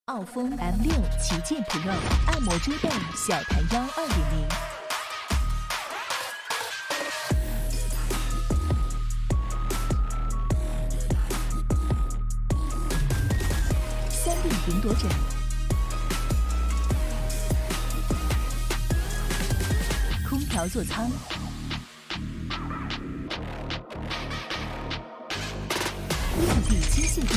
傲风 M6 旗舰 Pro 按摩遮背小弹腰2.0。3D 云朵枕，空调座舱，立体机械臂。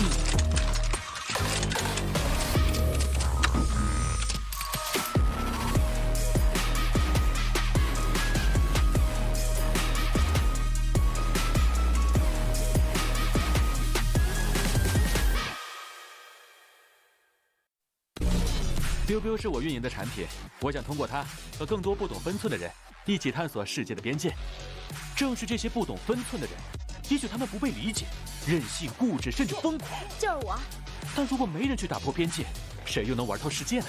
biu 是我运营的产品，我想通过它和更多不懂分寸的人一起探索世界的边界。正是这些不懂分寸的人，也许他们不被理解、任性、固执，甚至疯狂。就是我。但如果没人去打破边界，谁又能玩透世界呢？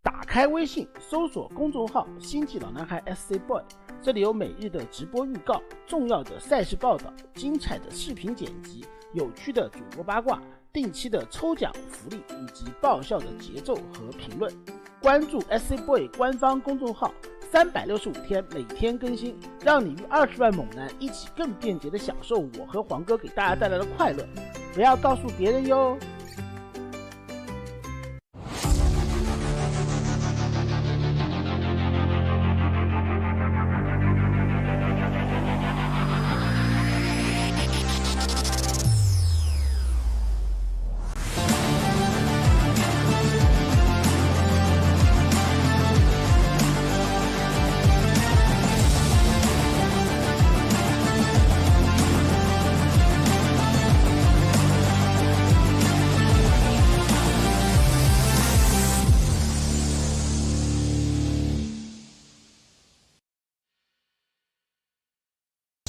打开微信，搜索公众号“星际老男孩 SC Boy”。这里有每日的直播预告、重要的赛事报道、精彩的视频剪辑、有趣的主播八卦、定期的抽奖福利以及爆笑的节奏和评论。关注 SC Boy 官方公众号，365天每天更新，让你与20万猛男一起更便捷的享受我和黄哥给大家带来的快乐。不要告诉别人哟。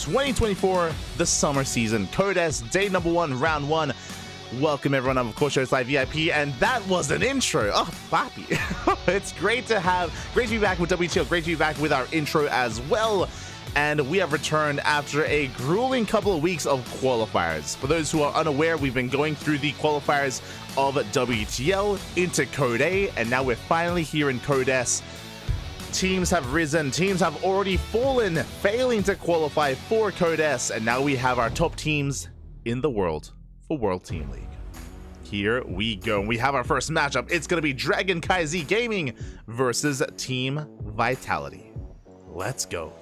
2024, the summer season. Codes, day number 1, round 1. Welcome everyone. I'm of course Show's Live VIP, and that was an intro. Oh, Papi. It's great to be back with WTL. Great to be back with our intro as well. And we have returned after a grueling couple of weeks of qualifiers. For those who are unaware, we've been going through the qualifiers of WTL into Code A, and now we're finally here in Code S. Teams have risen, teams have already fallen, failing to qualify for Code S, and now we have our top teams in the world for World Team League. Here we go. We have our first matchup. It's going to be CranKy Z Gaming versus Team Vitality. Let's go.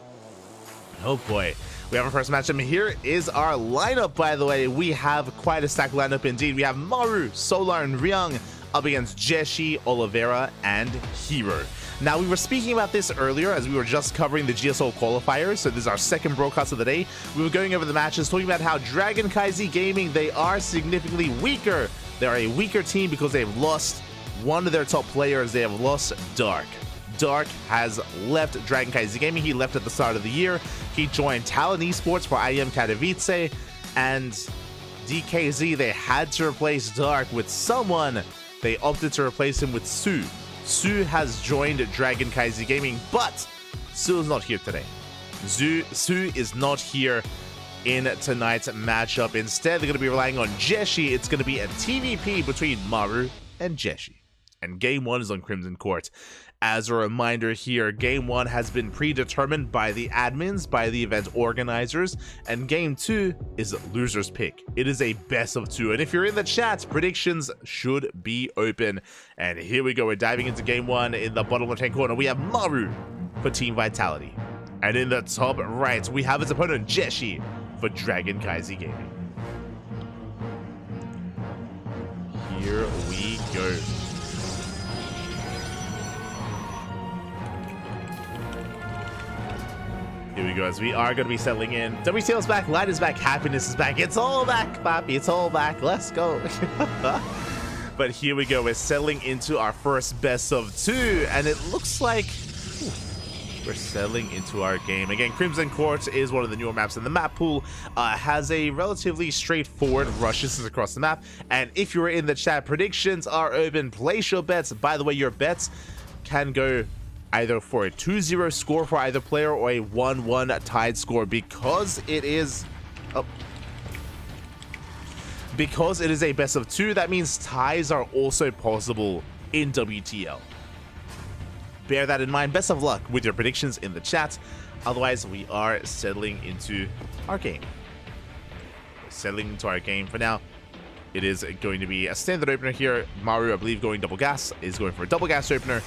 Oh boy. We have our first matchup. Here is our lineup, by the way. We have quite a stacked lineup indeed. We have Maru, Solar, and Ryung up against Jeshi, Oliveira, and Hero. Now, we were speaking about this earlier as we were just covering the GSL qualifiers, so this is our second broadcast of the day. We were going over the matches, talking about how CranKy Z Gaming, they are significantly weaker. They are a weaker team because they've lost one of their top players. They have lost Dark. Dark has left CranKy Z Gaming. He left at the start of the year. He joined Talon Esports for IEM Katowice, and DKZ, they had to replace Dark with someone. They opted to replace him with Su. Su has joined CranKy Z Gaming, but Su is not here today. Su is not here in tonight's matchup. Instead, they're going to be relying on Jeshi. It's going to be a TVP between Maru and Jeshi. And Game 1 is on Crimson Court. As a reminder here, Game 1 has been predetermined by the admins, by the event organizers, and Game 2 is loser's pick. It is a best of 2, and if you're in the chat, predictions should be open. And here we go, we're diving into Game 1. In the bottom left-hand corner, we have Maru for Team Vitality. And in the top right, we have his opponent, Jeshi, for CranKy Z Gaming. Here we go. Here we go, as we are going to be settling in. WTL is back, light is back, happiness is back. It's all back, Papi. It's all back. Let's go. But here we go. We're settling into our first best of 2. And it looks like we're settling into our game. Again, Crimson Court is one of the newer maps in the map pool. Has a relatively straightforward rush distance across the map. And if you're in the chat, predictions are open. Place your bets. By the way, your bets can go either for a 2-0 score for either player or a 1-1 tied score because it is... Oh. Because it is a best of 2, that means ties are also possible in WTL. Bear that in mind. Best of luck with your predictions in the chat. Otherwise, we are settling into our game. Settling into our game for now. It is going to be a standard opener here. Maru, I believe, going double gas, is going for a double gas opener.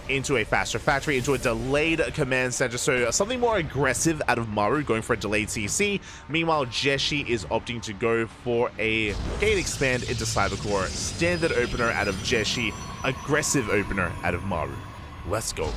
Into a faster factory, into a delayed command center. So something more aggressive out of Maru, going for a delayed CC. Meanwhile, Jeshi is opting to go for a gate expand into Cybercore. Standard opener out of Jeshi. Aggressive opener out of Maru. Let's go.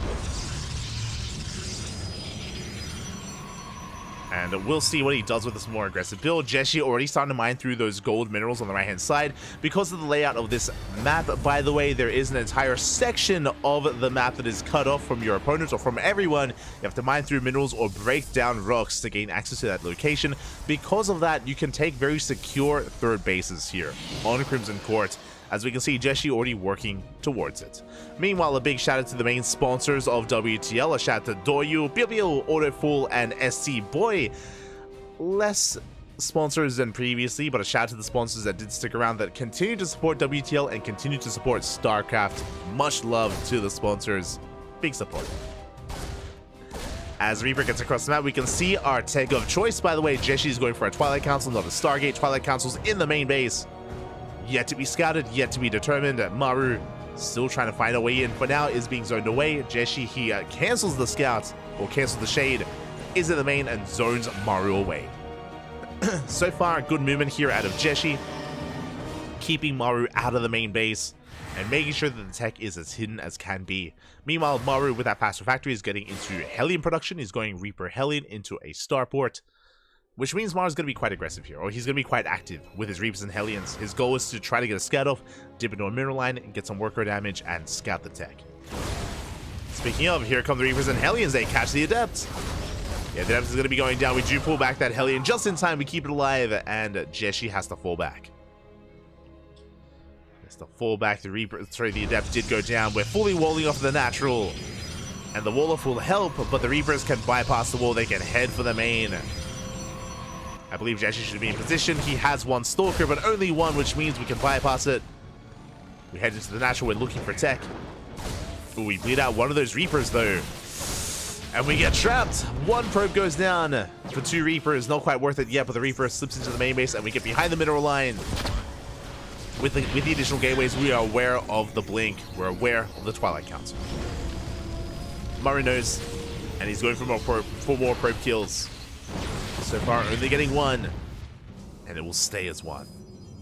And we'll see what he does with this more aggressive build. Jeshi already starting to mine through those gold minerals on the right-hand side. Because of the layout of this map, by the way, there is an entire section of the map that is cut off from your opponents or from everyone. You have to mine through minerals or break down rocks to gain access to that location. Because of that, you can take very secure third bases here on Crimson Court. As we can see, Jeshi already working towards it. Meanwhile, a big shout out to the main sponsors of WTL. A shout out to Doyu, Bill, Autofool, and SC Boy. Less sponsors than previously, but a shout out to the sponsors that did stick around, that continue to support WTL and continue to support StarCraft. Much love to the sponsors. Big support. As Reaper gets across the map, we can see our tech of choice. By the way, Jeshi is going for a Twilight Council, not a Stargate. Twilight Council's in the main base. Yet to be scouted, yet to be determined. Maru still trying to find a way in. For now, is being zoned away. Jeshi, he cancels the scout, or cancels the shade, is in the main and zones Maru away. So far, good movement here out of Jeshi, keeping Maru out of the main base and making sure that the tech is as hidden as can be. Meanwhile, Maru with that faster factory is getting into Hellion production. He's going Reaper Hellion into a starport. Which means Maru's going to be quite aggressive here, or he's going to be quite active with his Reapers and Hellions. His goal is to try to get a scout off, dip into a mineral line, and get some worker damage, and scout the tech. Speaking of, here come the Reapers and Hellions. They catch the Adept. Yeah, the Adept is going to be going down. We do pull back that Hellion just in time. We keep it alive, and Jeshi has to fall back. Has to fall back. The Reaper, sorry, the Adept did go down. We're fully walling off the natural, and the wall off will help, but the Reapers can bypass the wall. They can head for the main. I believe Jeshi should be in position. He has one Stalker, but only one, which means we can bypass it. We head into the natural. We're looking for tech. Ooh, we bleed out one of those Reapers, though. And we get trapped. One probe goes down for 2 Reapers. Not quite worth it yet, but the Reaper slips into the main base, and we get behind the mineral line. With the additional gateways, we are aware of the blink. We're aware of the Twilight Council. Murray knows, and he's going for more probe kills. So far, only getting 1, and it will stay as 1.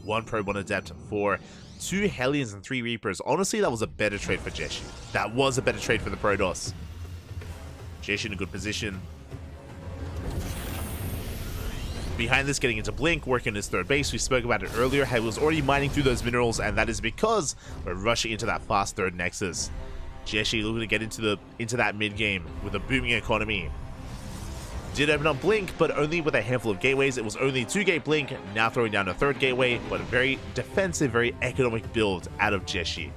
1 probe on Adept for 2 Hellions and 3 Reapers. Honestly, that was a better trade for Jeshi. That was a better trade for the Protoss. Jeshi in a good position. Behind this, getting into Blink, working on his third base. We spoke about it earlier. He was already mining through those minerals, and that is because we're rushing into that fast third Nexus. Jeshi looking to get into that mid game with a booming economy. Did open up Blink, but only with a handful of gateways. It was only 2-gate Blink, now throwing down a 3rd gateway, but a very defensive, very economic build out of Jeshi.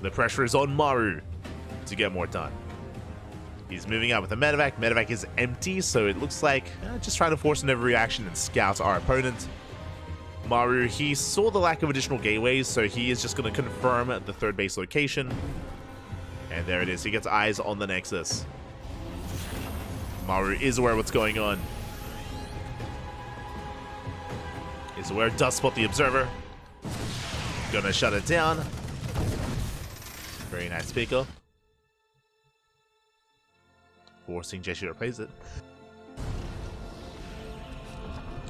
The pressure is on Maru to get more done. He's moving out with the medevac. Medevac is empty, so it looks like just trying to force an overreaction and scout our opponent. Maru, he saw the lack of additional gateways, so he is just going to confirm the 3rd base location. And there it is. He gets eyes on the Nexus. Maru is aware of what's going on. Is aware, does spot the Observer. Gonna shut it down. Very nice pickup. Forcing Jeshi to replace it.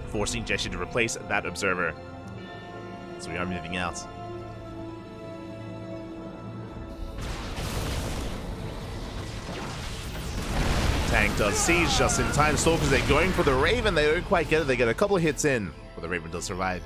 Forcing Jeshi to replace that Observer. So we are moving out. Tank does siege just in time. Stalkers, they're going for the Raven. They don't quite get it. They get a couple of hits in, but the Raven does survive.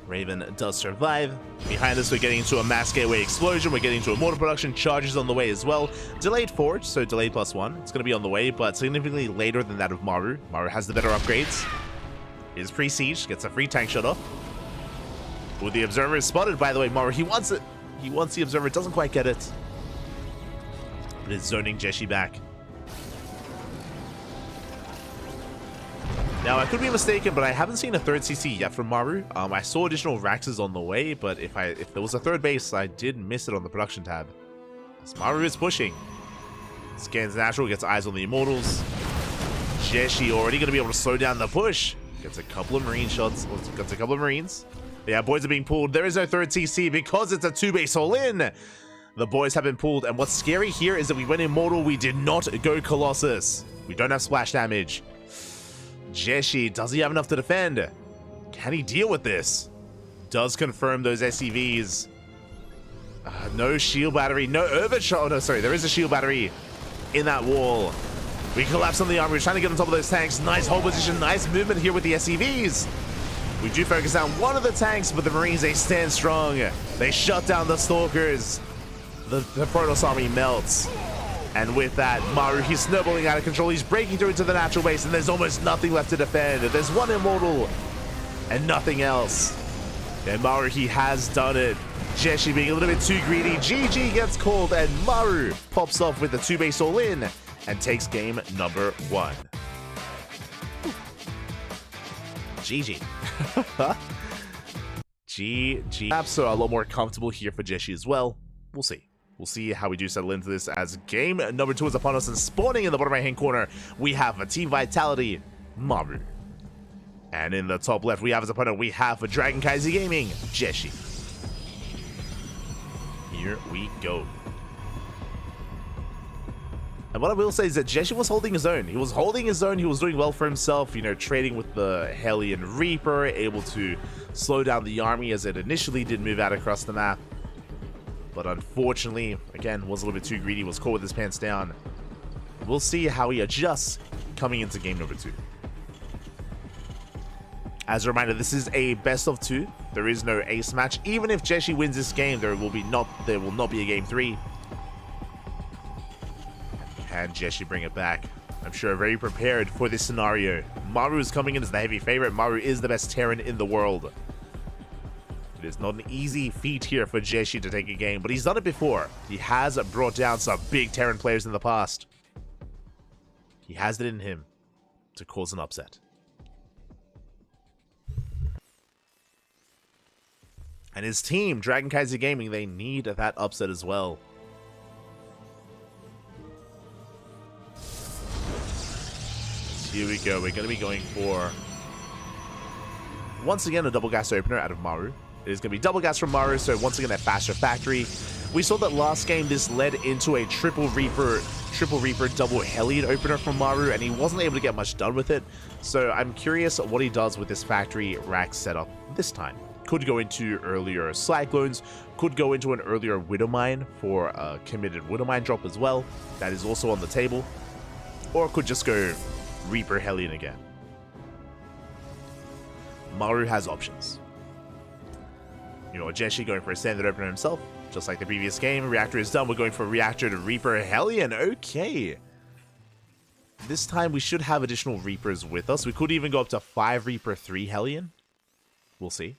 Raven does survive. Behind us, we're getting into a mass gateway explosion. We're getting into a mortar production. Charges on the way as well. Delayed forge, so delayed +1. It's going to be on the way, but significantly later than that of Maru. Maru has the better upgrades. Is pre-siege, gets a free tank shot off. Ooh, the observer is spotted, by the way. Maru, he wants it. He wants the observer, doesn't quite get it. But it's zoning Jeshi back. Now, I could be mistaken, but I haven't seen a third CC yet from Maru. I saw additional Raxes on the way, but if there was a third base, I did miss it on the production tab. As Maru is pushing. Scans natural, gets eyes on the Immortals. Jeshi already going to be able to slow down the push. Gets a couple of Marine shots. Gets a couple of Marines. Yeah, boys are being pulled. There is no third CC because it's a 2-base all-in. The boys have been pulled, and what's scary here is that we went Immortal. We did not go Colossus. We don't have splash damage. Jeshi, does he have enough to defend? Can he deal with this? Does confirm those SCVs. No shield battery, no overshot. Oh, no, sorry, there is a shield battery in that wall. We collapse on the armor. We're trying to get on top of those tanks. Nice hold position, nice movement here with the SCVs. We do focus down one of the tanks, but the Marines, they stand strong. They shut down the Stalkers. The Protoss army melts. And with that, Maru, he's snowballing out of control. He's breaking through into the natural base, and there's almost nothing left to defend. There's one Immortal and nothing else. And Maru, he has done it. Jeshi being a little bit too greedy. GG gets called, and Maru pops off with the 2-base all-in and takes game number 1. GG. GG. Maps are a lot more comfortable here for Jeshi as well. We'll see. We'll see how we do settle into this as game number 2 is upon us, and spawning in the bottom right-hand corner, we have a Team Vitality, Maru. And in the top left, we have as opponent, we have for CranKy Gaming, Jeshi. Here we go. And what I will say is that Jeshi was holding his own. He was holding his own. He was doing well for himself, you know, trading with the Hellion Reaper, able to slow down the army as it initially did move out across the map. But unfortunately, again, was a little bit too greedy, was caught with his pants down. We'll see how he adjusts coming into game number 2. As a reminder, this is a best of 2. There is no ace match. Even if Jeshi wins this game, there will not be a game 3. Can Jeshi bring it back? I'm sure very prepared for this scenario. Maru is coming in as the heavy favorite. Maru is the best Terran in the world. It is not an easy feat here for Jeshi to take a game, but he's done it before. He has brought down some big Terran players in the past. He has it in him to cause an upset. And his team, CranKy Gaming, they need that upset as well. Here we go. We're going to be going for, once again, a double gas opener out of Maru. It is going to be double gas from Maru, so once again, that faster factory. We saw that last game, this led into a triple Reaper, double Hellion opener from Maru, and he wasn't able to get much done with it. So I'm curious what he does with this factory rack setup this time. Could go into earlier Cyclones, could go into an earlier Widowmine for a committed Widowmine drop as well. That is also on the table. Or could just go Reaper Hellion again. Maru has options. You know, Jeshi going for a standard opener himself, just like the previous game. Reactor is done. We're going for Reactor to Reaper Hellion. Okay. This time we should have additional Reapers with us. We could even go up to 5 Reaper, 3 Hellion. We'll see.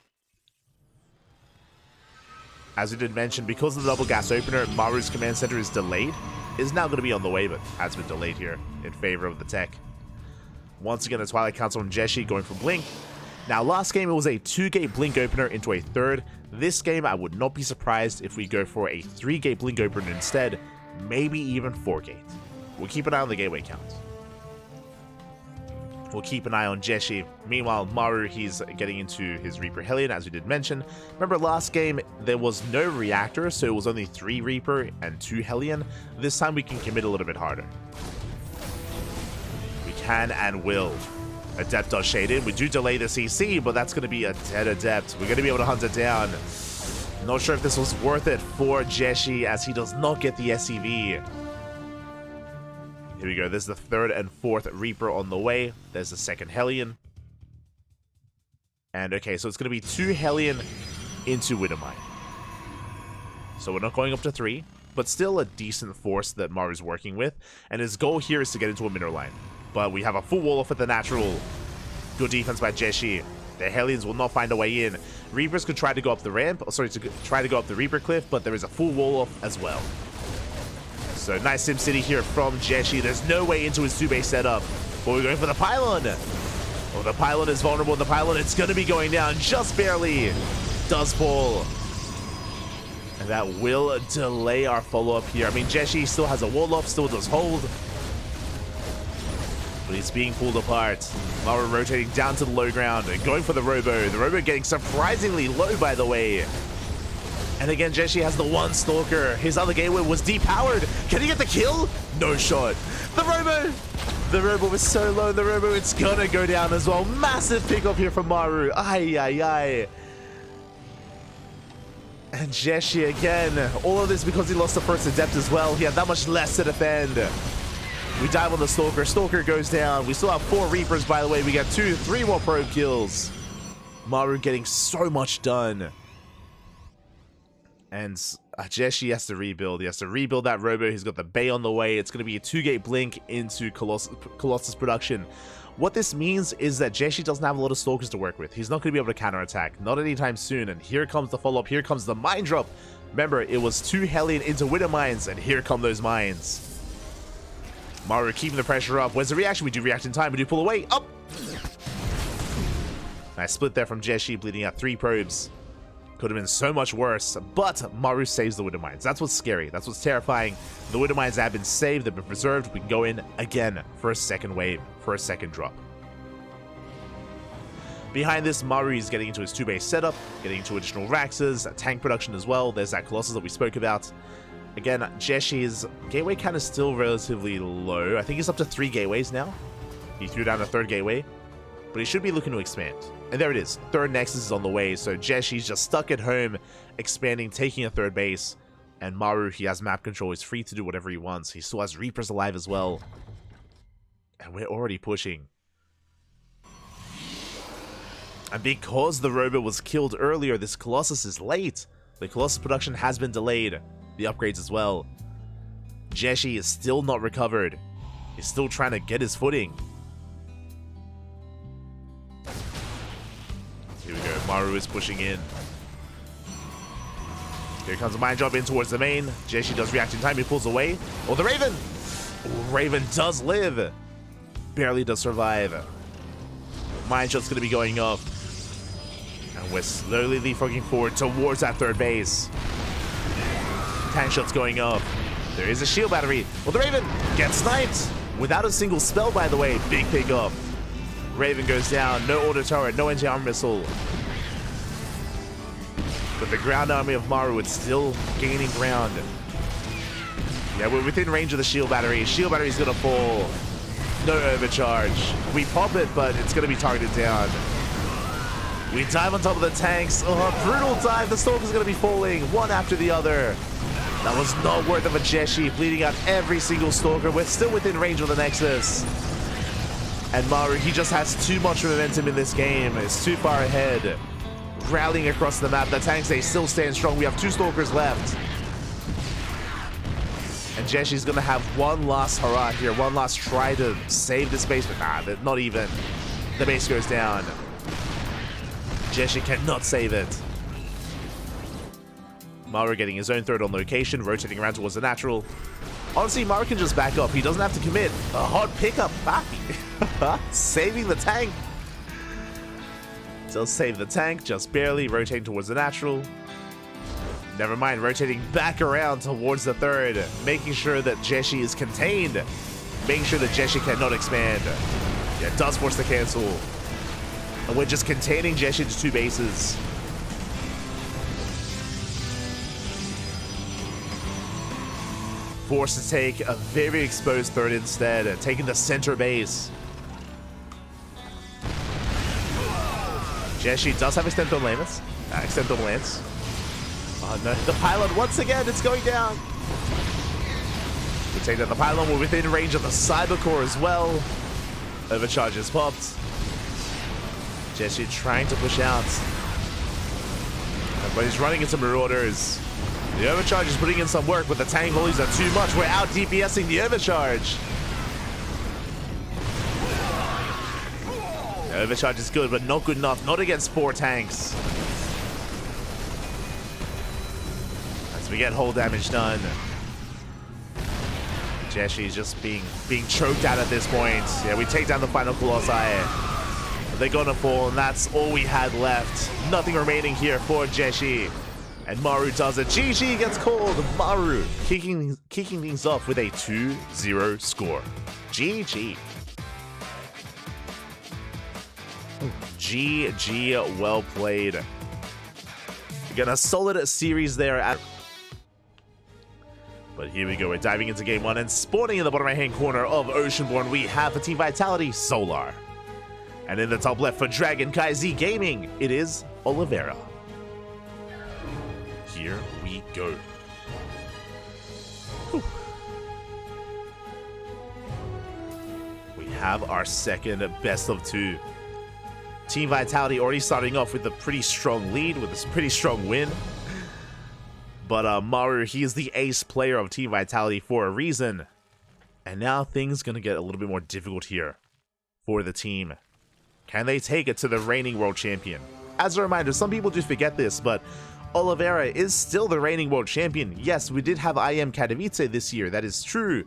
As we did mention, because of the double gas opener, Maru's command center is delayed. It is now going to be on the way, but has been delayed here in favor of the tech. Once again, the Twilight Council and Jeshi going for Blink. Now, last game, it was a 2-gate Blink opener into a 3rd. This game, I would not be surprised if we go for a 3-gate Blink opener instead, maybe even 4-gate. We'll keep an eye on the gateway count. We'll keep an eye on Jeshi. Meanwhile, Maru, he's getting into his Reaper Hellion, as we did mention. Remember, last game, there was no Reactor, so it was only 3 Reaper and 2 Hellion. This time, we can commit a little bit harder. We can and will. Adept does shade in. We do delay the CC, but that's going to be a dead Adept. We're going to be able to hunt it down. Not sure if this was worth it for Jeshi, as he does not get the SCV. Here we go. There's the 3rd and 4th Reaper on the way. There's the 2nd Hellion. And okay, so it's going to be 2 Hellion into Widowmine. So we're not going up to 3, but still a decent force that Maru's working with. And his goal here is to get into a mineral line. But we have a full wall off with the natural. Good defense by Jeshi. The Hellions will not find a way in. Reapers could try to go up the ramp, try to go up the Reaper cliff, but there is a full wall off as well. So nice Sim City here from Jeshi. There's no way into his 2-base setup. But we're going for the pylon. Oh, the pylon is vulnerable. The pylon, it's going to be going down just barely. Does fall. And that will delay our follow-up here. I mean, Jeshi still has a wall off, still does hold. But he's being pulled apart. Maru rotating down to the low ground and going for the Robo. The Robo getting surprisingly low, by the way. And again, Jeshi has the one Stalker. His other gateway was depowered. Can he get the kill? No shot. The Robo! The Robo was so low. The Robo, it's gonna go down as well. Massive pick up here from Maru. Ay, ay, ay. And Jeshi again. All of this because he lost the first Adept as well. He had that much less to defend. We dive on the Stalker. Stalker goes down. We still have 4 Reapers, by the way. We got 2, 3 more probe kills. Maru getting so much done. And Jeshi has to rebuild. He has to rebuild that Robo. He's got the Bay on the way. It's going to be a 2-gate blink into Colossus production. What this means is that Jeshi doesn't have a lot of Stalkers to work with. He's not going to be able to counterattack. Not anytime soon. And here comes the follow-up. Here comes the mine drop. Remember, it was 2 Hellion into Widow Mines. And here come those mines. Maru keeping the pressure up. Where's the reaction? We do react in time. We do pull away. Up! Nice split there from Jeshi, bleeding out 3 probes. Could have been so much worse, but Maru saves the Widow Mines. That's what's scary. That's what's terrifying. The Widow Mines have been saved. They've been preserved. We can go in again for a second wave, for a second drop. Behind this, Maru is getting into his 2-base setup, getting into additional Raxes, tank production as well. There's that Colossus that we spoke about. Again, Jeshi's gateway count is still relatively low. I think he's up to 3 gateways now. He threw down a 3rd gateway, but he should be looking to expand. And there it is. 3rd Nexus is on the way, so Jeshi's just stuck at home, expanding, taking a 3rd base. And Maru, he has map control. He's free to do whatever he wants. He still has Reapers alive as well. And we're already pushing. And because the Robo was killed earlier, this Colossus is late. The Colossus production has been delayed. The upgrades as well. Jeshi is still not recovered. He's still trying to get his footing. Here we go. Maru is pushing in. Here comes a mine drop in towards the main. Jeshi does react in time. He pulls away. Oh, the Raven! Oh, Raven does live. Barely does survive. Mine shot's going to be going up. And we're slowly leapfrogging forward towards that 3rd base. Tank shot's going up. There is a shield battery. Well, the Raven gets sniped. Without a single spell, by the way. Big pick up. Raven goes down. No auto turret. No anti-armor missile. But the ground army of Maru is still gaining ground. Yeah, we're within range of the shield battery. Shield battery's gonna fall. No overcharge. We pop it, but it's gonna be targeted down. We dive on top of the tanks. Oh, brutal dive. The Stalker's gonna be falling one after the other. That was not worth of a Jeshi, bleeding out every single Stalker. We're still within range of the Nexus. And Maru, he just has too much momentum in this game. It's too far ahead. Rallying across the map. The tanks, they still stand strong. We have 2 Stalkers left. And Jeshi's going to have one last hurrah here. One last try to save this base. But nah, not even. The base goes down. Jeshi cannot save it. Maru getting his own 3rd on location, rotating around towards the natural. Honestly, Maru can just back up. He doesn't have to commit. A hot pickup. Saving the tank. Does save the tank, just barely. Rotating towards the natural. Never mind, rotating back around towards the 3rd. Making sure that Jeshi is contained. Making sure that Jeshi cannot expand. Yeah, it does force the cancel. And we're just containing Jeshi to 2 bases. Forced to take a very exposed 3rd instead, taking the center base. Jeshi does have Extento Lance. Oh no, the pylon once again, it's going down. We take down the pylon, we're within range of the Cyber Core as well. Overcharge is popped. Jeshi trying to push out. But he's running into Marauders. The overcharge is putting in some work, but the tank volleys are too much. We're out DPSing the overcharge. The overcharge is good, but not good enough. Not against 4 tanks. As we get hull damage done. Jeshi is just being choked out at this point. Yeah, we take down the final Colossi. They're gonna fall, and that's all we had left. Nothing remaining here for Jeshi. And Maru does it. GG gets called. Maru kicking things off with a 2-0 score. GG. GG, well played. Again, a solid series there. But here we go. We're diving into game 1, and spawning in the bottom right-hand corner of Oceanborn, we have for Team Vitality, Solar. And in the top left for CranKy Z Gaming, it is Oliveira. Here we go. Whew. We have our second best of 2. Team Vitality already starting off with a pretty strong lead, with a pretty strong win. But Maru, he is the ace player of Team Vitality for a reason. And now things gonna get a little bit more difficult here for the team. Can they take it to the reigning world champion? As a reminder, some people do forget this, but Oliveira is still the reigning world champion. Yes, we did have IM Katowice this year, that is true.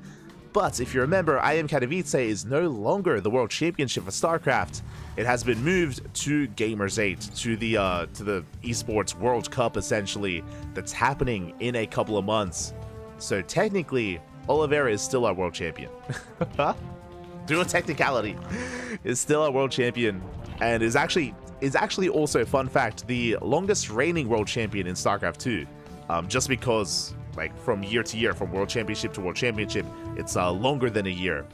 But if you remember, IM Katowice is no longer the world championship for StarCraft. It has been moved to Gamers 8, to the Esports World Cup, essentially, that's happening in a couple of months. So technically, Oliveira is still our world champion. Do a technicality, is still our world champion, and is actually also, fun fact, the longest reigning world champion in StarCraft 2. Just because, like, from year to year, from world championship to world championship, it's longer than a year,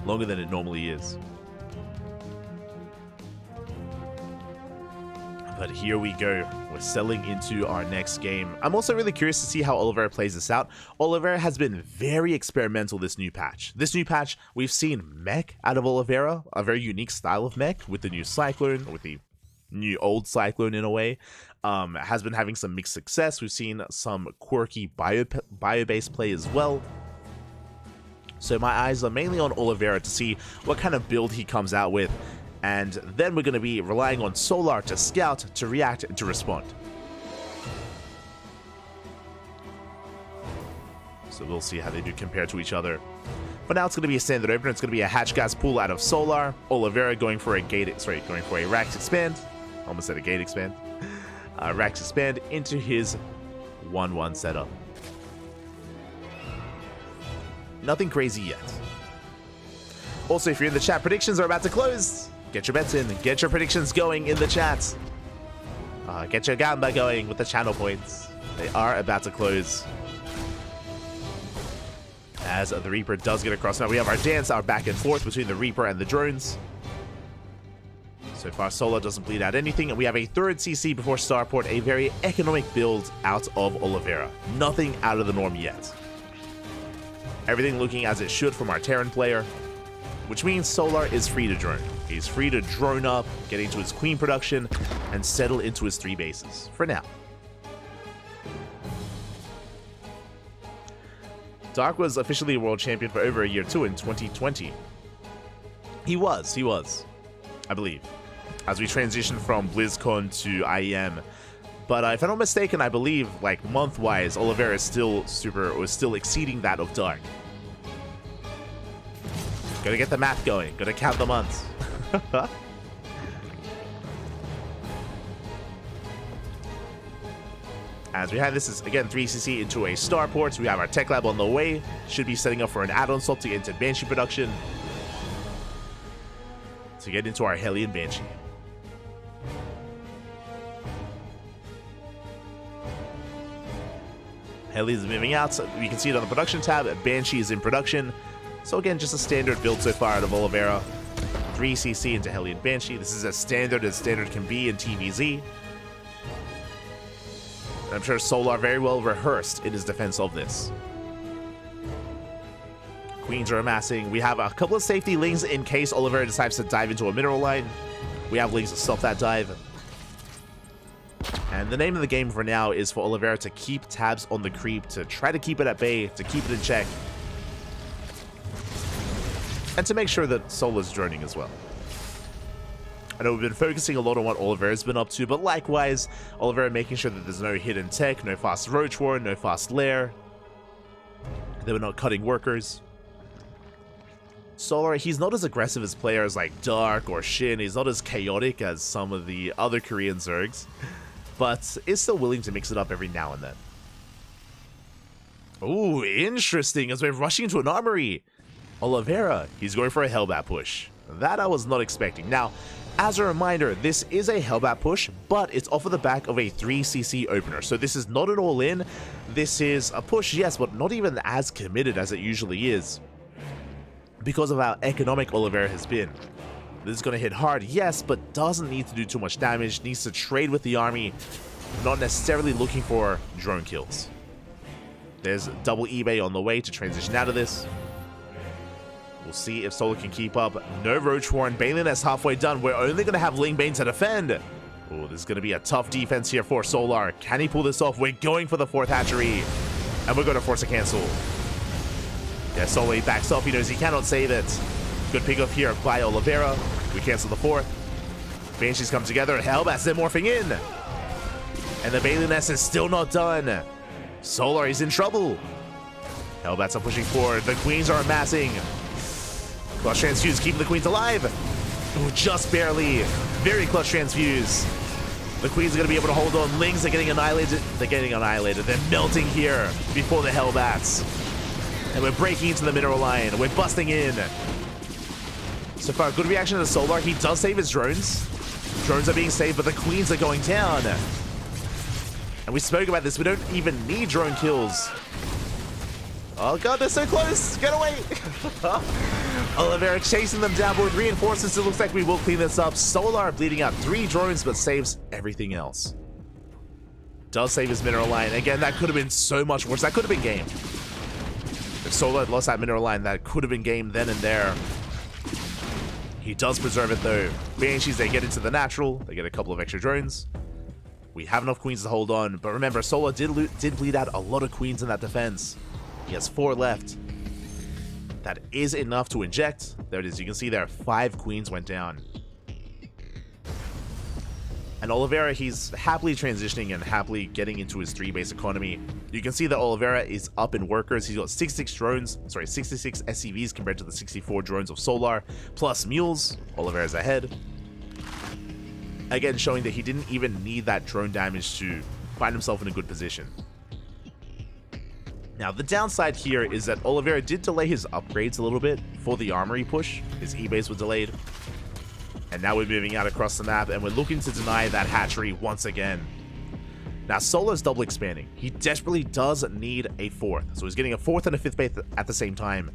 longer than it normally is. But here we go. We're settling into our next game. I'm also really curious to see how Oliveira plays this out. Oliveira has been very experimental this new patch. This new patch, we've seen mech out of Oliveira, a very unique style of mech with the new Cyclone, with the new old Cyclone in a way. Has been having some mixed success. We've seen some quirky bio-based play as well. So my eyes are mainly on Oliveira to see what kind of build he comes out with. And then we're going to be relying on Solar to scout, to react, and to respond. So we'll see how they do compare to each other. For now, it's going to be a standard opener. It's going to be a hatch gas pool out of Solar. Oliveira going for a Rax expand. Almost said a gate expand. Rax expand into his 1-1 setup. Nothing crazy yet. Also, if you're in the chat, predictions are about to close. Get your bets in. Get your predictions going in the chat. Get your gamba going with the channel points. They are about to close. As the Reaper does get across. Now we have our dance, our back and forth between the Reaper and the drones. So far, Solar doesn't bleed out anything, and we have a third CC before Starport, a very economic build out of Oliveira. Nothing out of the norm yet. Everything looking as it should from our Terran player, which means Solar is free to drone. He's free to drone up, get into his queen production, and settle into his 3 bases, for now. Dark was officially a world champion for over a year too in 2020. He was, I believe, as we transitioned from BlizzCon to IEM. But if I'm not mistaken, I believe, like, month-wise, Oliveira is still exceeding that of Dark. Gotta get the math going. Gotta count the months. As we have this is, again, 3cc into a starport. We have our tech lab on the way. Should be setting up for an add-on swap to get into Banshee production. To get into our Hellion Banshee. Hellion is moving out. So we can see it on the production tab. Banshee is in production. So again, just a standard build so far out of Oliveira. 3cc into Hellion Banshee. This is as standard can be in TVZ. And I'm sure Solar very well rehearsed in his defense of this. Queens are amassing. We have a couple of safety lings in case Oliveira decides to dive into a mineral line. We have Lings to stop that dive. And the name of the game for now is for Oliveira to keep tabs on the creep, to try to keep it at bay, to keep it in check. And to make sure that Solar's droning as well. I know we've been focusing a lot on what Oliveira's been up to, but likewise, Oliveira making sure that there's no hidden tech, no fast Roach War, no fast Lair. They were not cutting workers. Solar, he's not as aggressive as players like Dark or Shin. He's not as chaotic as some of the other Korean Zergs, but is still willing to mix it up every now and then. Ooh, interesting, as we're rushing into an armory. Oliveira, he's going for a Hellbat push. That I was not expecting. Now, as a reminder, this is a Hellbat push, but it's off of the back of a 3cc opener. So this is not an all-in. This is a push, yes, but not even as committed as it usually is, because of how economic Oliveira has been. This is going to hit hard, yes, but doesn't need to do too much damage. Needs to trade with the army, not necessarily looking for drone kills. There's double eBay on the way to transition out of this. We'll see if Solar can keep up. No Roach Warren. Balin is halfway done. We're only going to have Ling Bane to defend. Oh, this is going to be a tough defense here for Solar. Can he pull this off? We're going for the 4th hatchery. And we're going to force a cancel. Yeah, Solar backs off. He knows he cannot save it. Good pick up here by Oliveira. We cancel the 4th. Banshees come together. Hellbats, they're morphing in. And the Balin S is still not done. Solar is in trouble. Hellbats are pushing forward. The Queens are amassing. Clutch Transfuse keeping the Queens alive. Ooh, just barely. Very Clutch Transfuse. The Queens are going to be able to hold on. Lings are getting annihilated. They're getting annihilated. They're melting here before the Hellbats. And we're breaking into the mineral line. We're busting in. So far, good reaction to Solar. He does save his drones. Drones are being saved, but the Queens are going down. And we spoke about this. We don't even need drone kills. Oh god, they're so close! Get away! Oliveira chasing them down, but with reinforcements, it looks like we will clean this up. Solar bleeding out 3 drones, but saves everything else. Does save his mineral line. Again, that could have been so much worse. That could have been game. If Solar had lost that mineral line, that could have been game then and there. He does preserve it though. Banshees, they get into the natural. They get a couple of extra drones. We have enough Queens to hold on, but remember, Solar did bleed out a lot of Queens in that defense. He has 4 left. That is enough to inject. There it is. You can see there 5 Queens went down. And Oliveira, he's happily transitioning and happily getting into his 3-base economy. You can see that Oliveira is up in workers. He's got 66 SCVs compared to the 64 drones of Solar, plus mules. Oliveira's ahead. Again, showing that he didn't even need that drone damage to find himself in a good position. Now, the downside here is that Oliveira did delay his upgrades a little bit for the armory push. His E-base was delayed. And now we're moving out across the map, and we're looking to deny that hatchery once again. Now, Solar's double expanding. He desperately does need a 4th. So he's getting a 4th and a 5th base at the same time.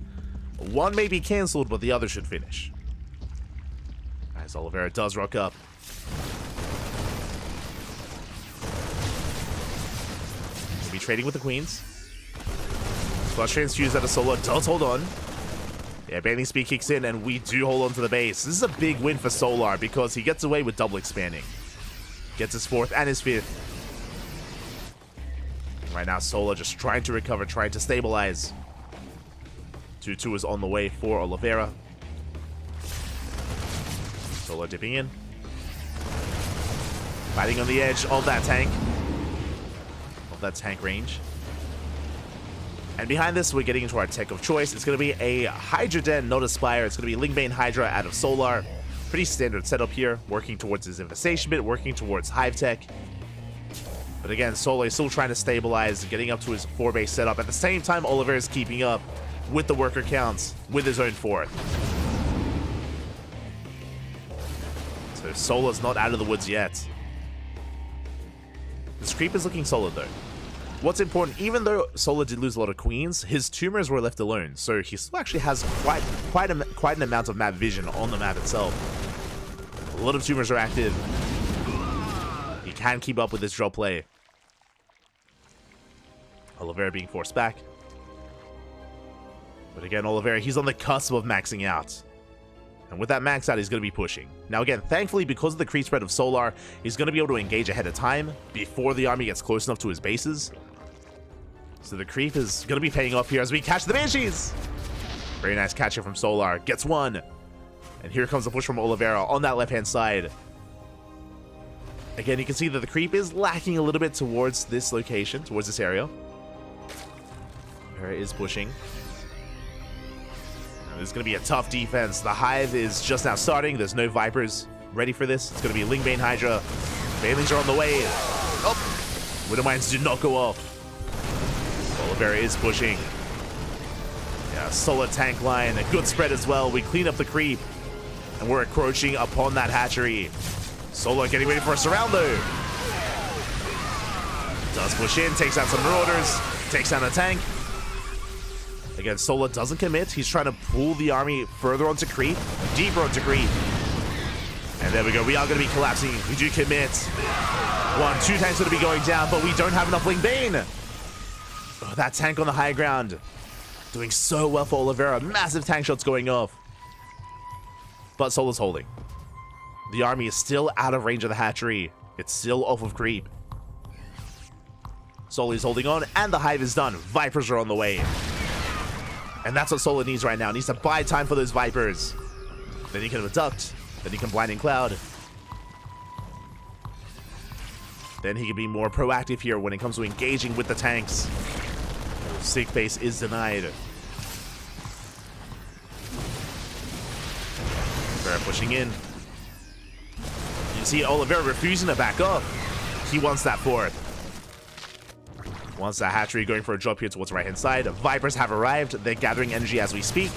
One may be cancelled, but the other should finish. As Oliveira does rock up. We'll be trading with the Queens. Clutch Transfuse out of Solar does hold on. Yeah, Banding Speed kicks in, and we do hold on to the base. This is a big win for Solar because he gets away with double expanding. Gets his 4th and his 5th. Right now, Solar just trying to recover, trying to stabilize. 2-2 is on the way for Oliveira. Solar dipping in. Fighting on the edge of that tank. Of that tank range. And behind this, we're getting into our tech of choice. It's going to be a Hydra Den, not a Spire. It's going to be Ling Bane Hydra out of Solar. Pretty standard setup here. Working towards his infestation bit, working towards Hive Tech. But again, Solar is still trying to stabilize, getting up to his 4-base setup. At the same time, Oliveira is keeping up with the worker counts, with his own 4th. So Solar's not out of the woods yet. This creep is looking solid though. What's important, even though Solar did lose a lot of Queens, his tumors were left alone, so he still actually has quite an amount of map vision on the map itself. A lot of tumors are active. He can keep up with his drop play. Oliveira being forced back. But again, Oliveira, he's on the cusp of maxing out. And with that max out, he's going to be pushing. Now again, thankfully, because of the creep spread of Solar, he's going to be able to engage ahead of time before the army gets close enough to his bases. So the creep is going to be paying off here as we catch the Banshees. Very nice catcher from Solar. Gets one. And here comes the push from Oliveira on that left-hand side. Again, you can see that the creep is lacking a little bit towards this location, towards this area. Oliveira is pushing. This is going to be a tough defense. The Hive is just now starting. There's no Vipers ready for this. It's going to be Lingbane Hydra. Banelings are on the way. Oh! Widowmines do not go off. Oliveira is pushing. Yeah, solid tank line. A good spread as well. We clean up the creep. And we're encroaching upon that hatchery. Solar getting ready for a surround though. Does push in. Takes out some Marauders. Takes down a tank. Again, Solar doesn't commit. He's trying to pull the army further onto creep, deeper onto creep. And there we go. We are going to be collapsing. We do commit. 2 tanks going to be going down, but we don't have enough Lingbane. Oh, that tank on the high ground. Doing so well for Oliveira. Massive tank shots going off. But Solar's holding. The army is still out of range of the hatchery. It's still off of creep. Solar is holding on, and the Hive is done. Vipers are on the way. And that's what Solar needs right now. Needs to buy time for those Vipers. Then he can abduct. Then he can Blinding Cloud. Then he can be more proactive here when it comes to engaging with the tanks. Sick base is denied. Oliveira pushing in. You can see Oliveira refusing to back up. He wants that fourth. Wants that hatchery going for a drop here towards the right-hand side. Vipers have arrived. They're gathering energy as we speak.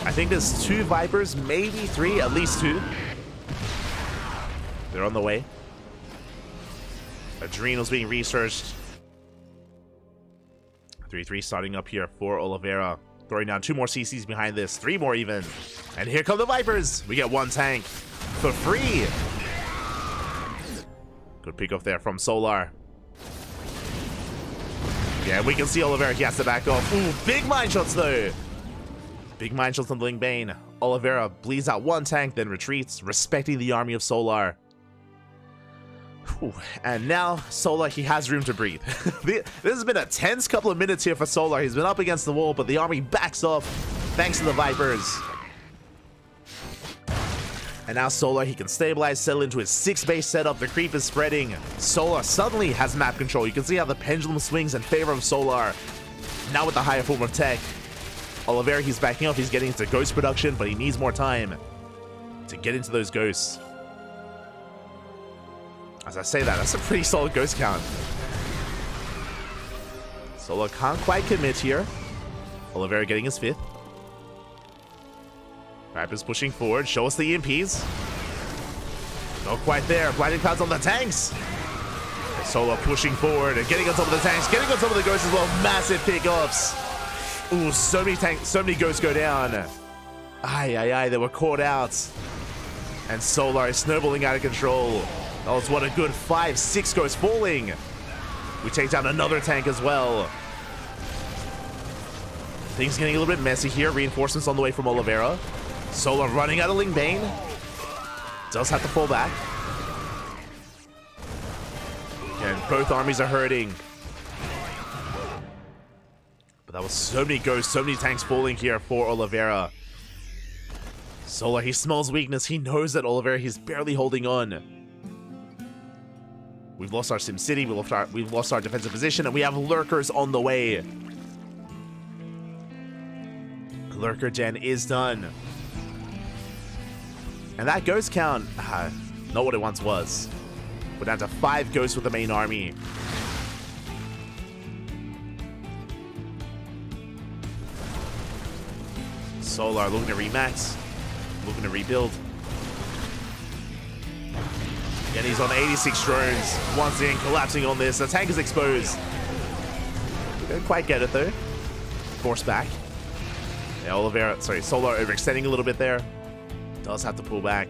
I think there's 2 Vipers, maybe 3, at least 2. They're on the way. Adrenals being researched. 3-3 starting up here for Oliveira. Throwing down 2 more CCs behind this. 3 more even. And here come the Vipers. We get 1 tank for free. Good pick off there from Solar. Yeah, we can see Oliveira. He has to back off. Ooh, big mine shots though. Big mine shots on Lingbane. Oliveira bleeds out 1 tank, then retreats, respecting the army of Solar. Whew. And now, Solar, he has room to breathe. This has been a tense couple of minutes here for Solar. He's been up against the wall, but the army backs off thanks to the Vipers. And now Solar, he can stabilize, settle into his 6-base setup. The creep is spreading. Solar suddenly has map control. You can see how the pendulum swings in favor of Solar. Now with the higher form of tech. Oliveira, he's backing up. He's getting into ghost production, but he needs more time to get into those ghosts. As I say that, that's a pretty solid ghost count. Solar can't quite commit here. Oliveira getting his 5th. Vipers pushing forward. Show us the EMPs. Not quite there. Blinding Clouds on the tanks. Solar pushing forward and getting on top of the tanks. Getting on top of the ghosts as well. Massive pickups. Ooh, so many ghosts go down. Aye, they were caught out. And Solar is snowballing out of control. That was what a good 5-6 ghosts falling. We take down another tank as well. Things getting a little bit messy here. Reinforcements on the way from Oliveira. Solar running out of Lingbane. Does have to fall back. Again, both armies are hurting. But that was so many ghosts, so many tanks falling here for Oliveira. Solar, he smells weakness. He knows that Oliveira, he's barely holding on. We've lost our Sim City, we've lost our defensive position, and we have Lurkers on the way. Lurker Gen is done. And that ghost count, not what it once was. We're down to 5 ghosts with the main army. Solar looking to remax, looking to rebuild. And he's on 86 drones. Once again, collapsing on this. The tank is exposed. Don't quite get it though. Force back. Yeah, Solar overextending a little bit there. Does have to pull back.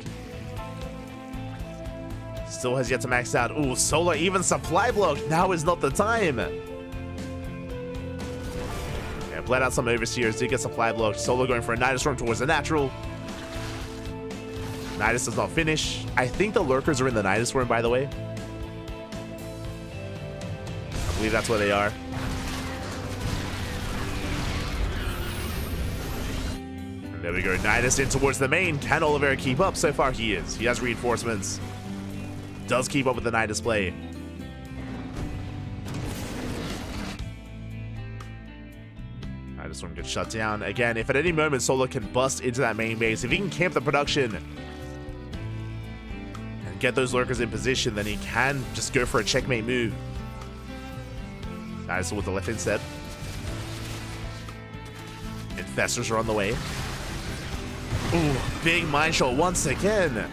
Still has yet to max out. Ooh, Solar even supply block. Now is not the time. Yeah, bled out some Overseers, did get supply block. Solo going for a Nidus Storm towards the natural. Nidus does not finish. I think the Lurkers are in the Nidus Storm, by the way. I believe that's where they are. And there we go. Nidus in towards the main. Can Oliveira keep up? So far he is. He has reinforcements. Does keep up with the Nidus play. Nidus Storm gets shut down. Again, if at any moment Solo can bust into that main base, if he can camp the production and get those Lurkers in position, then he can just go for a checkmate move. Nidus with the left instead. Infestors are on the way. Ooh, big mind shot once again.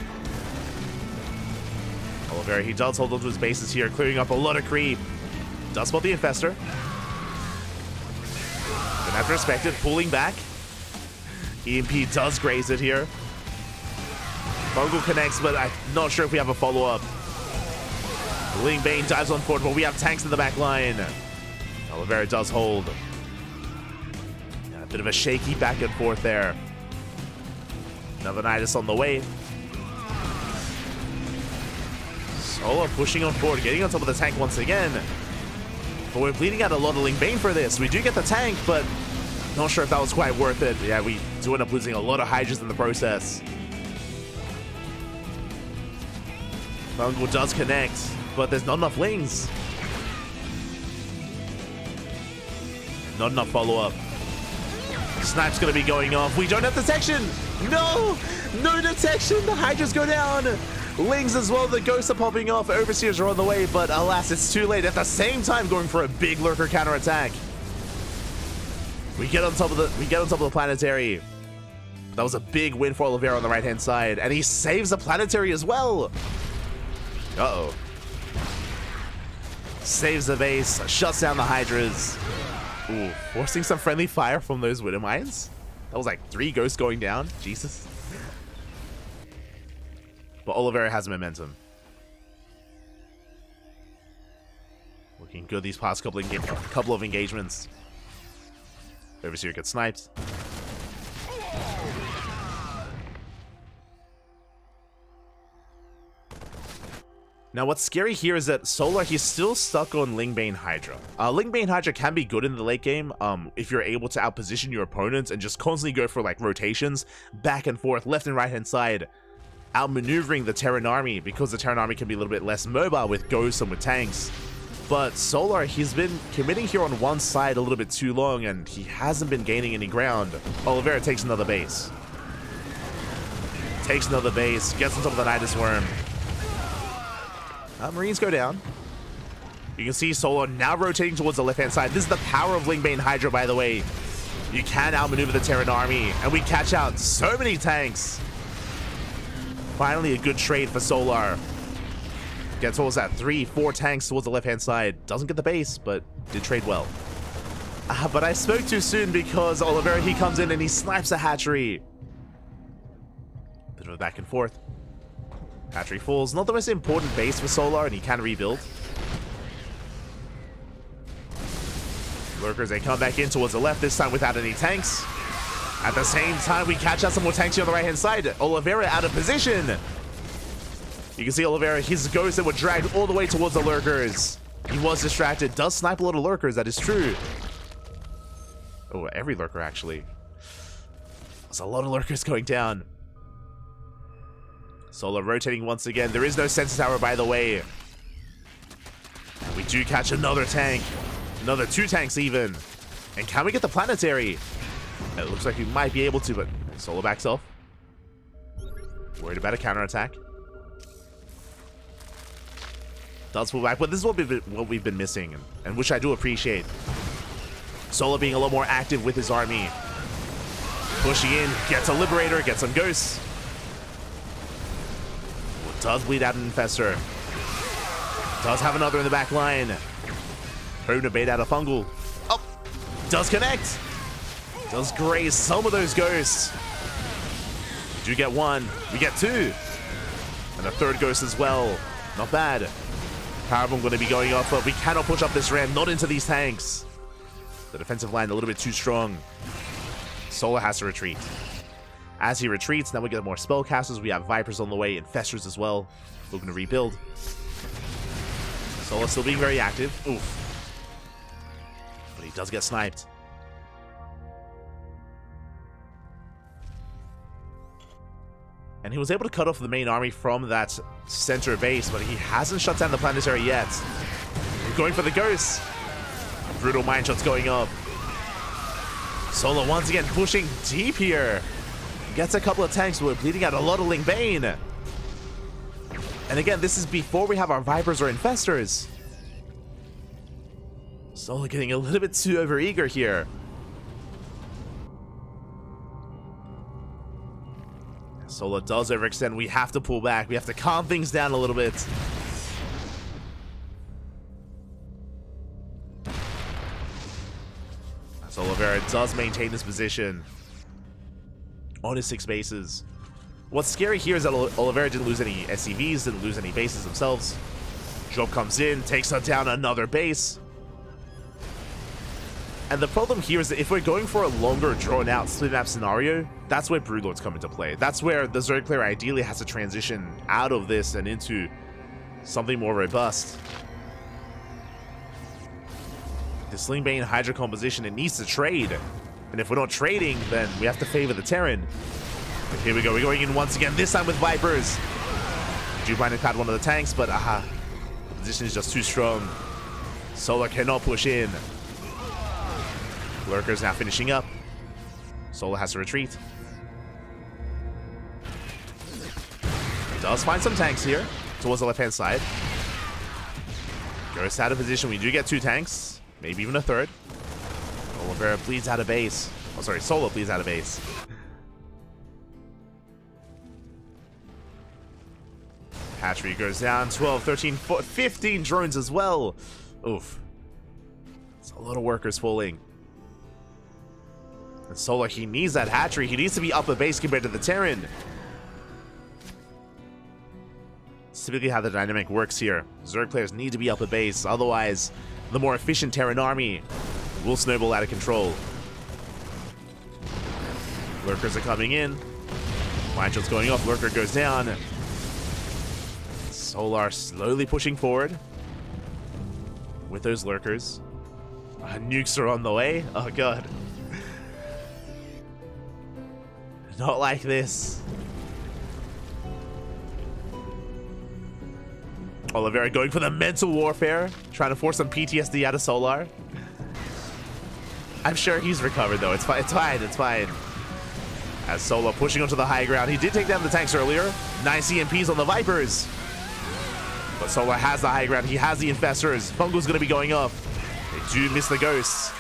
Oliveira, he does hold onto his bases here, clearing up a lot of creep. Does spot the Infestor. Then after respected, pulling back. EMP does graze it here. Fungal connects, but I'm not sure if we have a follow-up. Ling Bane dives on forward, but we have tanks in the back line. Oliveira does hold. Yeah, a bit of a shaky back and forth there. Another Nidus on the way. Solo pushing on forward, getting on top of the tank once again. But we're bleeding out a lot of Ling Bane for this. We do get the tank, but not sure if that was quite worth it. Yeah, we do end up losing a lot of Hydras in the process. Fungal does connect, but there's not enough Lings. Not enough follow-up. Snipe's gonna be going off. We don't have detection! No! No detection! The Hydras go down! Lings as well, the ghosts are popping off. Overseers are on the way, but alas, it's too late. At the same time, going for a big Lurker counterattack. We get on top of the planetary. That was a big win for Oliveira on the right-hand side, and he saves the planetary as well. Uh-oh. Saves the base, shuts down the Hydras. Ooh, forcing some friendly fire from those Widow Mines. That was like 3 ghosts going down. Jesus. But Oliveira has momentum. Looking good these past couple of engagements. Overseer gets sniped. Now, what's scary here is that Solar, he's still stuck on Lingbane Hydra. Lingbane Hydra can be good in the late game if you're able to outposition your opponents and just constantly go for like rotations, back and forth, left and right hand side, outmaneuvering the Terran army, because the Terran army can be a little bit less mobile with ghosts and with tanks. But Solar, he's been committing here on one side a little bit too long, and he hasn't been gaining any ground. Oliveira takes another base. Takes another base, gets on top of the Nidus Worm. Marines go down. You can see Solar now rotating towards the left-hand side. This is the power of Lingbane Hydra, by the way. You can outmaneuver the Terran army, and we catch out so many tanks. Finally, a good trade for Solar. Gets towards that 3-4 tanks towards the left-hand side. Doesn't get the base, but did trade well. But I spoke too soon because Oliveira, he comes in and he snipes a hatchery. Bit of a back and forth. Hatchery falls. Not the most important base for Solar, and he can rebuild. Lurkers, they come back in towards the left, this time without any tanks. At the same time, we catch out some more tanks here on the right-hand side. Oliveira out of position. You can see Oliveira, his ghosts that were dragged all the way towards the Lurkers. He was distracted. Does snipe a lot of Lurkers, that is true. Oh, every Lurker, actually. There's a lot of Lurkers going down. Solar rotating once again. There is no sensor tower, by the way. We do catch another tank. Another 2 tanks, even. And can we get the planetary? It looks like we might be able to, but Solar backs off. Worried about a counterattack. Does pull back, but this is what we've been missing, and which I do appreciate. Solar being a lot more active with his army. Pushing in, gets a Liberator, gets some Ghosts. Does bleed out an Infestor. Does have another in the back line. Hoping to bait out a Fungal. Oh! Does connect! Does graze some of those Ghosts. We do get 1. We get 2. And a 3rd Ghost as well. Not bad. Powerbomb going to be going off, but we cannot push up this ramp. Not into these tanks. The defensive line a little bit too strong. Solar has to retreat. As he retreats, now we get more spellcasters. We have Vipers on the way, Infestors as well. Looking to rebuild. Solar still being very active. Oof. But he does get sniped. And he was able to cut off the main army from that center base, but he hasn't shut down the planetary yet. We're going for the ghosts. Brutal mine shots going up. Solar once again pushing deep here. Gets a couple of tanks, but we're bleeding out a lot of Ling Bane. And again, this is before we have our Vipers or Infestors. Solar getting a little bit too overeager here. Solar does overextend. We have to pull back. We have to calm things down a little bit. So Oliveira does maintain this position on his 6 bases. What's scary here is that Oliveira didn't lose any SCVs, didn't lose any bases themselves. Drop comes in, takes down another base. And the problem here is that if we're going for a longer, drawn-out split map scenario, that's where Broodlords come into play. That's where the Zerg player ideally has to transition out of this and into something more robust. The Slingbane Hydra composition, it needs to trade. And if we're not trading, then we have to favor the Terran. But here we go, we're going in once again, this time with Vipers. Jubilee caught one of the tanks, but the position is just too strong. Solar cannot push in. Lurker's now finishing up. Solar has to retreat. Does find some tanks here towards the left-hand side. Ghost out of position. We do get 2 tanks, maybe even a 3rd. Oliveira bleeds out of base. Oh, sorry, Solar bleeds out of base. Hatchery goes down. 12, 13, 14, 15 drones as well. Oof. It's a lot of workers falling. And Solar, he needs that hatchery. He needs to be upper base compared to the Terran. It's typically how the dynamic works here. Zerg players need to be upper base. Otherwise, the more efficient Terran army will snowball out of control. Lurkers are coming in. Mine shot's going off. Lurker goes down. Solar slowly pushing forward with those Lurkers. Nukes are on the way. Oh, God. Not like this. Oliveira going for the mental warfare, trying to force some PTSD out of Solar. I'm sure he's recovered though. It's fine. It's fine. It's fine. As Solar pushing onto the high ground, he did take down the tanks earlier. 9 CMPs on the Vipers, but Solar has the high ground. He has the Infestors. Fungal's going to be going up. They do miss the Ghosts.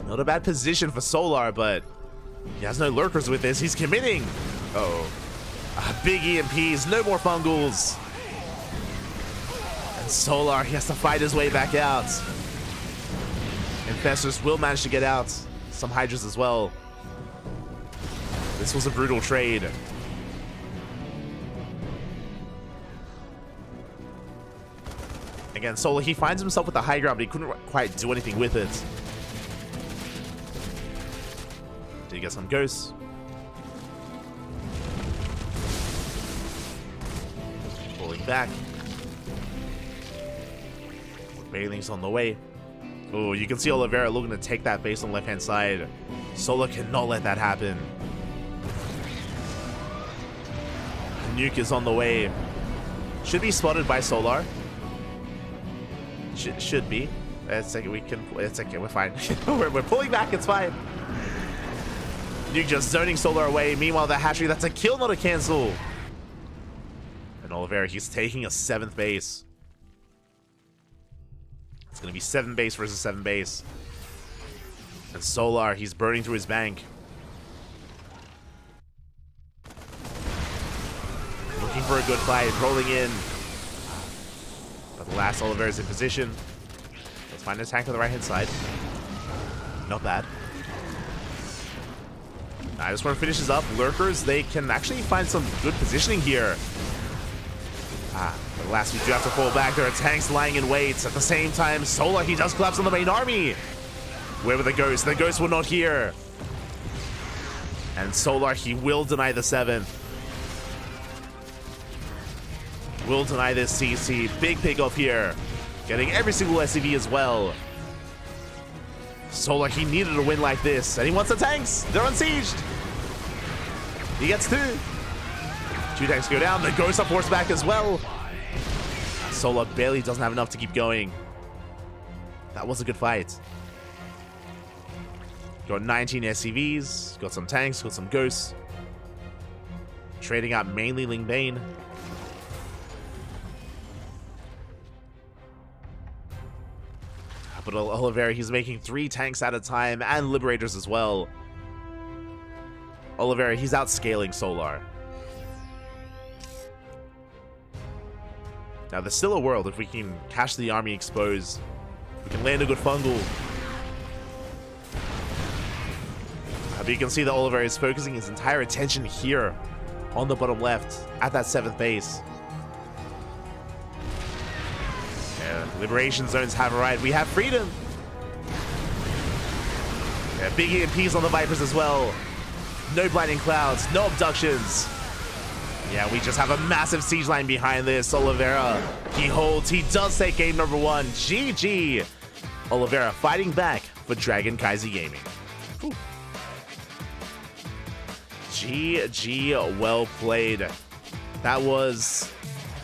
Not a bad position for Solar, but he has no Lurkers with this. He's committing. Uh-oh. Big EMPs. No more Fungals. And Solar, he has to fight his way back out. Infestors will manage to get out. Some Hydras as well. This was a brutal trade. Again, Solar, he finds himself with the high ground, but he couldn't quite do anything with it. Did get some ghosts. Pulling back. Bailing's on the way. Oh, you can see Oliveira looking to take that base on the left-hand side. Solar cannot let that happen. Nuke is on the way. Should be spotted by Solar. Should be. It's okay, it's okay, we're fine. we're pulling back, it's fine. Nuke just zoning Solar away. Meanwhile, the hatchery, that's a kill, not a cancel. And Oliveira, he's taking a 7th base. It's going to be 7 base versus 7 base. And Solar, he's burning through his bank. Looking for a good fight, rolling in. But the last Oliveira's in position. Let's find a tank on the right-hand side. Not bad. This one finishes up. Lurkers, they can actually find some good positioning here. But last we do have to fall back. There are tanks lying in wait. At the same time, Solar, he does collapse on the main army. Where were the ghosts? The ghosts were not here. And Solar, he will deny the 7th. Will deny this CC. Big pick off here. Getting every single SCV as well. Solar, he needed a win like this. And he wants the tanks. They're unsieged. He gets 2. 2 tanks go down. The ghosts are forced back as well. Solar barely doesn't have enough to keep going. That was a good fight. Got 19 SCVs. Got some tanks. Got some ghosts. Trading out mainly Ling Bane. But Oliveira, he's making 3 tanks at a time and Liberators as well. Oliveira, he's outscaling Solar. Now, there's still a world if we can catch the army exposed. We can land a good fungal. But you can see that Oliveira is focusing his entire attention here on the bottom left at that 7th base. Liberation zones have arrived. We have freedom. Yeah, big EMPs on the Vipers as well. No blinding clouds, no abductions. Yeah, we just have a massive siege line behind this. Oliveira, he holds. He does take game number 1. GG. Oliveira fighting back for CranKy Gaming. Whew. GG, well played. That was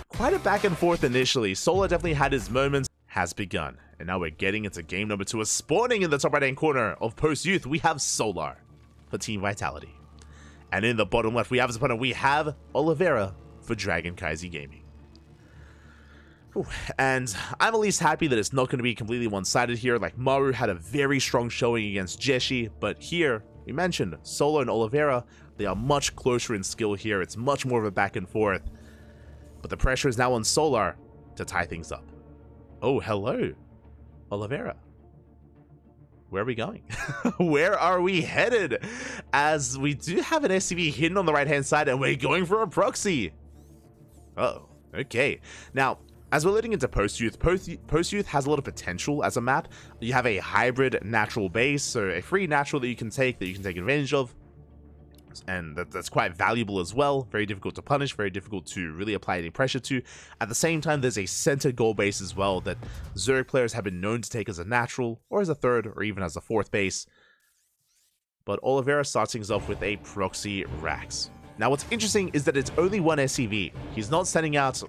quite a back and forth initially. Solar definitely had his moments. Has begun. And now we're getting into game number 2. Spawning in the top right hand corner of Post Youth, we have Solar for Team Vitality. And in the bottom left, we have his opponent. We have Oliveira for CranKy Gaming. Whew. And I'm at least happy that it's not going to be completely one-sided here. Like, Maru had a very strong showing against Jeshi, but here, we mentioned Solar and Oliveira, they are much closer in skill here. It's much more of a back and forth. But the pressure is now on Solar to tie things up. Oh, hello, Oliveira. Where are we going? Where are we headed? As we do have an SCV hidden on the right-hand side, and we're going for a proxy. Oh, okay. Now, as we're leading into Post Youth has a lot of potential as a map. You have a hybrid natural base, so a free natural that you can take advantage of. And that's quite valuable as well. Very difficult to punish, very difficult to really apply any pressure to. At the same time, there's a center goal base as well that Zerg players have been known to take as a natural, or as a 3rd, or even as a 4th base. But Oliveira starts things off with a proxy Rax. Now, what's interesting is that it's only 1 SCV. He's not sending out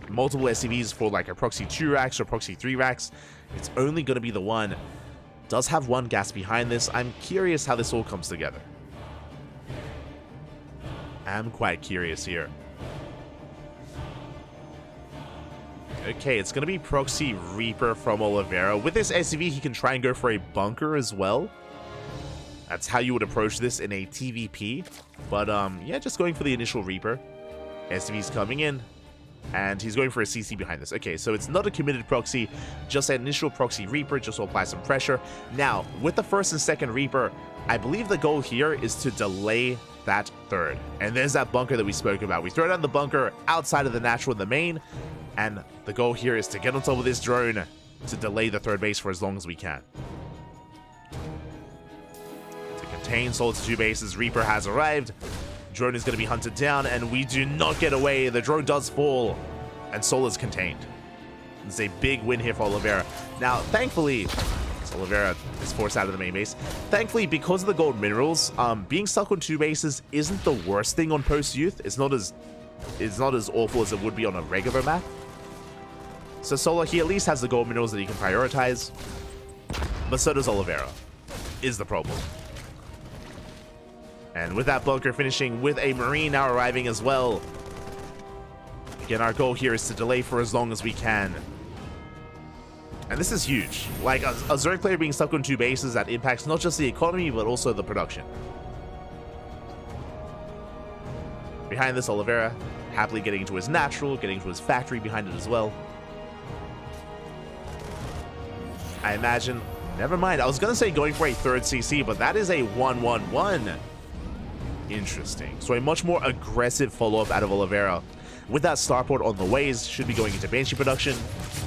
multiple SCVs for like a proxy 2 Rax or proxy 3 Rax. It's only going to be the one. Does have 1 gas behind this. I'm curious how this all comes together. I'm quite curious here. Okay, it's going to be Proxy Reaper from Oliveira. With this SCV, he can try and go for a bunker as well. That's how you would approach this in a TVP. But, yeah, just going for the initial Reaper. SCV's coming in. And he's going for a CC behind this. Okay, so it's not a committed proxy, just an initial Proxy Reaper, just to apply some pressure. Now, with the 1st and 2nd Reaper, I believe the goal here is to delay that 3rd. And there's that bunker that we spoke about. We throw down the bunker outside of the natural in the main, and the goal here is to get on top of this drone to delay the 3rd base for as long as we can. To contain Solar's 2 bases, Reaper has arrived. Drone is going to be hunted down, and we do not get away. The drone does fall, and Solar's contained. It's a big win here for Oliveira. Now, thankfully, Oliveira is forced out of the main base. Thankfully, because of the gold minerals, being stuck on 2 bases isn't the worst thing on Post Youth. It's not as awful as it would be on a regular map. So Solar, he at least has the gold minerals that he can prioritize. But so does Oliveira, is the problem. And with that bunker finishing with a Marine now arriving as well. Again, our goal here is to delay for as long as we can. And this is huge. Like, a Zerg player being stuck on 2 bases, that impacts not just the economy, but also the production. Behind this, Oliveira happily getting into his natural, getting into his factory behind it as well. I imagine... Never mind, I was going to say going for a 3rd CC, but that is a 1-1-1. Interesting. So a much more aggressive follow-up out of Oliveira. with that starport on the ways, should be going into Banshee production,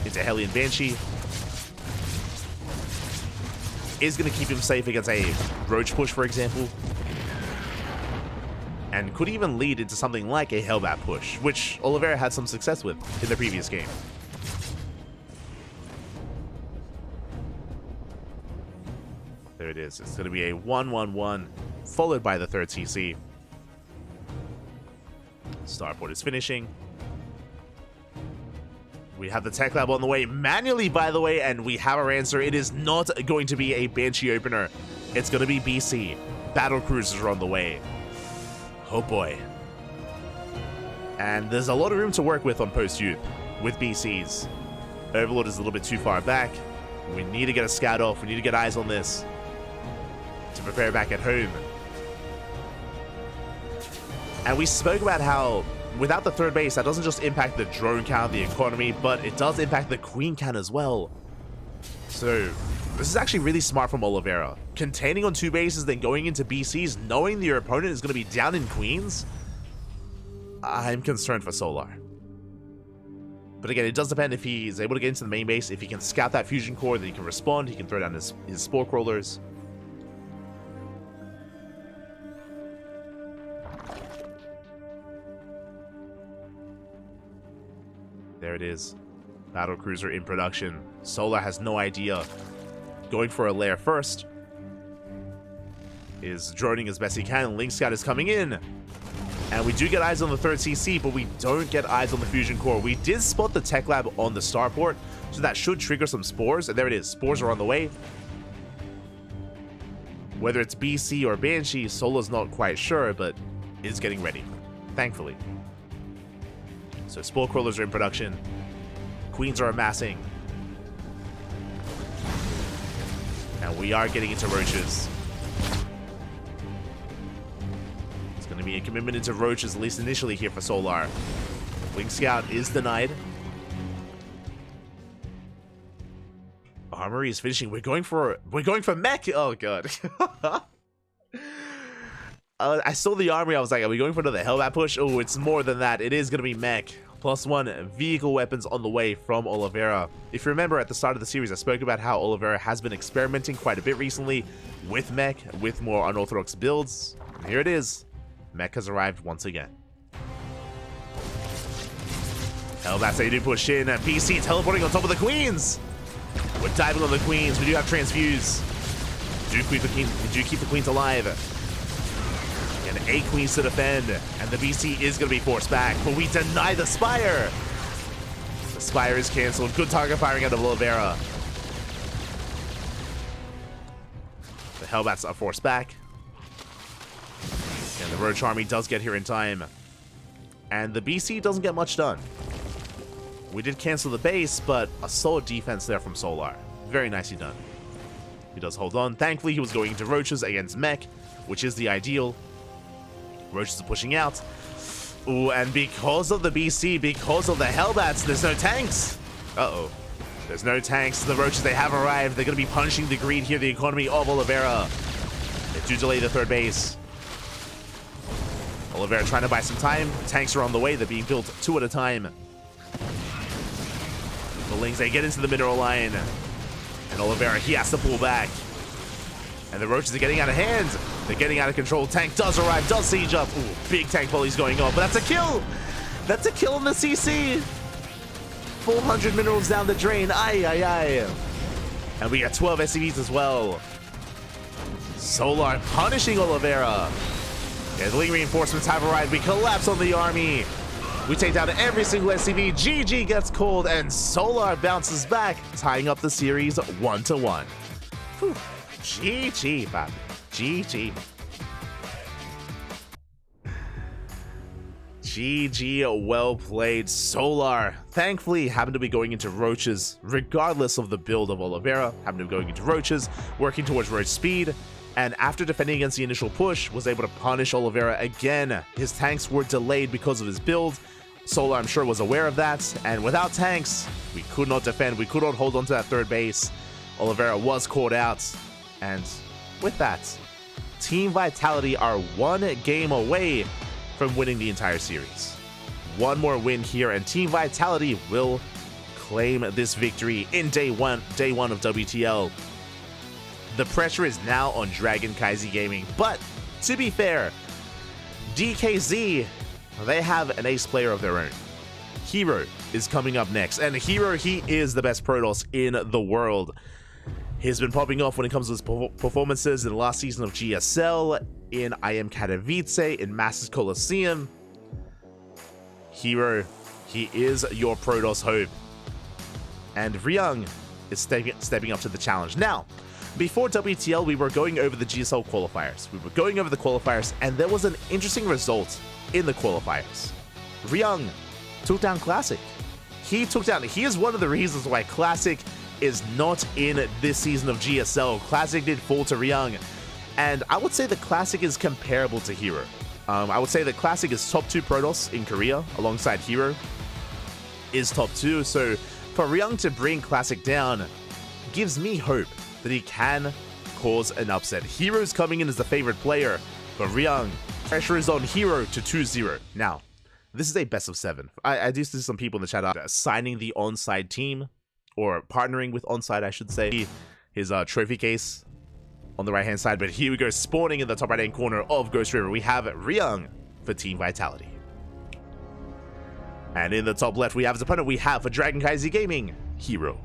into Hellion Banshee. Is going to keep him safe against a Roach push, for example. And could even lead into something like a Hellbat push, which Oliveira had some success with in the previous game. There it is. It's going to be a 1-1-1, followed by the third CC. Starport is finishing. We have the Tech Lab on the way manually, by the way, and we have our answer. It is not going to be a Banshee opener. It's going to be BC. Battle Cruisers are on the way. Oh boy. And there's a lot of room to work with on post-youth with BCs. Overlord is a little bit too far back. We need to get a scout off. We need to get eyes on this to prepare back at home. And we spoke about how without the third base, that doesn't just impact the drone count, the economy, but it does impact the queen count as well. So this is actually really smart from Oliveira. Containing on 2 bases, then going into BCs, knowing your opponent is going to be down in queens. I'm concerned for Solar. But again, it does depend if he's able to get into the main base. If he can scout that fusion core, then he can respond. He can throw down his spore crawlers. There it is. Battle Cruiser in production. Solar has no idea. Going for a lair first. Is droning as best he can. Link Scout is coming in. And we do get eyes on the third CC, but we don't get eyes on the fusion core. We did spot the Tech Lab on the starport, so that should trigger some spores. And there it is. Spores are on the way. Whether it's BC or Banshee, Solar's not quite sure, but is getting ready. Thankfully. So spore crawlers are in production. Queens are amassing. And we are getting into roaches. It's going to be a commitment into roaches, at least initially here for Solar. Wing Scout is denied. Armory is finishing. We're going for mech. Oh god. I saw the armory. I was like, are we going for another Hellbat push? Oh, it's more than that. It is going to be mech. +1 vehicle weapons on the way from Oliveira. If you remember at the start of the series, I spoke about how Oliveira has been experimenting quite a bit recently with mech, with more unorthodox builds. And here it is. Mech has arrived once again. Hellbats, they do push in. PC teleporting on top of the queens. We're diving on the queens. We do have transfuse. We do keep the queens alive. And 8 queens to defend. And the BC is going to be forced back. But we deny the Spire. The Spire is cancelled. Good target firing out of Oliveira. The Hellbats are forced back. And the Roach Army does get here in time. And the BC doesn't get much done. We did cancel the base, but a solid defense there from Solar. Very nicely done. He does hold on. Thankfully, he was going into Roaches against Mech, which is the ideal. Roaches are pushing out. Ooh, and because of the BC, because of the Hellbats, there's no tanks. Uh-oh. There's no tanks. The Roaches, they have arrived. They're going to be punishing the greed here, the economy of Oliveira. They do delay the third base. Oliveira trying to buy some time. Tanks are on the way. They're being built 2 at a time. The Lings, they get into the mineral line. And Oliveira, he has to pull back. And the Roaches are getting out of hand. They're getting out of control. Tank does arrive, does siege up. Ooh, big tank volleys going on, but that's a kill. That's a kill on the CC. 400 minerals down the drain. Aye, aye, aye. And we got 12 SCVs as well. Solar punishing Oliveira. Yeah, the Ling reinforcements have arrived. We collapse on the army. We take down every single SCV. GG gets called, and Solar bounces back, tying up the series 1-1. Whew. GG, Bob. GG. GG, well played. Solar, thankfully, happened to be going into Roaches, regardless of the build of Oliveira. Happened to be going into Roaches, working towards Roach speed. And after defending against the initial push, was able to punish Oliveira again. His tanks were delayed because of his build. Solar, I'm sure, was aware of that. And without tanks, we could not defend. We could not hold on to that third base. Oliveira was caught out. And with that, Team Vitality are 1 game away from winning the entire series. one more win here, and Team Vitality will claim this victory in day one of WTL. The pressure is now on CranKy Gaming, but to be fair, DKZ, they have an ace player of their own. Hero is coming up next, and Hero, he is the best Protoss in the world. He's been popping off when it comes to his performances in the last season of GSL, in IM Katowice, in Masters Coliseum. Hero, he is your Protoss hope. And Ryung is stepping up to the challenge. Now, before WTL, we were going over the GSL qualifiers. And there was an interesting result in the qualifiers. Ryung took down Classic. He is one of the reasons why Classic is not in this season of GSL. Classic did fall to Ryung, and I would say the Classic is comparable to Hero. I would say that Classic is top 2 Protoss in Korea, alongside Hero is top 2. So for Ryung to bring Classic down gives me hope that he can cause an upset. Hero's coming in as the favorite player, but Ryung, pressure is on Hero to 2-0. Now, this is a best of 7. I do see some people in the chat signing the onside team, or partnering with onside, I should say. His trophy case on the right hand side, but here we go, spawning in the top right hand corner of Ghost River, we have Ryung for Team Vitality. And in the top left, we have his opponent. We have for CranKy Gaming, Hero.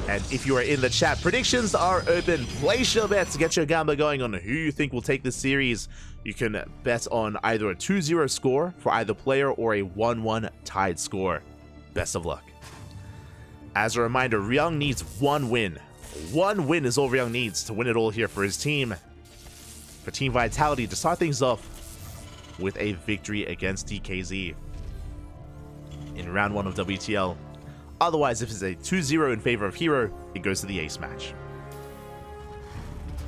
And if you are in the chat, predictions are open. Place your bets to get your gambler going on who you think will take this series. You can bet on either a 2-0 score for either player or a 1-1 tied score. Best of luck. As a reminder, Ryung needs one win. One win is all Ryung needs to win it all here for his team. For Team Vitality to start things off with a victory against DKZ in round 1 of WTL. Otherwise, if it's a 2-0 in favor of Hero, it goes to the ace match.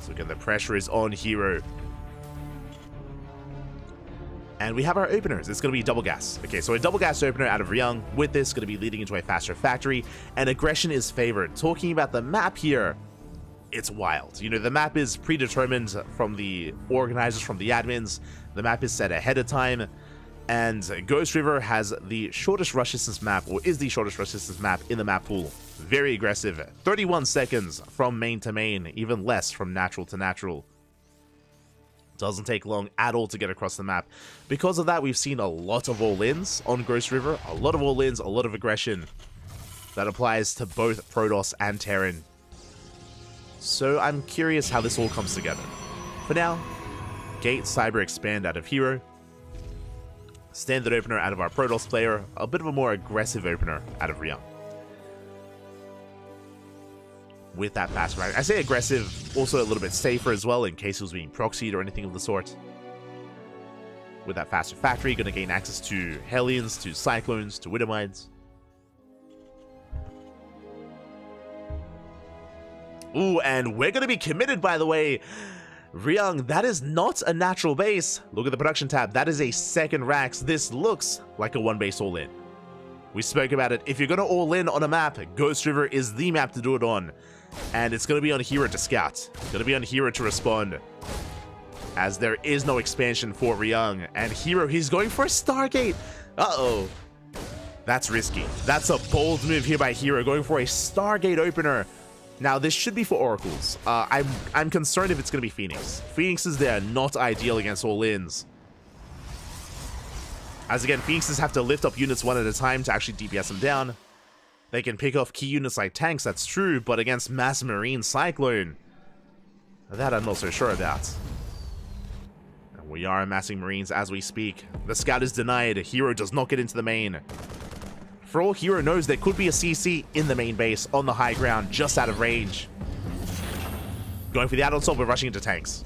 So again, the pressure is on Hero. And we have our openers. It's going to be double gas. Okay, so a double gas opener out of Ryung. With this, going to be leading into a faster factory. And aggression is favored. Talking about the map here, it's wild. You know, the map is predetermined from the organizers, from the admins. The map is set ahead of time. And Ghost River has the shortest rush distance map, or is the shortest rush distance map in the map pool. Very aggressive. 31 seconds from main to main, even less from natural to natural. Doesn't take long at all to get across the map. Because of that, we've seen a lot of all-ins on Ghost River. A lot of all-ins, a lot of aggression. That applies to both Protoss and Terran. So I'm curious how this all comes together. For now, Gate, Cyber, Expand out of Hero. Standard opener out of our Protoss player. A bit of a more aggressive opener out of Ryung. With that fast right. I say aggressive, also a little bit safer as well in case it was being proxied or anything of the sort. With that faster factory, going to gain access to Hellions, to Cyclones, to Widowmides. Ooh, and we're going to be committed, by the way. Ryung, that is not a natural base. Look at the production tab. That is a second Rax. This looks like a one base all-in. We spoke about it. If you're going to all-in on a map, Ghost River is the map to do it on. And it's going to be on Hero to scout. It's going to be on Hero to respond. As there is no expansion for Ryung. And Hero, he's going for a Stargate. Uh-oh. That's risky. That's a bold move here by Hero, going for a Stargate opener. Now, this should be for Oracles. I'm concerned if it's going to be Phoenix. Phoenixes, they are not ideal against all-ins. As again, Phoenixes have to lift up units one at a time to actually DPS them down. They can pick off key units like tanks, that's true, but against Mass Marine Cyclone, that I'm not so sure about. And we are amassing Marines as we speak. The scout is denied. Hero does not get into the main. For all Hero knows, there could be a CC in the main base on the high ground, just out of range. Going for the add-on assault, we're rushing into tanks.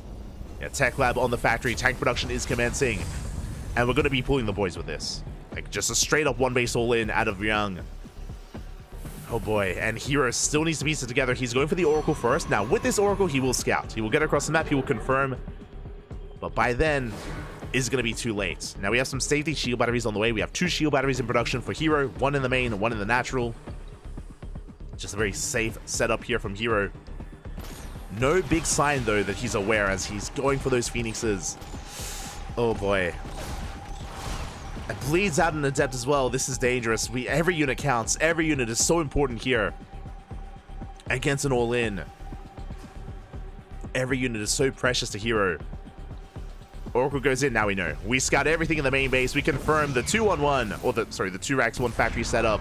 Yeah, Tech Lab on the factory, tank production is commencing. And we're going to be pulling the boys with this. Like, just a straight-up one-base all-in out of Ryung. Oh boy, and Hero still needs to piece it together. He's going for the Oracle first. Now, with this Oracle, he will scout. He will get across the map, he will confirm. But by then, it's going to be too late. Now, we have some safety shield batteries on the way. We have 2 shield batteries in production for Hero. 1 in the main, 1 in the natural. Just a very safe setup here from Hero. No big sign, though, that he's aware as he's going for those Phoenixes. Oh boy. It bleeds out an Adept as well. This is dangerous. Every unit counts. Every unit is so important here against an all-in. Every unit is so precious to Hero. Oracle goes in, now we know. We scout everything in the main base. We confirm the 2-on-1, or the 2-Rax 1 factory setup.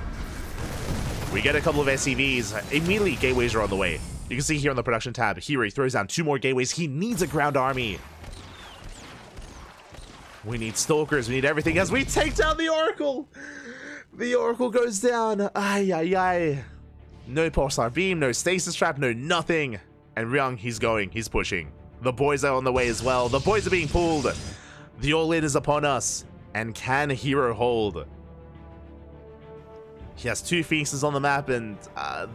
We get a couple of SCVs. Immediately, gateways are on the way. You can see here on the production tab, Hero throws down 2 more gateways. He needs a ground army. We need Stalkers. We need everything as we take down the Oracle. The Oracle goes down. Ay, ay, ay. No Pulsar Beam, no Stasis Trap, no nothing. And Ryung, he's going. He's pushing. The boys are on the way as well. The boys are being pulled. The all-in is upon us. And can Hero hold? He has 2 Phoenixes on the map, and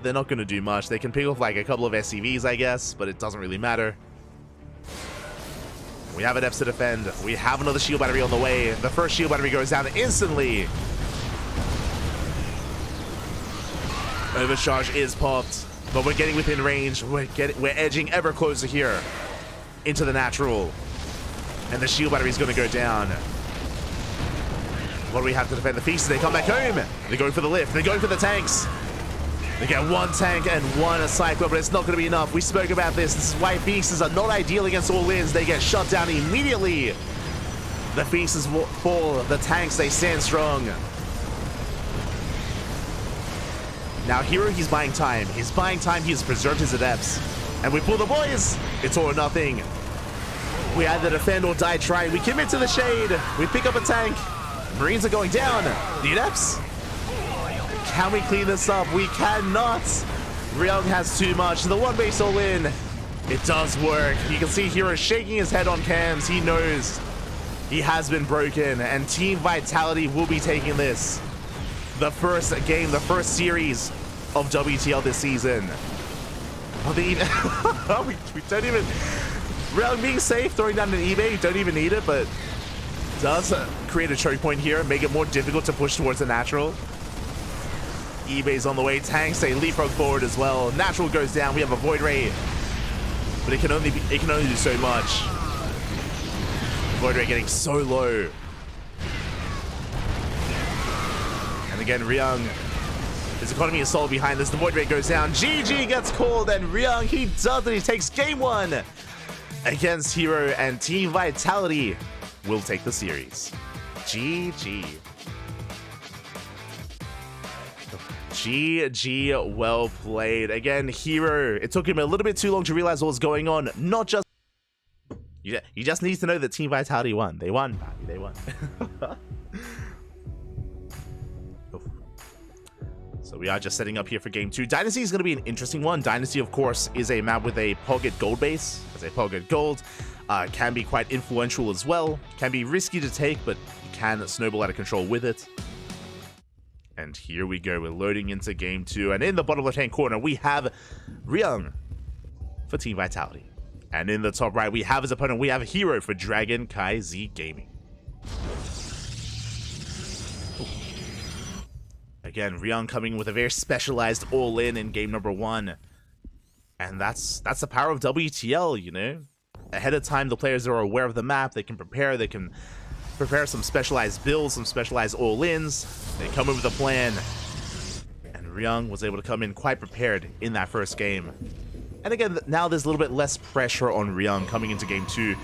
they're not going to do much. They can pick off like a couple of SCVs, I guess, but it doesn't really matter. We have Adepts to defend. We have another shield battery on the way. The first shield battery goes down instantly. Overcharge is popped, but we're getting within range. We're edging ever closer here into the natural. And the shield battery is going to go down. What do we have to defend? The Feasts, they come back home. They're going for the lift. They're going for the tanks. They get 1 tank and 1 Cyclone, but it's not going to be enough. We spoke about this. This is why Feasts are not ideal against all-ins. They get shut down immediately. The Feasts fall. The tanks, they stand strong. Now Hero, he's buying time. He's buying time. He has preserved his Adepts. And we pull the boys. It's all or nothing. We either defend or die trying. We commit to the shade. We pick up a tank. Marines are going down. The Adepts. Can we clean this up? We cannot. Ryung has too much. The 1 base all in. It does work. You can see Hero shaking his head on cams. He knows he has been broken, and Team Vitality will be taking this. The first game, the first series of WTL this season. we don't even... Ryung being safe, throwing down an eBay, don't even need it, but does create a choke point here and make it more difficult to push towards the natural. eBay's on the way. Tanks, they leapfrog forward as well. Natural goes down. We have a Void Ray, but it can only do so much. Void Ray getting so low. And again, Ryung, his economy is solid behind this. The Void Ray goes down. GG gets called, and Ryung, he does it. He takes game 1 against Hero, and Team Vitality will take the series. GG. GG, well played. Again, Hero, it took him a little bit too long to realize what was going on. Not just... You just need to know that Team Vitality won. They won, Bobby. They won. So we are just setting up here for game 2. Dynasty is going to be an interesting one. Dynasty, of course, is a map with a Pocket Gold base. As a Pocket Gold can be quite influential as well. Can be risky to take, but you can snowball out of control with it. And here we go. We're loading into game 2. And in the bottom left-hand corner, we have Ryung for Team Vitality. And in the top right, we have his opponent. We have Hero for CranKy Z Gaming. Again, Ryung coming with a very specialized all-in in game number 1. And that's the power of WTL, you know? Ahead of time, the players are aware of the map. They can prepare. They can prepare some specialized builds, some specialized all-ins. They come in with a plan. And Ryung was able to come in quite prepared in that first game. And again, now there's a little bit less pressure on Ryung coming into game 2.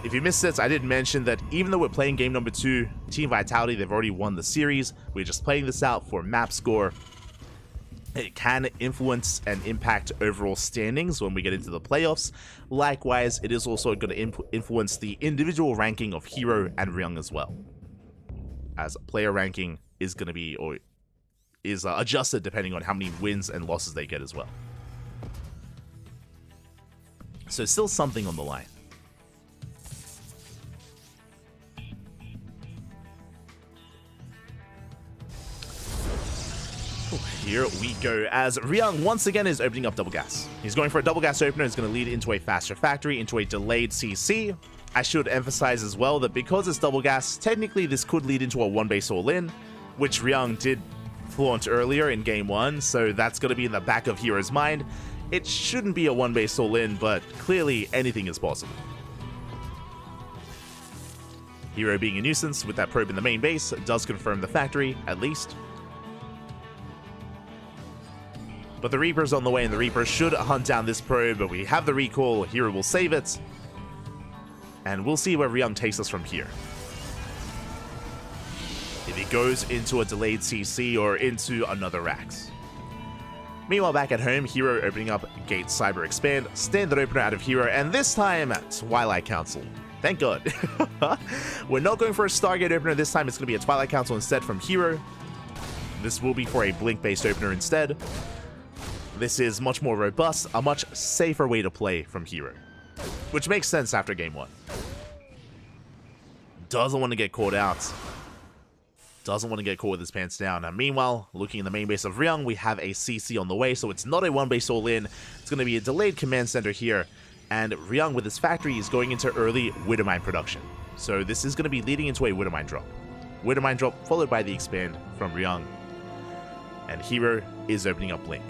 If you missed it, I did mention that even though we're playing game number 2, Team Vitality, they've already won the series. We're just playing this out for map score. It can influence and impact overall standings when we get into the playoffs. Likewise, it is also going to influence the individual ranking of Hero and Ryung as well, as player ranking is going to be, or is adjusted depending on how many wins and losses they get as well. So still something on the line. Here we go, as Ryung once again is opening up double gas. He's going for a double gas opener. It's going to lead into a faster factory, into a delayed CC. I should emphasize as well that because it's double gas, technically this could lead into a 1 base all-in, which Ryung did flaunt earlier in game 1, so that's going to be in the back of Hero's mind. It shouldn't be a 1 base all-in, but clearly anything is possible. Hero being a nuisance with that probe in the main base does confirm the factory, at least. But the Reaper's on the way, and the Reaper should hunt down this probe, but we have the recall. Hero will save it. And we'll see where Ryung takes us from here. If he goes into a delayed CC or into another Rax. Meanwhile, back at home, Hero opening up Gate Cyber Expand, standard opener out of Hero, and this time, Twilight Council. Thank God. We're not going for a Stargate opener this time, it's going to be a Twilight Council instead from Hero. This will be for a Blink-based opener instead. This is much more robust, a much safer way to play from Hero. Which makes sense after game 1. Doesn't want to get caught out. Doesn't want to get caught with his pants down. Now, meanwhile, looking in the main base of Ryung, we have a CC on the way, so it's not a one-base all-in. It's going to be a delayed command center here, and Ryung with his factory is going into early Widowmine production. So this is going to be leading into a Widowmine drop. Widowmine drop followed by the expand from Ryung. And Hero is opening up Blink.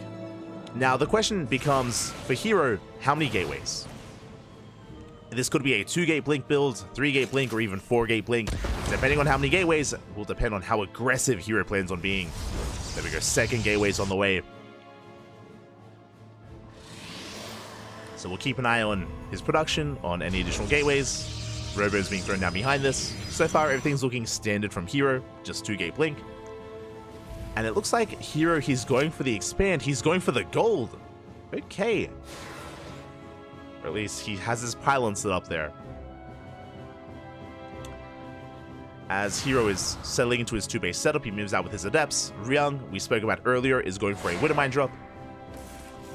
Now, the question becomes, for Hero, how many gateways? This could be a 2-gate Blink build, 3-gate Blink, or even 4-gate Blink. Depending on how many gateways, will depend on how aggressive Hero plans on being. There we go, 2nd gateways on the way. So we'll keep an eye on his production, on any additional gateways. Robo's being thrown down behind this. So far, everything's looking standard from Hero, just 2-gate Blink. And it looks like Hero, he's going for the expand, he's going for the gold. Okay. Or at least he has his pylon set up there. As Hero is settling into his 2-base setup, he moves out with his Adepts. Ryung, we spoke about earlier, is going for a Widowmine drop.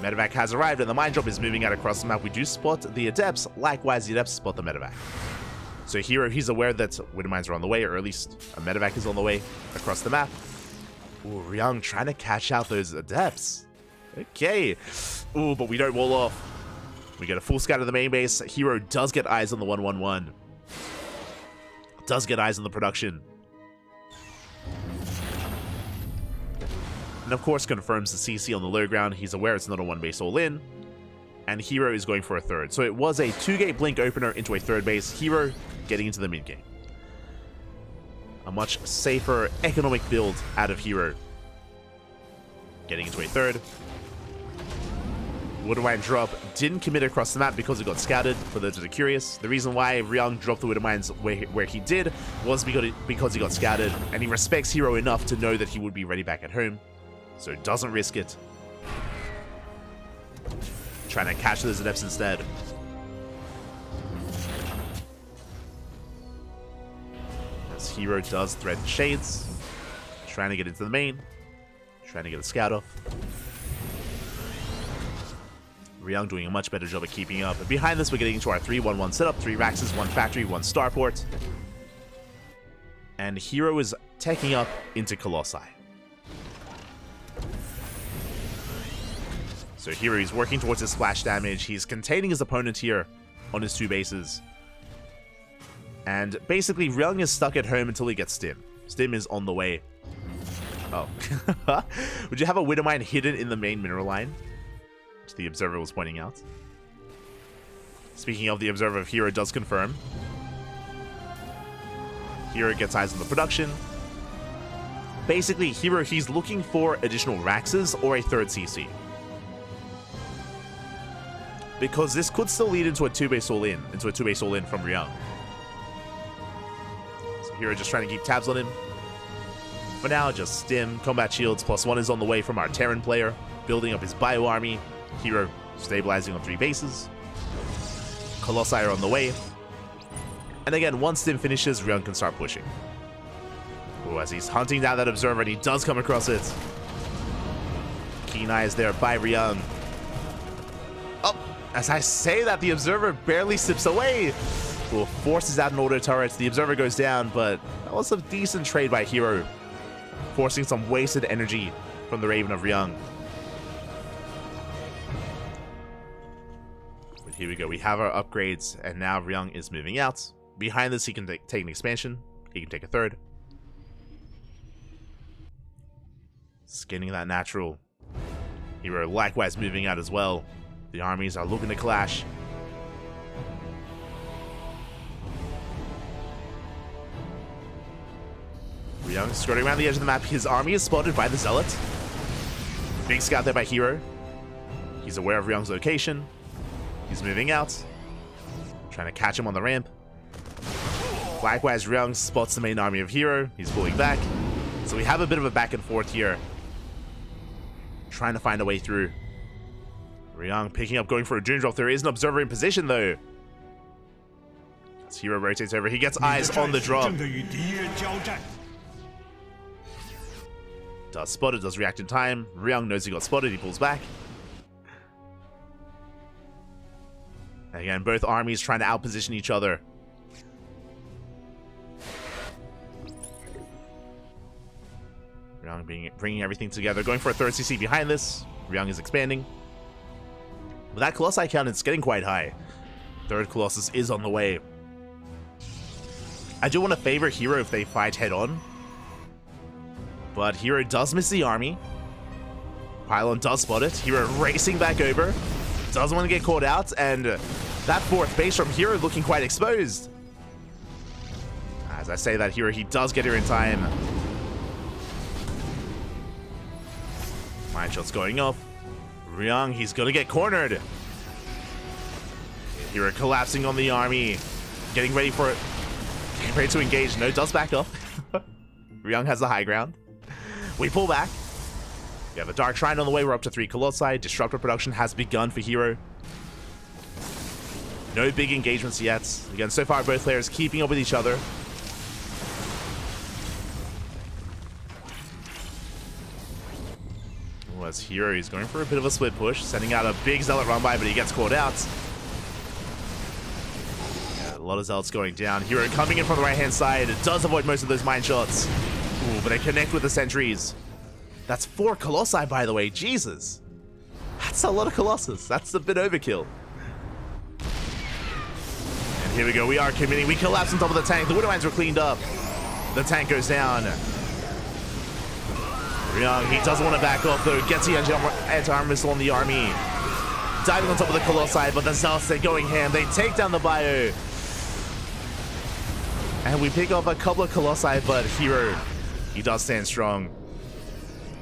Medevac has arrived, and the mine drop is moving out across the map. We do spot the Adepts. Likewise, the Adepts spot the Medevac. So Hero, he's aware that Widowmines are on the way, or at least a Medevac is on the way across the map. Ooh, Ryung trying to catch out those Adepts. Okay. Ooh, but we don't wall off. We get a full scout of the main base. Hero does get eyes on the 111. Does get eyes on the production. And of course confirms the CC on the low ground. He's aware it's not a 1-base all-in. And Hero is going for a 3rd. So it was a 2-gate Blink opener into a 3rd base. Hero getting into the mid-game. A much safer economic build out of Hero. Getting into a 3rd. Widowmine drop didn't commit across the map because it got scouted, for those that are curious. The reason why Ryung dropped the Widowmines where he did was because he got scouted, and he respects Hero enough to know that he would be ready back at home, so doesn't risk it. Trying to catch those Adepts instead. As Hero does thread the Shades, trying to get into the main, trying to get a scout off. Ryung doing a much better job of keeping up. And behind this, we're getting into our 3-1-1 setup. 3 Raxes, 1 factory, 1 starport. And Hero is taking up into Colossi. So Hero is working towards his splash damage. He's containing his opponent here on his 2 bases. And basically, Ryung is stuck at home until he gets Stim. Stim is on the way. Oh. Would you have a Widowmine hidden in the main mineral line? The Observer was pointing out. Speaking of the Observer, Hero does confirm. Hero gets eyes on the production. Basically, Hero, he's looking for additional Raxes or a 3rd CC. Because this could still lead into a 2-base all-in, from Ryung. So Hero just trying to keep tabs on him. For now, just Stim, Combat Shields, +1 is on the way from our Terran player, building up his Bio Army. Hero stabilizing on 3 bases. Colossi are on the way. And again, once Stim finishes, Ryung can start pushing. Ooh, as he's hunting down that Observer, and he does come across it. Keen eyes there by Ryung. Oh, as I say that, the Observer barely sips away. Ooh, forces out an auto turret. The Observer goes down, but that was a decent trade by Hero. Forcing some wasted energy from the Raven of Ryung. Here we go. We have our upgrades, and now Ryung is moving out. Behind this, he can take an expansion. He can take a 3rd. Skinning that natural. Hero likewise moving out as well. The armies are looking to clash. Ryung skirting around the edge of the map. His army is spotted by the Zealot. Big scout there by Hero. He's aware of Ryung's location. He's moving out. Trying to catch him on the ramp. Likewise, Ryung spots the main army of Hero. He's pulling back. So we have a bit of a back and forth here. Trying to find a way through. Ryung picking up, going for a Doom Drop. There is an observer in position though. As Hero rotates over, he gets eyes on the drop. Does spotted, does react in time. Ryung knows he got spotted, he pulls back. And again, both armies trying to outposition each other. Ryung bringing everything together, going for a third CC behind this. Ryung is expanding. But that Colossi count is getting quite high. Third Colossus is on the way. I do want to favor Hero if they fight head-on. But Hero does miss the army. Pylon does spot it. Hero racing back over. Doesn't want to get caught out. And that fourth base from Hero looking quite exposed. As I say that, Hero, he does get here in time. Mine shots going off. Ryung, he's going to get cornered. Hero collapsing on the army. Getting ready for it. Getting ready to engage. No, does back up. Ryung has the high ground. We pull back. We have a Dark Shrine on the way. We're up to 3 Colossi. Disruptor production has begun for Hero. No big engagements yet. Again, so far both players keeping up with each other. As Hero, he's going for a bit of a split push, sending out a big Zealot run by, but he gets caught out. Yeah, a lot of Zealots going down. Hero coming in from the right-hand side. It does avoid most of those mine shots. Ooh, but they connect with the sentries. That's 4 Colossi, by the way. Jesus. That's a lot of Colossus. That's a bit overkill. And here we go. We are committing. We collapse on top of the tank. The Widow Mines were cleaned up. The tank goes down. Ryung, he doesn't want to back off though. Gets the anti-armor missile on the army. Diving on top of the Colossi, but the Zealots, they're going ham. They take down the bio. And we pick off a couple of Colossi, but Hero, he does stand strong.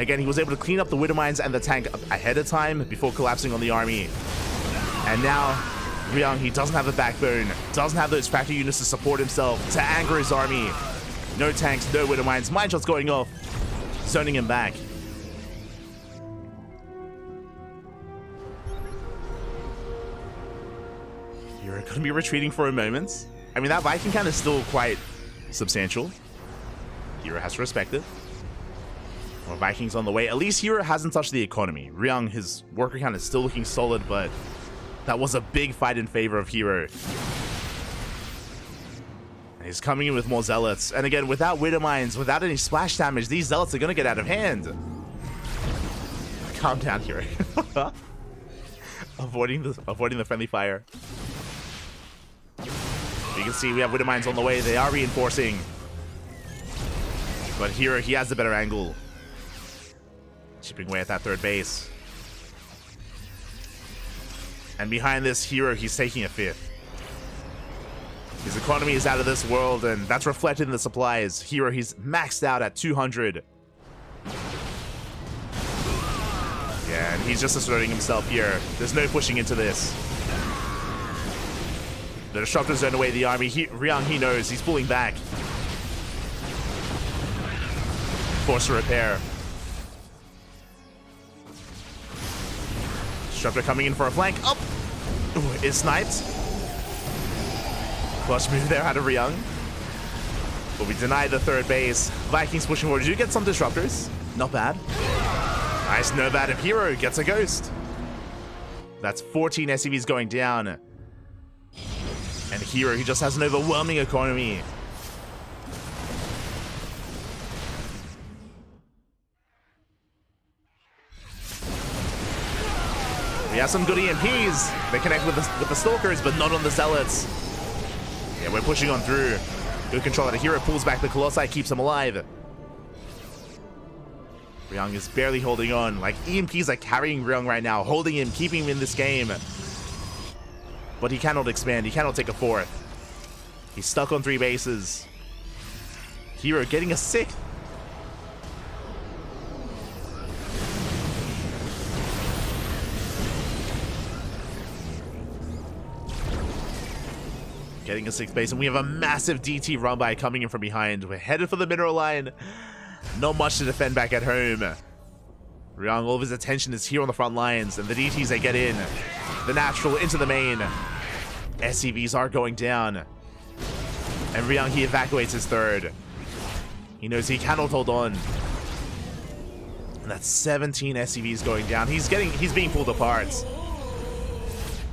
Again, he was able to clean up the Widow Mines and the tank ahead of time before collapsing on the army. And now, Ryung, he doesn't have the backbone. Doesn't have those factory units to support himself, to anger his army. No tanks, no Widow Mines. Mine shots going off. Zoning him back. You're going to be retreating for a moment. I mean, that Viking count is still quite substantial. Hero has to respect it. More Vikings on the way. At least Hero hasn't touched the economy. Ryung, his worker count is still looking solid, but that was a big fight in favor of Hero. He's coming in with more Zealots. And again, without Widow Mines, without any splash damage, these Zealots are going to get out of hand. Calm down, Hero. avoiding the friendly fire. You can see we have Widow Mines on the way. They are reinforcing. But Hero, he has the better angle. Chipping away at that third base. And behind this Hero, he's taking a 5th. His economy is out of this world, and that's reflected in the supplies. Hero, he's maxed out at 200. Yeah, and he's just asserting himself here. There's no pushing into this. The Disruptors zone away the army. Ryung, he knows. He's pulling back. Force to repair. Disruptor coming in for a flank. Up! Ooh, it's sniped. Clutch move there out of Ryung. But we denied the third base. Vikings pushing forward. Did you get some Disruptors? Not bad. Nice Nomad of Hero gets a ghost. That's 14 SCVs going down. And Hero, he just has an overwhelming economy. We have some good EMPs. They connect with the Stalkers, but not on the Zealots. Yeah, we're pushing on through. Good control of the Hero, pulls back the Colossi, keeps him alive. Ryung is barely holding on. Like, EMPs are carrying Ryung right now, holding him, keeping him in this game. But he cannot expand, he cannot take a 4th. He's stuck on 3 bases. Hero getting a 6th. getting a 6th base, and we have a massive DT run by coming in from behind. We're headed for the mineral line. Not much to defend back at home. Ryung, all of his attention is here on the front lines, and the DTs, they get in. The natural into the main. SCVs are going down. And Ryung, he evacuates his 3rd. He knows he cannot hold on. And that's 17 SCVs going down. He's being pulled apart.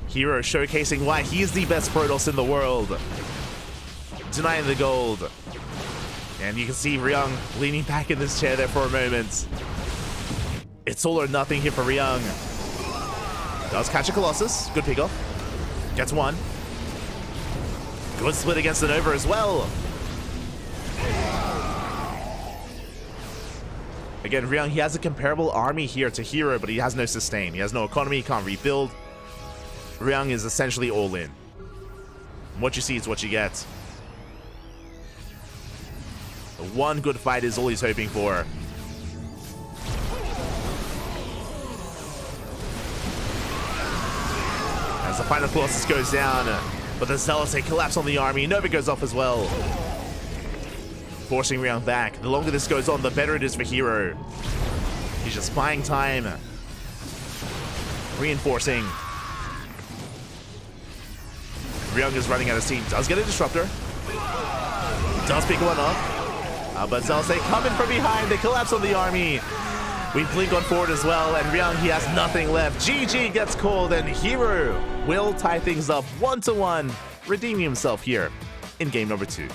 Hero showcasing why he is the best Protoss in the world. Denying the gold. And you can see Ryung leaning back in this chair there for a moment. It's all or nothing here for Ryung. Does catch a Colossus. Good pick off. Gets 1. Good split against the Nova as well. Again, Ryung, he has a comparable army here to Hero, but he has no sustain. He has no economy, he can't rebuild. Ryung is essentially all in. What you see is what you get. The one good fight is all he's hoping for. As the final Colossus goes down, but the Zealots, they collapse on the army. Nova goes off as well, forcing Ryung back. The longer this goes on, the better it is for Hero. He's just buying time. Reinforcing. Ryung is running out of steam. Does get a disruptor. Does pick one up. But Zealots, they come in from behind. They collapse on the army. We blink on forward as well, and Ryung, he has nothing left. GG gets called, and Hero will tie things up 1-1, redeeming himself here in game number 2.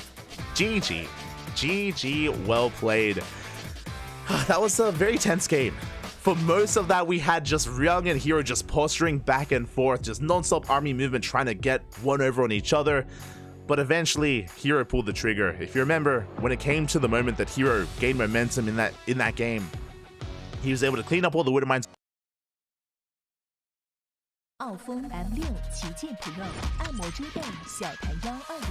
GG. GG, well played. That was a very tense game. For most of that, we had just Ryung and Hero just posturing back and forth, just non-stop army movement, trying to get one over on each other. But eventually, Hero pulled the trigger. If you remember, when it came to the moment that Hero gained momentum in that game, he was able to clean up all the Widow Mines. 傲风 M6 旗舰 Pro 按摩桌背小弹腰2.0。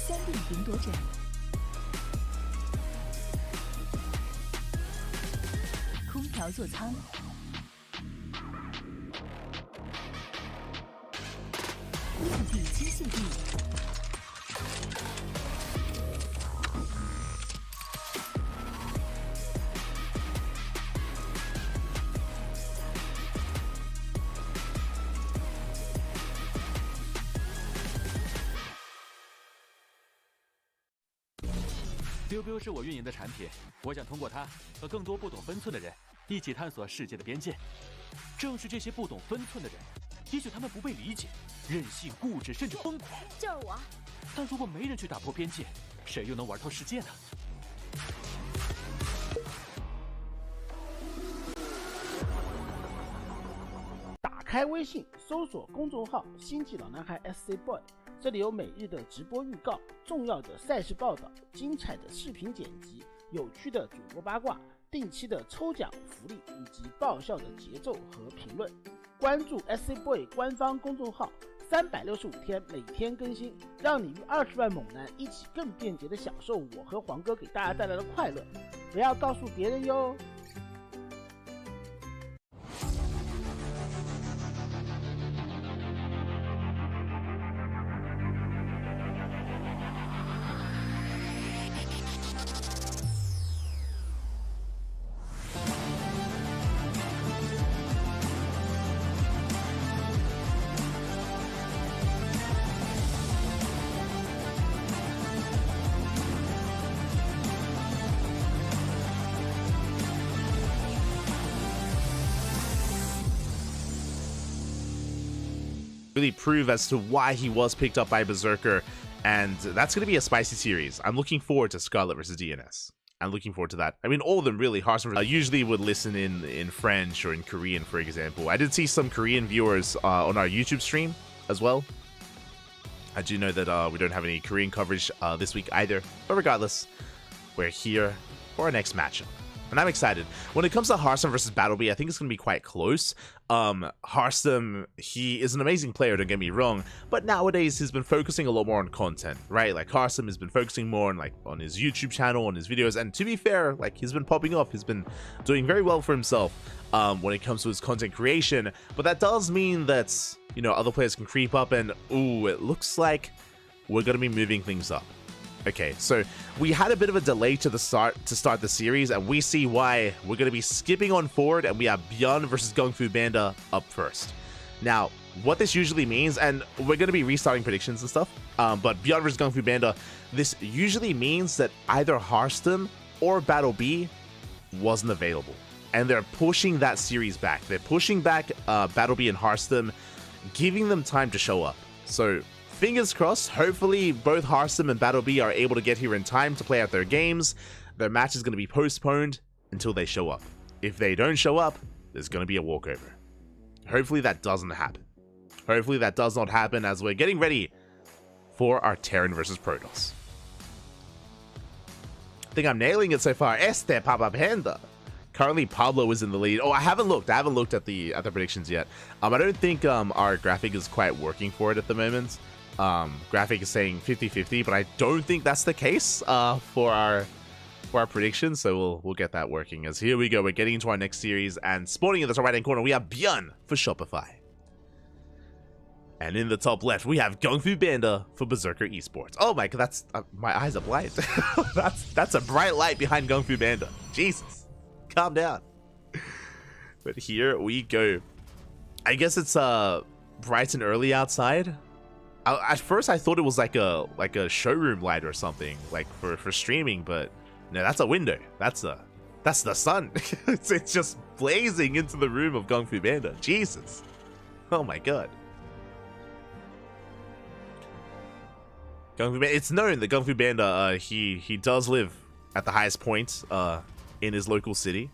3D 云朵枕，空调座舱，硬地机械臂。 biu biu 是我运营的产品，我想通过它和更多不懂分寸的人一起探索世界的边界。正是这些不懂分寸的人，也许他们不被理解，任性、固执，甚至疯狂。就是我。但如果没人去打破边界，谁又能玩透世界呢？ 打开微信，搜索公众号“星际老男孩 SC Boy”， 这里有每日的直播预告、重要的赛事报道、精彩的视频剪辑、有趣的主播八卦、定期的抽奖福利以及爆笑的节奏和评论。关注 SC Boy 官方公众号，365天每天更新，让你与20万猛男一起更便捷的享受我和黄哥给大家带来的快乐。不要告诉别人哟。 Really prove as to why he was picked up by Berserker, and that's going to be a spicy series. I'm looking forward to Scarlet versus DNS. I'm looking forward to that. I mean, all of them really. Hearthstone usually would listen in French or in Korean, for example. I did see some Korean viewers on our YouTube stream as well. I do know that we don't have any Korean coverage this week either, but regardless, we're here for our next matchup. And I'm excited. When it comes to Hearthstone versus Battlebee, I think it's going to be quite close. Hearthstone, he is an amazing player, don't get me wrong, but nowadays he's been focusing a lot more on content, right? Like Hearthstone has been focusing more on on his YouTube channel, on his videos, and to be fair, like he's been popping off, he's been doing very well for himself when it comes to his content creation. But that does mean that, you know, other players can creep up and, ooh, it looks like we're going to be moving things up. Okay, so we had a bit of a delay to start the series, and we see why. We're going to be skipping on forward, and we have Bjorn versus Kung Fu Panda up first. Now, what this usually means, and we're going to be restarting predictions and stuff, but Bjorn versus Kung Fu Panda, this usually means that either Hearthstone or Battlebee wasn't available, and they're pushing that series back. They're pushing back Battlebee and Hearthstone, giving them time to show up. So fingers crossed, hopefully both Hearthstone and Battlebee are able to get here in time to play out their games. Their match is going to be postponed until they show up. If they don't show up, there's going to be a walkover. Hopefully that doesn't happen. Hopefully that does not happen as we're getting ready for our Terran versus Protoss. I think I'm nailing it so far. Este Papa Panda. Currently Pablo is in the lead. Oh, I haven't looked at the predictions yet. I don't think our graphic is quite working for it at the moment. Graphic is saying 50-50, but I don't think that's the case for our predictions, so we'll get that working. As here we go, we're getting into our next series, and spawning in the top right hand corner we have Bjorn for Shopify, and in the top left we have Kung Fu Panda for Berserker Esports. Oh my god, that's my eyes are blind. that's a bright light behind Kung Fu Panda. Jesus, calm down. But here we go. I guess it's bright and early outside. At first I thought it was like a showroom light or something, like for streaming, but no, that's a window. That's the sun. it's just blazing into the room of Kung Fu Panda. Jesus. Oh my god. Kung Fu Panda, it's known that Kung Fu Panda he does live at the highest point in his local city,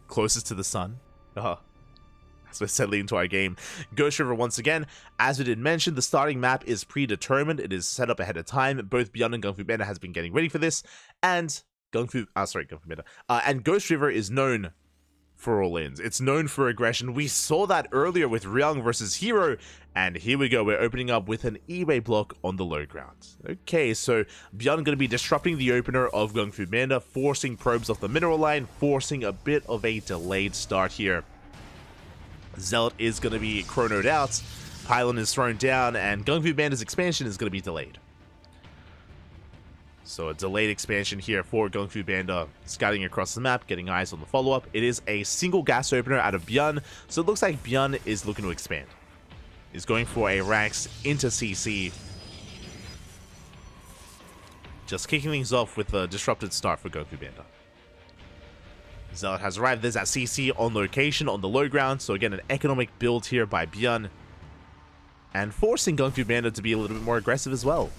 closest to the sun. As we're settling into our game. Ghost River once again, as we did mention, the starting map is predetermined. It is set up ahead of time. Both Beyond and Kung Fu Panda has been getting ready for this, and Kung Fu Panda. And Ghost River is known for all-ins. It's known for aggression. We saw that earlier with Ryung versus Hero, and here we go. We're opening up with an eBay block on the low ground. Okay, so Beyond going to be disrupting the opener of Kung Fu Panda, forcing probes off the mineral line, forcing a bit of a delayed start here. Zealot is going to be chronoed out, Pylon is thrown down, and Kung Fu Panda's expansion is going to be delayed. So a delayed expansion here for Kung Fu Panda, scouting across the map, getting eyes on the follow-up. It is a single gas opener out of Bjorn, so it looks like Bjorn is looking to expand. He's going for a Rax into CC. Just kicking things off with a disrupted start for Kung Fu Panda. Zealot has arrived. There's that CC on location on the low ground. So again, an economic build here by Bjorn. And forcing Kung Fu Panda to be a little bit more aggressive as well.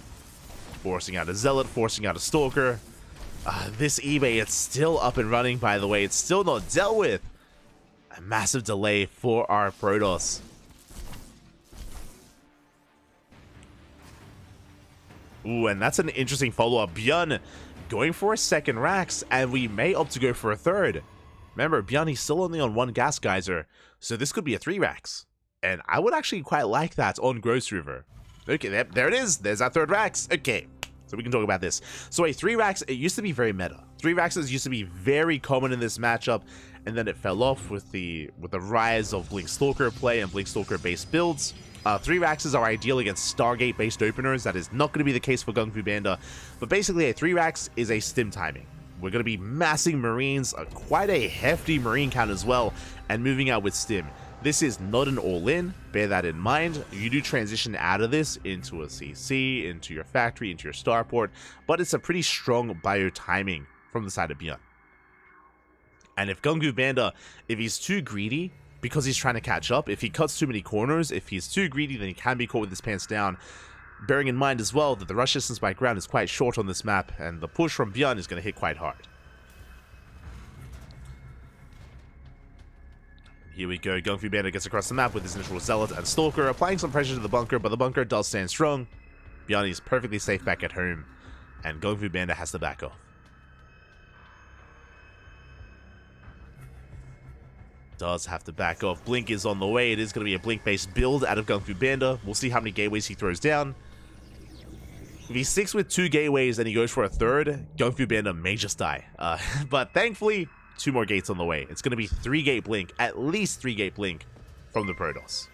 Forcing out a Zealot, forcing out a Stalker. This eBay, it's still up and running, by the way. It's still not dealt with. A massive delay for our Protoss. Ooh, and that's an interesting follow-up. Bjorn going for a second Rax, and we may opt to go for a third. Remember, Bjorn, he's still only on one Gas Geyser, so this could be a 3 Rax. And I would actually quite like that on Ghost River. Okay, there it is. There's that third Rax. Okay, so we can talk about this. So a 3 Rax, it used to be very meta. 3 Raxes used to be very common in this matchup, and then it fell off with the rise of Blink Stalker play and Blink Stalker based builds. 3 Raxes are ideal against Stargate based openers. That is not going to be the case for Kung Fu Panda, but basically a 3 Rax is a stim timing. We're going to be massing Marines, quite a hefty Marine count as well, and moving out with stim. This is not an all-in, bear that in mind. You do transition out of this into a CC, into your factory, into your starport, but it's a pretty strong bio timing from the side of Bjorn. And if Kung Fu Panda, if he's too greedy, because he's trying to catch up, if he cuts too many corners, if he's too greedy, then he can be caught with his pants down. Bearing in mind as well that the rush distance by ground is quite short on this map, and the push from Bjorn is going to hit quite hard. Here we go, Kung Fu Panda gets across the map with his initial Zealot and Stalker, applying some pressure to the bunker, but the bunker does stand strong. Bjorn is perfectly safe back at home, and Kung Fu Panda has to back off. does have to back off. Blink is on the way. It is going to be a Blink-based build out of Gung Fu Panda. We'll see how many gateways he throws down. If he sticks with 2 gateways and he goes for a third, Gung Fu Panda may just die. But thankfully, 2 more gates on the way. It's going to be 3-gate Blink, at least 3-gate Blink from the Protoss.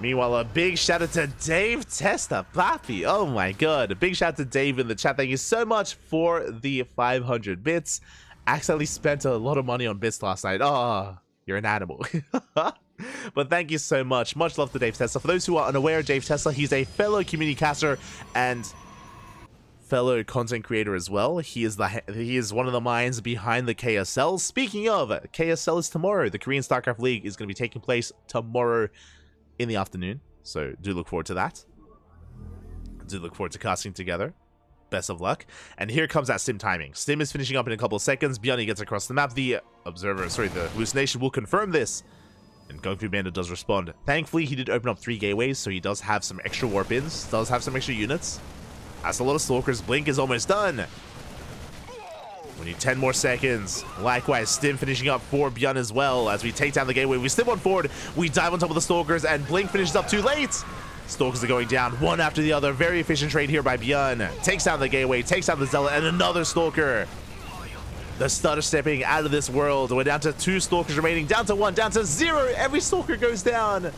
Meanwhile, a big shout out to Dave Testa Papi. Oh my god. A big shout out to Dave in the chat. Thank you so much for the 500 bits. Accidentally spent a lot of money on bits last night. Oh, you're an animal. But thank you so much. Much love to Dave Tesla. For those who are unaware, Dave Tesla, he's a fellow community caster and fellow content creator as well. He is one of the minds behind the KSL. Speaking of, KSL is tomorrow. The Korean StarCraft League is going to be taking place tomorrow in the afternoon. So do look forward to that. Do look forward to casting together. Best of luck. And here comes that Stim timing. Stim is finishing up in a couple of seconds. Bjorn gets across the map. The hallucination will confirm this. And Gung Fu Panda does respond. Thankfully, he did open up 3 gateways, so he does have some extra warp-ins. Does have some extra units. That's a lot of Stalkers. Blink is almost done. We need 10 more seconds. Likewise, Stim finishing up for Bjorn as well. As we take down the gateway, we Stim on forward. We dive on top of the Stalkers, and Blink finishes up too late. Stalkers are going down one after the other. Very efficient trade here by Bjorn. Takes down the gateway, takes down the Zealot, and another Stalker. The stutter stepping out of this world. We're down to 2 Stalkers remaining. Down to 1, down to 0. Every Stalker goes down.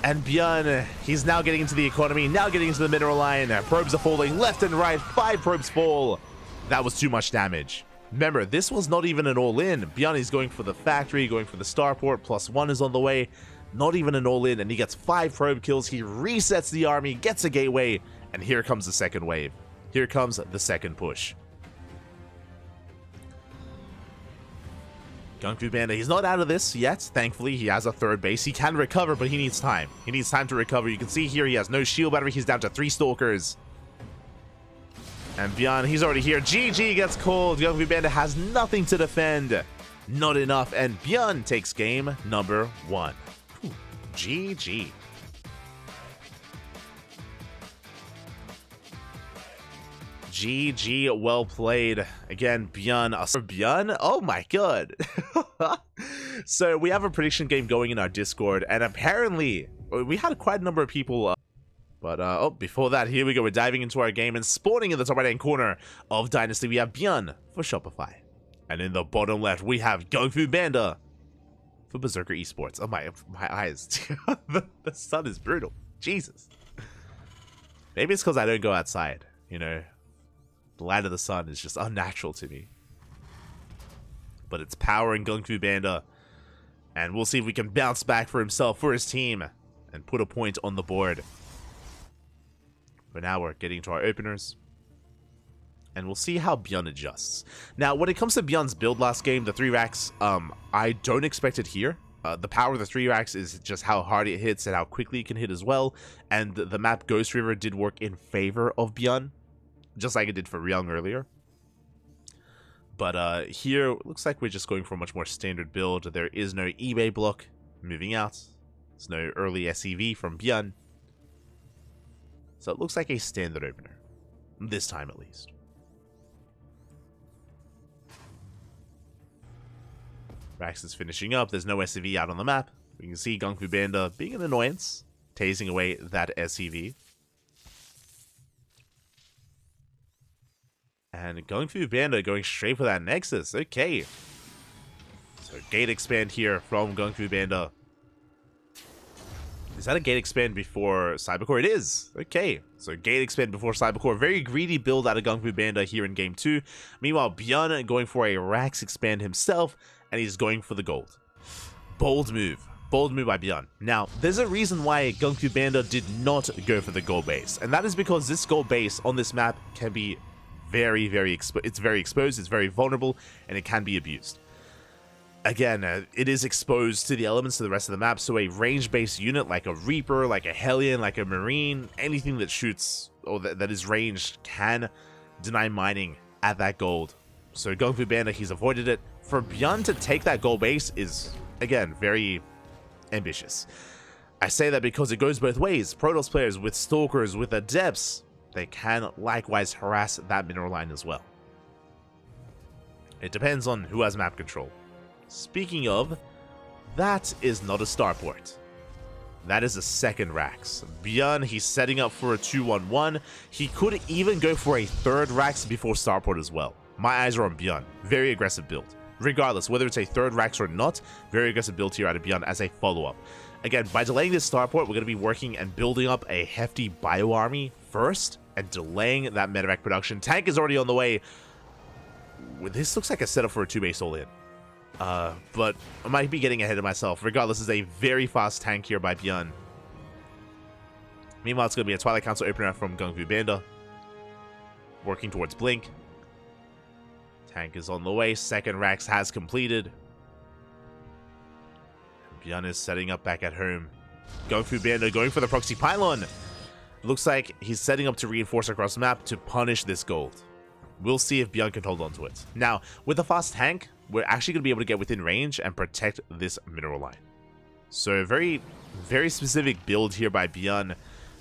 And Bjorn, he's now getting into the economy, now getting into the mineral line. Probes are falling left and right. 5 probes fall. That was too much damage. Remember, this was not even an all-in. Bjorn is going for the factory, going for the starport. +1 is on the way. Not even an all-in, and he gets 5 probe kills. He resets the army, gets a gateway, and here comes the second wave. Here comes the second push. Gung Fu Panda, he's not out of this yet. Thankfully, he has a 3rd base. He can recover, but he needs time. He needs time to recover. You can see here he has no shield battery. He's down to 3 Stalkers. And Bjorn, he's already here. GG gets called. Gung Fu Panda has nothing to defend. Not enough. And Bjorn takes game number 1. Whew. GG. GG, well played. Again, Bjorn. Bjorn? Oh my god. So we have a prediction game going in our Discord, and apparently we had quite a number of people. Oh, before that, here we go. We're diving into our game, and spawning in the top right-hand corner of Dynasty, we have Bjorn for Shopify. And in the bottom left, we have Gung Fu Panda for Berserker Esports. Oh my eyes. The sun is brutal. Jesus. Maybe it's because I don't go outside, you know. The light of the sun is just unnatural to me. But it's powering Gung Fu Panda. And we'll see if we can bounce back for himself, for his team, and put a point on the board. But now we're getting to our openers. And we'll see how Bjorn adjusts. Now, when it comes to Bjorn's build last game, the 3 racks, I don't expect it here. The power of the 3 racks is just how hard it hits and how quickly it can hit as well. And the map Ghost River did work in favor of Bjorn, just like it did for Ryung earlier. But here, it looks like we're just going for a much more standard build. There is no eBay block moving out. There's no early SEV from Bjorn. So it looks like a standard opener. This time at least. Rax is finishing up. There's no SEV out on the map. We can see Gung Fu Panda being an annoyance, tasing away that SEV. And Gung Fu Panda going straight for that Nexus. Okay. So gate expand here from Gung Fu Panda. Is that a gate expand before Cybercore? It is. Okay. So gate expand before Cybercore. Very greedy build out of Gung Fu Panda here in game 2. Meanwhile, Bjorn going for a Rax expand himself. And he's going for the gold. Bold move. Bold move by Bjorn. Now, there's a reason why Gung Fu Panda did not go for the gold base. And that is because this gold base on this map can be very exposed. It's very exposed, it's very vulnerable, and it can be abused. Again, it is exposed to the elements of the rest of the map, so a range-based unit like a Reaper, like a Hellion, like a Marine, anything that shoots or that is ranged can deny mining at that gold. So Gung Fu Panda, he's avoided it. For Bjorn to take that gold base is, again, very ambitious. I say that because it goes both ways. Protoss players with Stalkers, with Adepts, they can likewise harass that mineral line as well. It depends on who has map control. Speaking of, that is not a starport. That is a second Rax. Bjorn, he's setting up for a 2-1-1. He could even go for a third Rax before starport as well. My eyes are on Bjorn. Very aggressive build. Regardless, whether it's a third Rax or not, very aggressive build here out of Bjorn as a follow-up. Again, by delaying this starport, we're going to be working and building up a hefty bio army first and delaying that medevac production. Tank is already on the way. This looks like a setup for a 2-base all-in. But I might be getting ahead of myself. Regardless, this is a very fast tank here by Bjorn. Meanwhile, it's going to be a Twilight Council opener from Gung Fu Banda. Working towards Blink. Tank is on the way. Second Rax has completed. Bjorn is setting up back at home. Gung Fu Banda going for the proxy pylon. Looks like he's setting up to reinforce across map to punish this gold. We'll see if Bjorn can hold on to it. Now, with a fast tank, we're actually going to be able to get within range and protect this mineral line. So very, very specific build here by Bjorn,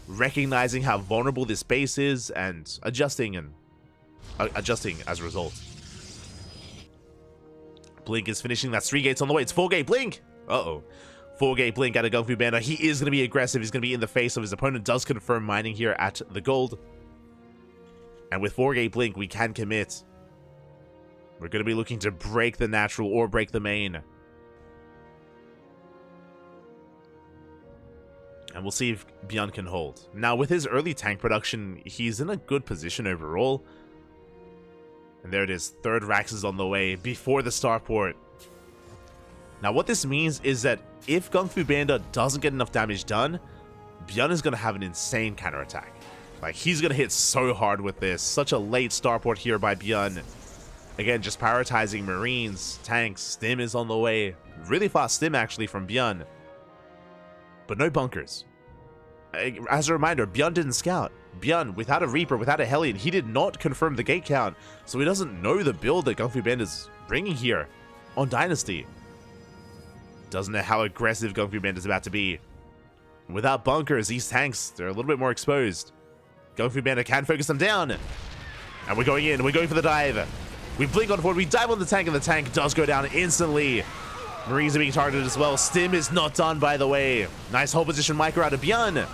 recognizing how vulnerable this base is and adjusting as a result. Blink is finishing that 3 gates on the way. It's 4-gate Blink. Uh-oh. 4-gate Blink out of Gung Fu Banda. He is going to be aggressive. He's going to be in the face of his opponent. Does confirm mining here at the gold. And with 4-gate Blink, we can commit. We're going to be looking to break the natural or break the main. And we'll see if Bjorn can hold. Now, with his early tank production, he's in a good position overall. And there it is. Third Rax is on the way before the starport. Now, what this means is that if Gung Fu Banda doesn't get enough damage done, Bjorn is going to have an insane counterattack. Like, he's going to hit so hard with this. Such a late starport here by Bjorn. Again, just prioritizing Marines, tanks. Stim is on the way. Really fast Stim, actually, from Bjorn. But no bunkers. As a reminder, Bjorn didn't scout. Bjorn, without a Reaper, without a Hellion, he did not confirm the gate count. So he doesn't know the build that Gung Fu Banda is bringing here on Dynasty. Doesn't know how aggressive Gung Fu Banda is about to be. Without bunkers, these tanks, they're a little bit more exposed. Gung Fu Banda can focus them down. And we're going in. We're going for the dive. We blink on forward. We dive on the tank, and the tank does go down instantly. Marines are being targeted as well. Stim is not done, by the way. Nice hold position micro out of Bjorn.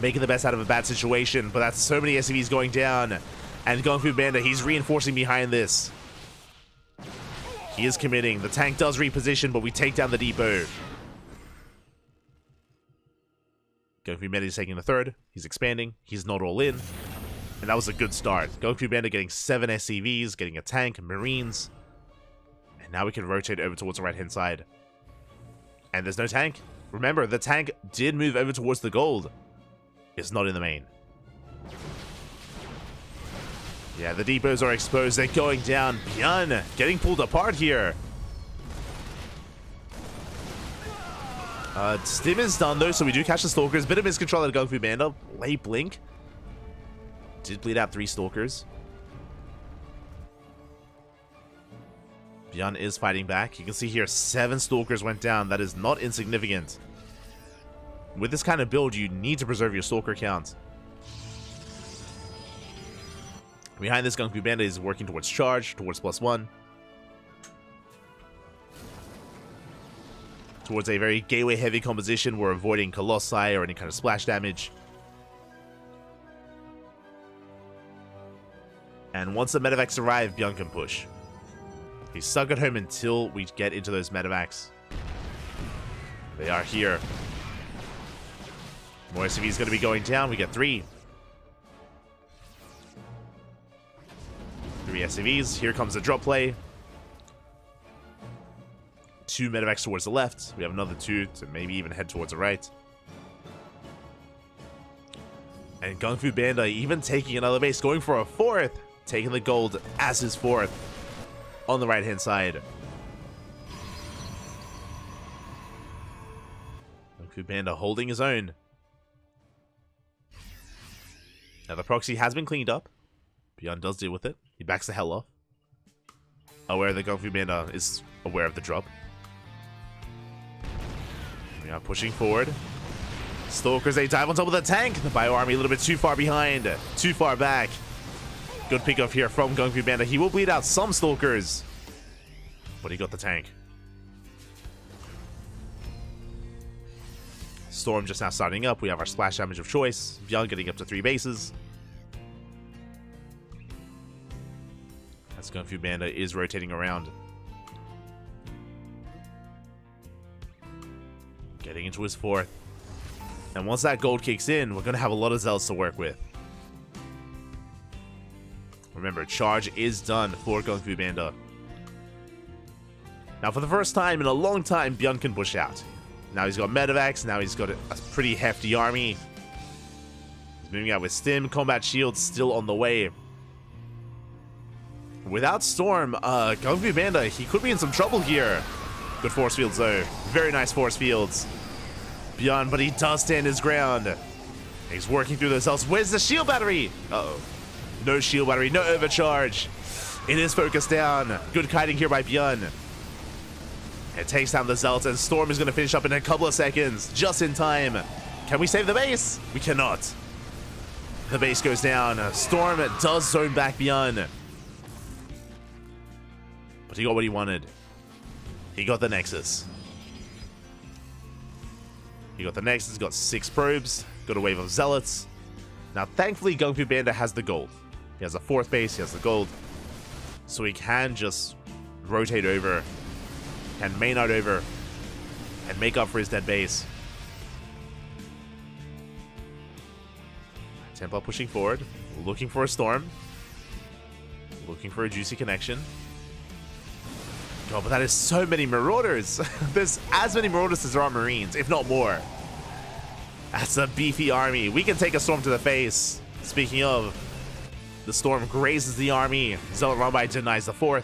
Making the best out of a bad situation, but that's so many SCVs going down. And Gung Fu Banda, he's reinforcing behind this. He is committing. The tank does reposition, but we take down the depot. Gung Fu Banda is taking the third. He's expanding. He's not all in. And that was a good start. Gung Fu Banda getting 7 SCVs, getting a tank, Marines. And now we can rotate over towards the right-hand side. And there's no tank. Remember, the tank did move over towards the gold. It's not in the main. Yeah, the depots are exposed. They're going down. Bjorn getting pulled apart here. Stim is done, though, so we do catch the Stalkers. Bit of miscontrol at Gung Fu Banda. Late blink. Did bleed out 3 Stalkers. Bjorn is fighting back. You can see here 7 Stalkers went down. That is not insignificant. With this kind of build, you need to preserve your Stalker count. Behind this, Gung Fu Banda is working towards charge, towards +1. Towards a very gateway-heavy composition. We're avoiding Colossi or any kind of splash damage. And once the medevacs arrive, Bjorn can push. He's stuck at home until we get into those medevacs. They are here. More SCVs going to be going down. We get 3. 3 SCVs. Here comes the drop play. 2 medevacs towards the left. We have another 2 to maybe even head towards the right. And Gung Fu Banda even taking another base, going for a 4th. Taking the gold as his 4th on the right-hand side. Gung Fu Banda holding his own. Now the proxy has been cleaned up. Bjorn does deal with it. He backs the hell off. Aware that Gung Fu Banda is aware of the drop. We are pushing forward. Stalkers, they dive on top of the tank. The Bio Army a little bit too far behind. Too far back. Good pick off here from Gung Fu Banda. He will bleed out some Stalkers. but he got the tank. Storm just now starting up. We have our splash damage of choice. Beyond getting up to 3 bases. As Kung Fu Panda is rotating around. Getting into his 4th. And once that gold kicks in, we're going to have a lot of Zealots to work with. Remember, charge is done for Kung Fu Panda. Now, for the first time in a long time, Beyond can push out. Now he's got Medivacs. Now he's got a pretty hefty army. He's moving out with Stim. Combat Shields still on the way. Without Storm, Kung Fu Panda, he could be in some trouble here. Good force fields, though. Very nice force fields. Beyond, but he does stand his ground. He's working through those else. Where's the shield battery? Uh-oh. No shield battery, no overcharge. It is focused down. Good kiting here by Beyond. It takes down the Zealots, and Storm is going to finish up in a couple of seconds. Just in time. Can we save the base? We cannot. The base goes down. Storm does zone back Beyond. But he got what he wanted. He got the Nexus. He got the Nexus, got 6 probes, got a wave of Zealots. Now, thankfully, Kung Fu Panda has the gold. He has a 4th base, he has the gold. So he can just rotate over, can main out over, and make up for his dead base. Templar pushing forward, looking for a Storm. Looking for a juicy connection. God, but that is so many Marauders. There's as many Marauders as there are Marines, if not more. That's a beefy army. We can take a Storm to the face. Speaking of, the Storm grazes the army. Zealot Rambai denies the 4th.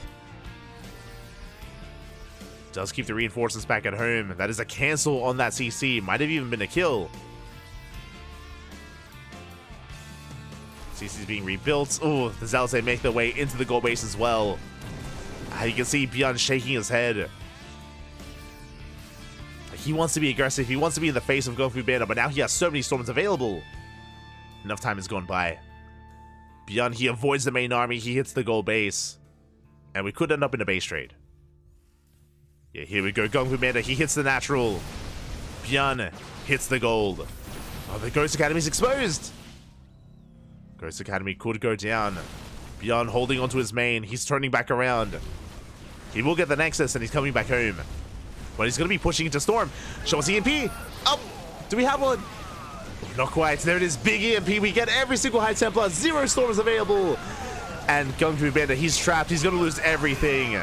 Does keep the reinforcements back at home. That is a cancel on that CC. Might have even been a kill. CC's being rebuilt. Oh, the Zealots, they make their way into the gold base as well. You can see Beyond shaking his head. He wants to be aggressive. He wants to be in the face of Kung Fu Panda, but now he has so many Storms available. Enough time has gone by. Beyond, he avoids the main army. He hits the gold base. And we could end up in a base trade. Yeah, here we go. Kung Fu Panda, he hits the natural. Beyond hits the gold. Oh, the Ghost Academy's exposed. Ghost Academy could go down. Beyond holding onto his main. He's turning back around. He will get the Nexus and he's coming back home. But he's going to be pushing into Storm. Show us EMP. Oh, do we have one? Not quite. There it is. Big EMP. We get every single High Templar. 0 Storms available. And Kung Fu Panda, he's trapped. He's going to lose everything.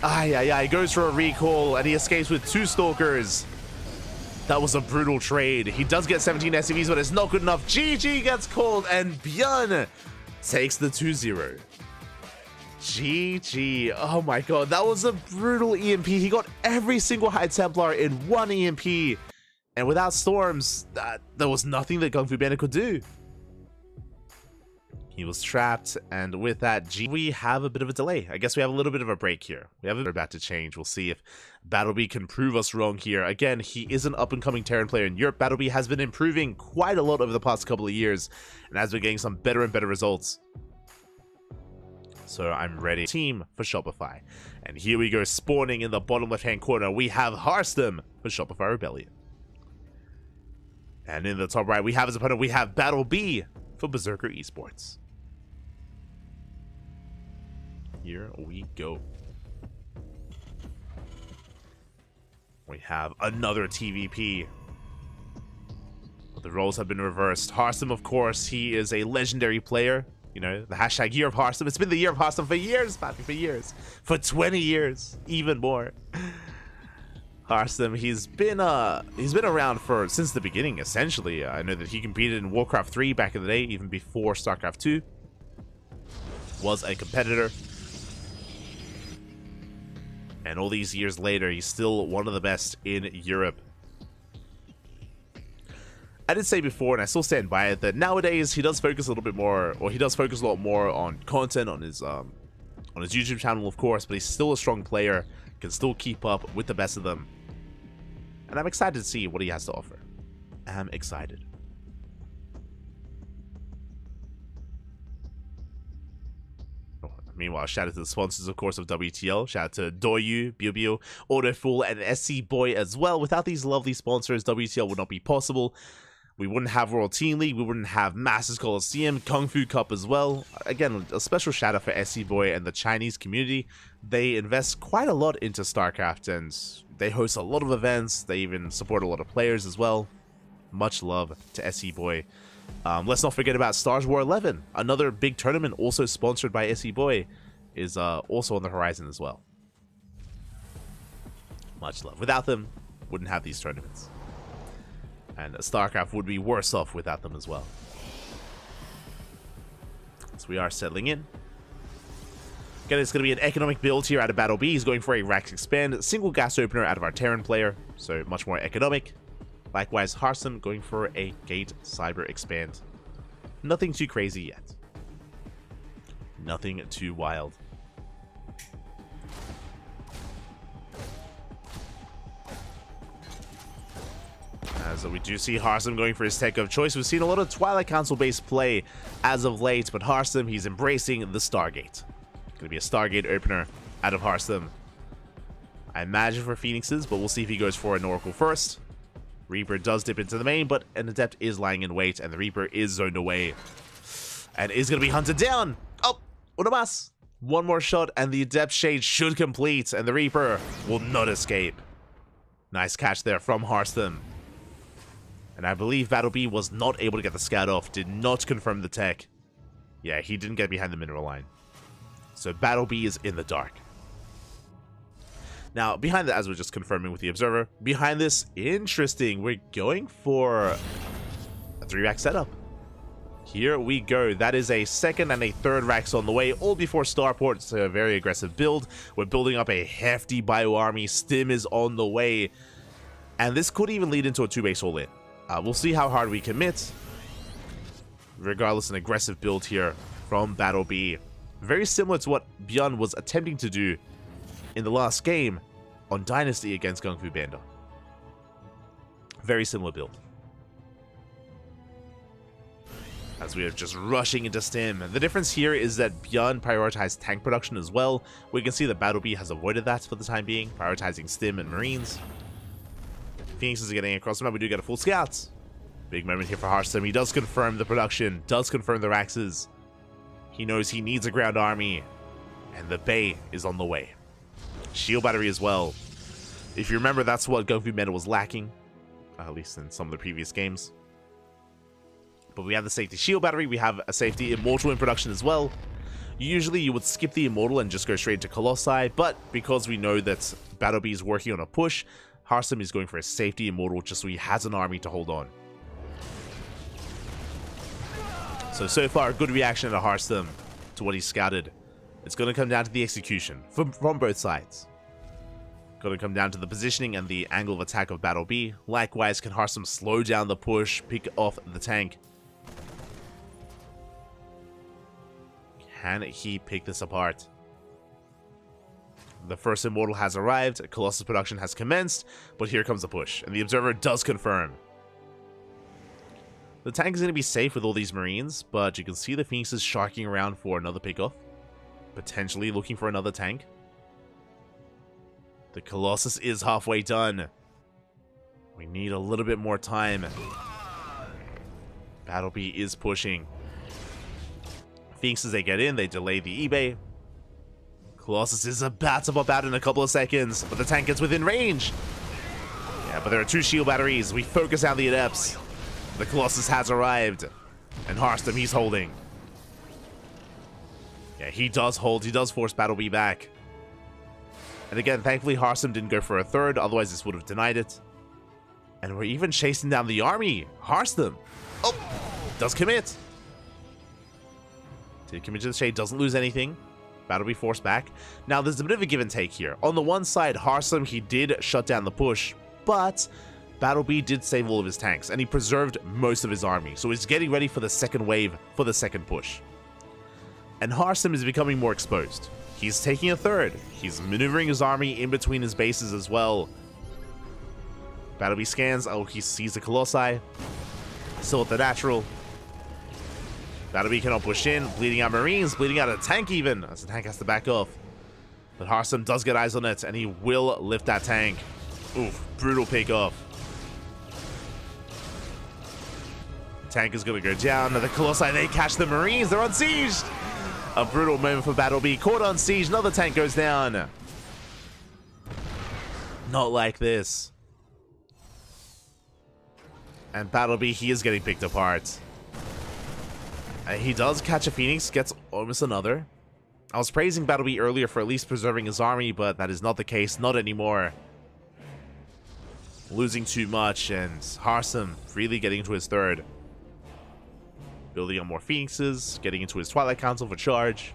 He goes for a recall and he escapes with 2 Stalkers. That was a brutal trade. He does get 17 SCVs, but it's not good enough. GG gets called and Beyond takes the 2-0. GG. Oh my god, that was a brutal EMP. He got every single High Templar in 1 EMP. And without Storms, there was nothing that Kung Fu Panda could do. He was trapped, and with that, we have a bit of a delay. I guess we have a little bit of a break here. We have a bit about to change. We'll see if Battlebee can prove us wrong here. Again, he is an up-and-coming Terran player in Europe. Battlebee has been improving quite a lot over the past couple of years, and has been getting some better and better results. So I'm ready. Team for Shopify. And here we go, spawning in the bottom left-hand corner. We have Harstem for Shopify Rebellion. And in the top right, we have his opponent. We have Battlebee for Berserker Esports. Here we go. We have another TVP. But the roles have been reversed. Harstem, of course, he is a legendary player. You know, the hashtag Year of Harstem. It's been the Year of Harstem for years, Patrick, for years. For 20 years, even more. Harstem, he's been around since the beginning, essentially. I know that he competed in Warcraft 3 back in the day, even before StarCraft 2. Was a competitor. And all these years later, he's still one of the best in Europe. I did say before, and I still stand by it, that nowadays he does focus a little bit more, or he does focus a lot more on content on his YouTube channel, of course, but he's still a strong player, can still keep up with the best of them. And I'm excited to see what he has to offer. I'm excited. Oh, Meanwhile, shout out to the sponsors, of course, of WTL. Shout out to Doyu, Bio, Autofool, and SC Boy as well. Without these lovely sponsors, WTL would not be possible. We wouldn't have World Team League, we wouldn't have Masters Coliseum, Kung Fu Cup as well. Again, a special shout out for SC Boy and the Chinese community. They invest quite a lot into StarCraft, and they host a lot of events. They even support a lot of players as well. Much love to SC Boy. Let's not forget about Stars War 11, another big tournament also sponsored by SC Boy, is also on the horizon as well. Much love. Without them, wouldn't have these tournaments. And StarCraft would be worse off without them as well. So we are settling in. Again, it's going to be an economic build here out of Battle B. He's going for a Rax Expand, single gas opener out of our Terran player, so much more economic. Likewise, Harsum going for a Gate Cyber Expand. Nothing too crazy yet. Nothing too wild. As we do see Harsum going for his tech of choice. We've seen a lot of Twilight Council-based play as of late, but Harsum, he's embracing the Stargate. Going to be a Stargate opener out of Harsum. I imagine for Phoenixes, but we'll see if he goes for an Oracle first. Reaper does dip into the main, but an Adept is lying in wait, and the Reaper is zoned away. And is going to be hunted down. Oh, una más. One more shot, and the Adept Shade should complete, and the Reaper will not escape. Nice catch there from Harsum. And I believe Battle B was not able to get the scout off, did not confirm the tech. Yeah, he didn't get behind the mineral line. So Battle B is in the dark. Now, behind that, as we're just confirming with the Observer, behind this, interesting, we're going for a 3-rack setup. Here we go. That is a second and a third racks on the way, all before Starport. It's a very aggressive build. We're building up a hefty bio army. Stim is on the way. And this could even lead into a 2-base all-in. We'll see how hard we commit. Regardless, an aggressive build here from Battle B. Very similar to what Bjorn was attempting to do in the last game on Dynasty against Kung Fu Panda. Very similar build. As we are just rushing into Stim. The difference here is that Bjorn prioritized tank production as well. We can see that Battle B has avoided that for the time being, prioritizing Stim and Marines. Phoenixes are getting across the map. We do get a full scout. Big moment here for Harsum. He does confirm the production, does confirm the Raxes. He knows he needs a ground army, and the Bay is on the way. Shield battery as well. If you remember, that's what Kung Fu Panda was lacking, at least in some of the previous games. But we have the safety shield battery. We have a safety immortal in production as well. Usually you would skip the immortal and just go straight to Colossi, but because we know that Battle B is working on a push, Harsum is going for a safety immortal just so he has an army to hold on. So far, a good reaction to Harsum to what he scouted. It's going to come down to the execution from both sides. Going to come down to the positioning and the angle of attack of Battle B. Likewise, can Harsum slow down the push, pick off the tank? Can he pick this apart? The first immortal has arrived, Colossus production has commenced, but here comes the push, and the Observer does confirm. The tank is going to be safe with all these Marines, but you can see the Phoenixes sharking around for another pickoff. Potentially looking for another tank. The Colossus is halfway done. We need a little bit more time. Battle B is pushing. Phoenixes, they get in, they delay the eBay. Colossus is about to pop out in a couple of seconds, but the tank gets within range. Yeah, but there are 2 shield batteries. We focus out the Adepts. The Colossus has arrived. And Harsum, he's holding. Yeah, he does hold. He does force Battle B back. And again, thankfully, Harsum didn't go for a third. Otherwise, this would have denied it. And we're even chasing down the army. Harsum. Oh, does commit. Did commit to the shade. Doesn't lose anything. Battle B forced back. Now, there's a bit of a give and take here. On the one side, Harsum, he did shut down the push. But Battle B did save all of his tanks. And he preserved most of his army. So he's getting ready for the second wave for the second push. And Harsum is becoming more exposed. He's taking a third. He's maneuvering his army in between his bases as well. Battle B scans. Oh, he sees the Colossi. Still at the natural. Battlebee cannot push in. Bleeding out Marines, bleeding out a tank even, as the tank has to back off. But Harsum does get eyes on it, and he will lift that tank. Oof, brutal pick off. Tank is going to go down. The Colossi, they catch the Marines. They're on siege. A brutal moment for Battlebee. Caught on siege. Another tank goes down. Not like this. And Battlebee, he is getting picked apart. He does catch a Phoenix. Gets almost another. I was praising Battlebee earlier for at least preserving his army, but that is not the case. Not anymore. Losing too much, and Harsum really getting into his third. Building up more Phoenixes, getting into his Twilight Council for charge.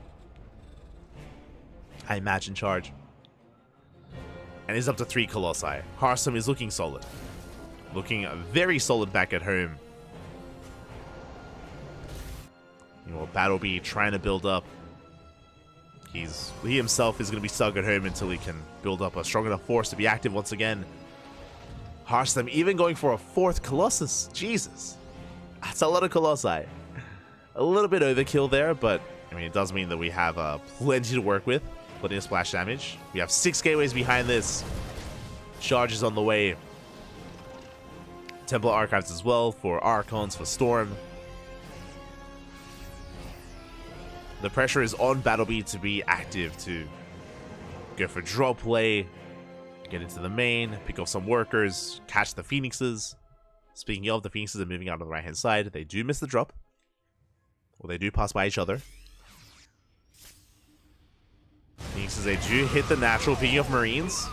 I imagine charge. And he's up to 3 Colossi. Harsum is looking solid. Looking very solid back at home. You know, Battlebee trying to build up. He himself is going to be stuck at home until he can build up a strong enough force to be active once again. Harsum even going for a 4th Colossus. Jesus. That's a lot of Colossi. A little bit overkill there, but I mean, it does mean that we have plenty to work with. Plenty of splash damage. We have 6 gateways behind this. Charges on the way. Templar Archives as well for Archons, for Storm. The pressure is on Battlebee to be active, to go for draw play, get into the main, pick off some workers, catch the Phoenixes. Speaking of, the Phoenixes are moving out on the right-hand side. They do miss the drop. Or they do pass by each other. Phoenixes, they do hit the natural, picking off Marines.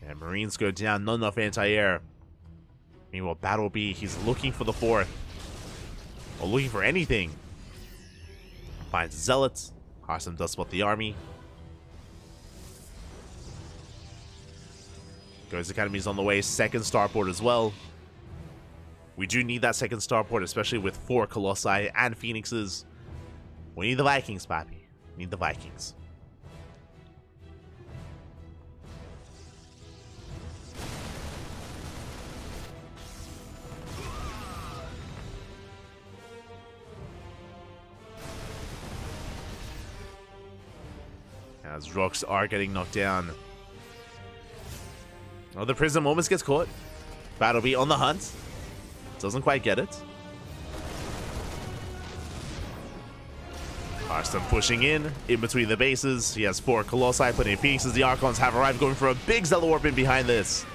And Marines go down, not enough anti-air. Meanwhile, Battlebee, he's looking for the 4th. Or looking for anything. Finds Zealots. Harsum does spot the army. Ghost Academy's on the way. 2nd starport as well. We do need that 2nd starport, especially with 4 Colossi and Phoenixes. We need the Vikings, Pappy. We need the Vikings. As rocks are getting knocked down. Oh, the Prism almost gets caught. Battlebee on the hunt. Doesn't quite get it. Harsum pushing in between the bases. He has 4 Colossi, plenty of Phoenixes. The Archons have arrived, going for a big Zealot Warp in behind this.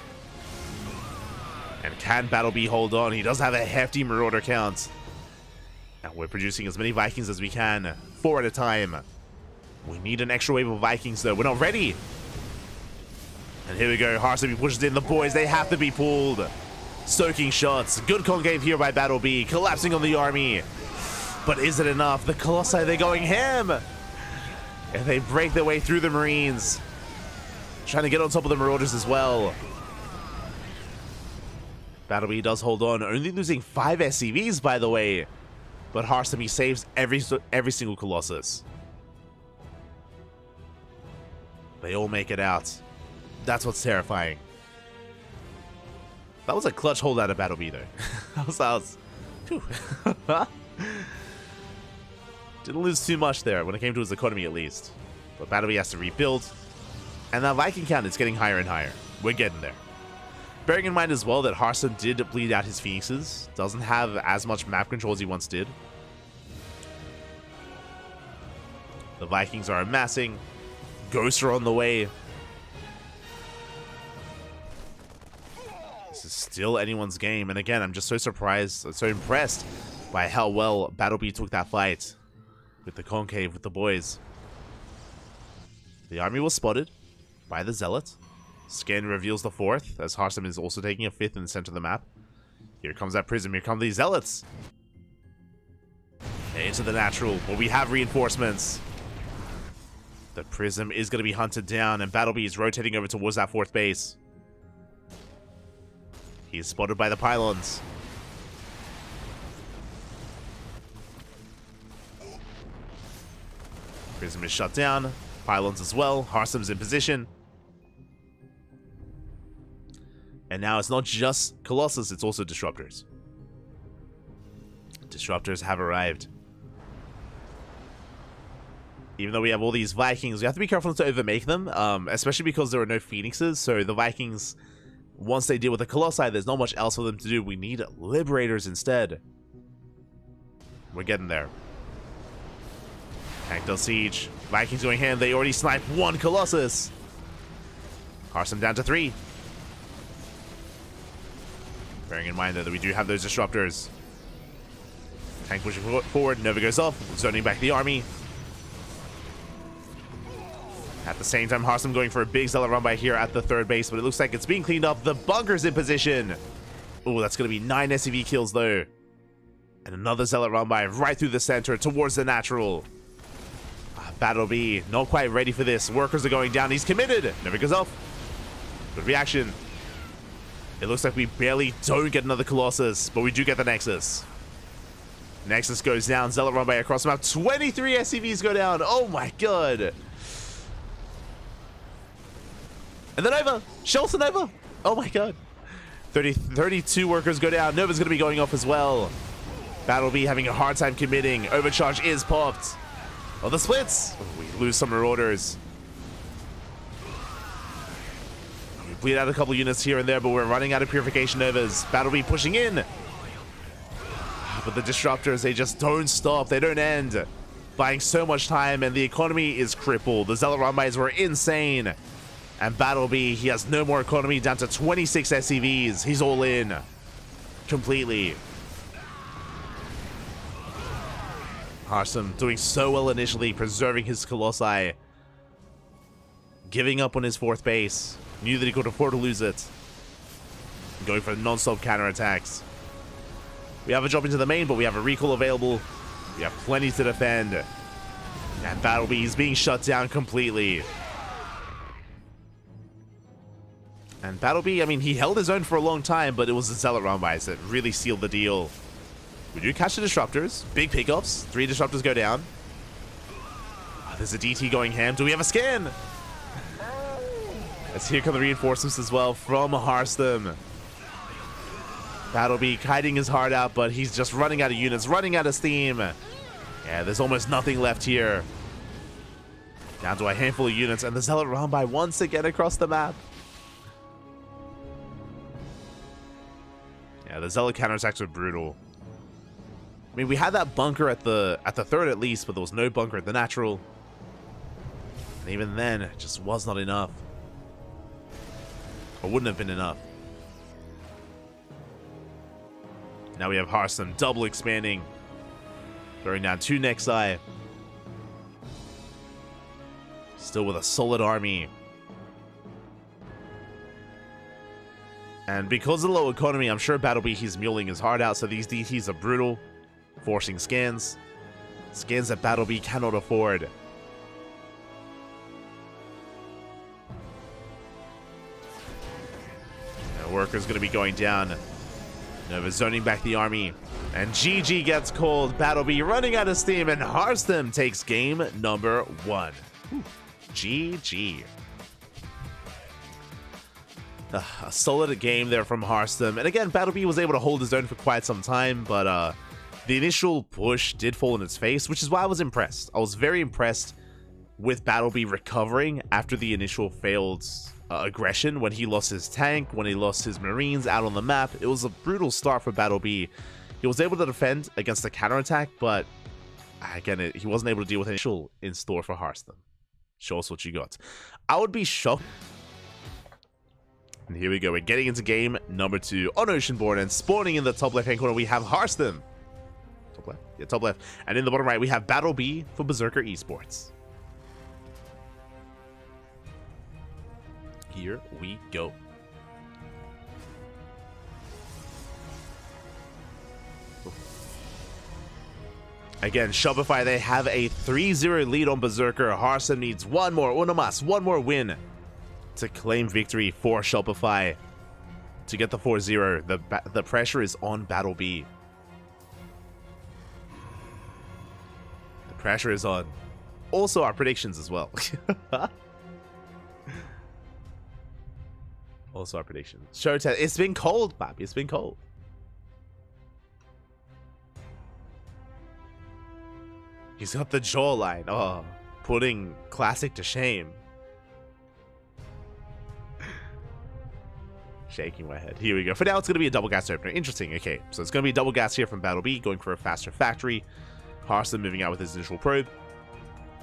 And can Battlebee hold on? He does have a hefty Marauder count. And we're producing as many Vikings as we can, 4 at a time. We need an extra wave of Vikings, though. We're not ready. And here we go. Harsum pushes in. The boys, they have to be pulled. Soaking shots. Good concave here by Battlebee. Collapsing on the army. But is it enough? The Colossi, they're going ham. And they break their way through the Marines. Trying to get on top of the Marauders as well. Battlebee does hold on. Only losing 5 SCVs, by the way. But Harsum, he saves every single Colossus. They all make it out. That's what's terrifying. That was a clutch hold out of Battlebee, though. Whew. Didn't lose too much there when it came to his economy, at least. But Battlebee has to rebuild. And that Viking count is getting higher and higher. We're getting there. Bearing in mind as well that Harsum did bleed out his Phoenixes. Doesn't have as much map control as he once did. The Vikings are amassing. Ghosts are on the way. This is still anyone's game. And again, I'm just so surprised, so impressed by how well Battlebee took that fight. With the concave, with the boys. The army was spotted by the Zealot. Scan reveals the 4th, as Harsum is also taking a 5th in the center of the map. Here comes that Prism, here come these Zealots. Into the natural, where we have reinforcements. The Prism is going to be hunted down, and Battlebee is rotating over towards that 4th base. He is spotted by the pylons. Prism is shut down. Pylons as well. Harsum's in position. And now it's not just Colossus, it's also Disruptors. Disruptors have arrived. Even though we have all these Vikings, we have to be careful not to overmake them, especially because there are no Phoenixes, so the Vikings, once they deal with the Colossi, there's not much else for them to do. We need Liberators instead. We're getting there. Tank does siege. Vikings going hand, they already sniped one Colossus. Hearthstone down to 3. Bearing in mind that we do have those Disruptors. Tank pushing forward, Nova goes off, zoning back the army. At the same time, Hearthstone going for a big Zealot run by here at the 3rd base, but it looks like it's being cleaned up. The bunker's in position. Oh, that's going to be 9 SCV kills though. And another Zealot run by right through the center towards the natural. Battle B, not quite ready for this. Workers are going down. He's committed. Never goes off. Good reaction. It looks like we barely don't get another Colossus, but we do get the Nexus. Nexus goes down. Zealot run by across the map. 23 SCVs go down. Oh my god. And then Nova. Shelter Nova. Oh my god. 32 workers go down. Nova's going to be going off as well. Battle B having a hard time committing. Overcharge is popped. Oh, the splits. Oh, we lose some Marauders. We bleed out a couple units here and there, but we're running out of Purification Novas. Battle B pushing in. But the Disruptors, they just don't stop. They don't end. Buying so much time, and the economy is crippled. The Zealot Rambites were insane. And Battle B, he has no more economy, down to 26 SCVs. He's all in. Completely. Hearthstone doing so well initially, preserving his Colossi. Giving up on his 4th base. Knew that he could afford to lose it. Going for non-stop counterattacks. We have a drop into the main, but we have a recall available. We have plenty to defend. And Battle B is being shut down completely. And Battle B, I mean, he held his own for a long time, but it was the Zealot Rambites that really sealed the deal. We do catch the Disruptors. Big pickups. 3 Disruptors go down. Oh, there's a DT going ham. Do we have a scan? As here come the reinforcements as well from Hearthstone. Battle B kiting his heart out, but he's just running out of units, running out of steam. Yeah, there's almost nothing left here. Down to a handful of units, and the Zealot Rambi once again across the map. Yeah, the Zealot counterattacks were brutal. I mean, we had that bunker at the 3rd at least, but there was no bunker at the natural. And even then, it just was not enough. Or wouldn't have been enough. Now we have Hearthstone double expanding. Throwing down 2 Nexi. Still with a solid army. And because of the low economy, I'm sure Battle B, he's muling his heart out, so these DTs are brutal. Forcing scans. Scans that Battle B cannot afford. And Worker's going to be going down. Nova zoning back the army. And GG gets called. Battle B running out of steam, and Hearthstone takes game number 1. GG. A solid game there from Hearthstone. And again, Battle B was able to hold his own for quite some time, but the initial push did fall in its face, which is why I was impressed. I was very impressed with Battle B recovering after the initial failed aggression, when he lost his tank, when he lost his Marines out on the map. It was a brutal start for Battle B. He was able to defend against the counterattack, but again, he wasn't able to deal with initial in store for Hearthstone. Show us what you got. I would be shocked. And here we go. We're getting into game number 2 on Oceanborn, and spawning in the top left-hand corner, we have Hearthstone. Top left? Yeah, top left. And in the bottom right, we have Battle B for Berserker Esports. Here we go. Again, Shopify, they have a 3-0 lead on Berserker. Hearthstone needs one more win to claim victory for Shopify to get the 4-0. The pressure is on Battle B. The pressure is on. Also our predictions as well. Also our predictions. Showtime. It's been cold, Papi. It's been cold. He's got the jawline. Oh, putting Classic to shame. Shaking my head. Here we go. For now, it's going to be a double gas opener. Interesting. Okay, so it's going to be double gas here from Battle B, going for a faster factory. Harston moving out with his initial probe.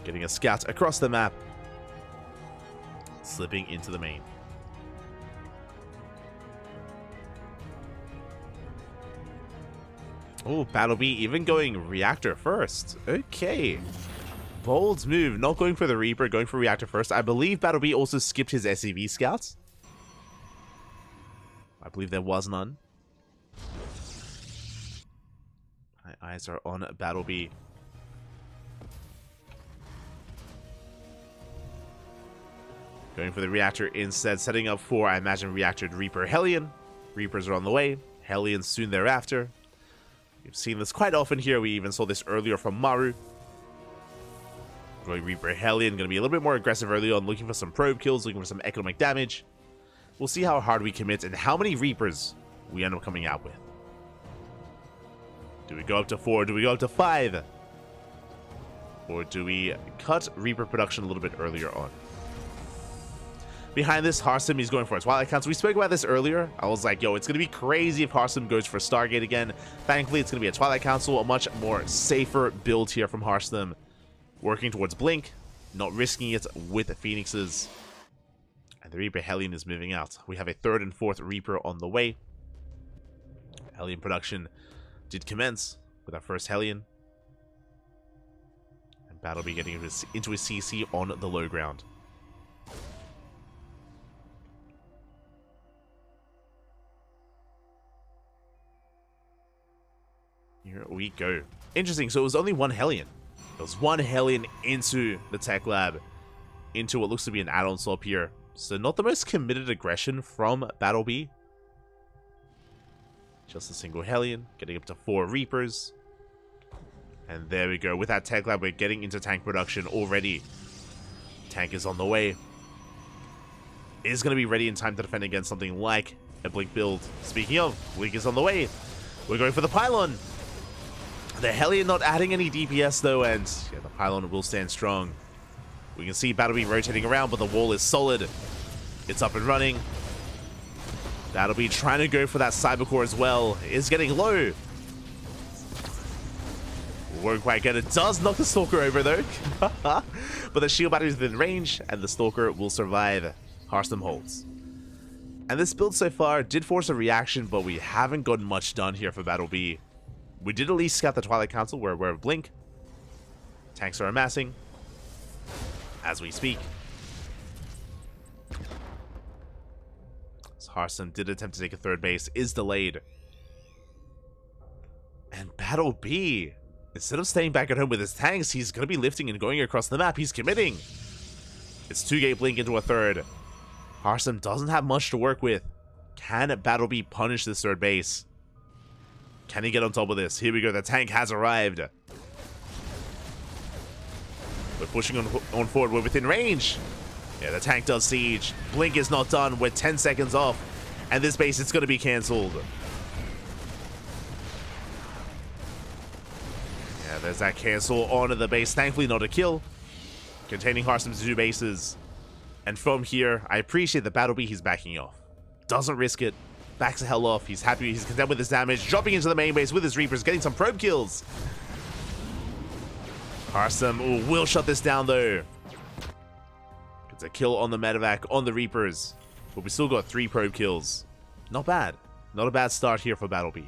Getting a scout across the map. Slipping into the main. Oh, Battle B even going reactor first. Okay. Bold move. Not going for the Reaper, going for reactor first. I believe Battle B also skipped his SCV scouts. I believe there was none. My eyes are on Battle B. Going for the reactor instead, setting up for, I imagine, reactor Reaper Hellion. Reapers are on the way. Hellion soon thereafter. We've seen this quite often here. We even saw this earlier from Maru. Going Reaper Hellion, going to be a little bit more aggressive early on, looking for some probe kills, looking for some economic damage. We'll see how hard we commit and how many Reapers we end up coming out with. Do we go up to 4? Do we go up to 5? Or do we cut Reaper production a little bit earlier on? Behind this, Harsum, he's going for a Twilight Council. We spoke about this earlier. I was like, yo, it's going to be crazy if Harsum goes for Stargate again. Thankfully, it's going to be a Twilight Council, a much more safer build here from Harsum. Working towards Blink, not risking it with the Phoenixes. And the Reaper Hellion is moving out. We have a 3rd and 4th Reaper on the way. Hellion production did commence with our first Hellion. And Battle be getting into his CC on the low ground. Here we go. Interesting, so it was only one Hellion. There was one Hellion into the tech lab. Into what looks to be an add-on swap here. So not the most committed aggression from Battle B. Just a single Hellion, getting up to 4 Reapers. And there we go. With that tech lab, we're getting into tank production already. Tank is on the way. Is going to be ready in time to defend against something like a Blink build. Speaking of, Blink is on the way. We're going for the Pylon. The Hellion not adding any DPS though, and yeah, the Pylon will stand strong. We can see Battle B rotating around, but the wall is solid. It's up and running. Battle B trying to go for that Cybercore as well. Is getting low. Won't quite get it. Does knock the Stalker over though. But the shield battery is within range, and the Stalker will survive. Harsum holds. And this build so far did force a reaction, but we haven't gotten much done here for Battle B. We did at least scout the Twilight Council. We're aware of Blink. Tanks are amassing as we speak. So Harsum did attempt to take a 3rd base, is delayed. And Battle B, instead of staying back at home with his tanks, he's going to be lifting and going across the map. He's committing. It's 2-gate Blink into a 3rd. Harsum doesn't have much to work with. Can Battle B punish this 3rd base? Can he get on top of this? Here we go. The tank has arrived. We're pushing on forward. We're within range. Yeah, the tank does siege. Blink is not done. We're 10 seconds off. And this base is going to be cancelled. Yeah, there's that cancel onto the base. Thankfully not a kill. Containing Harsum's 2 bases. And from here, I appreciate the Battle B he's backing off. Doesn't risk it. Backs the hell off. He's happy. He's content with his damage. Dropping into the main base with his Reapers. Getting some probe kills. Harsum will shut this down though. Gets a kill on the medevac on the Reapers. But we still got 3 probe kills. Not bad. Not a bad start here for Battle B.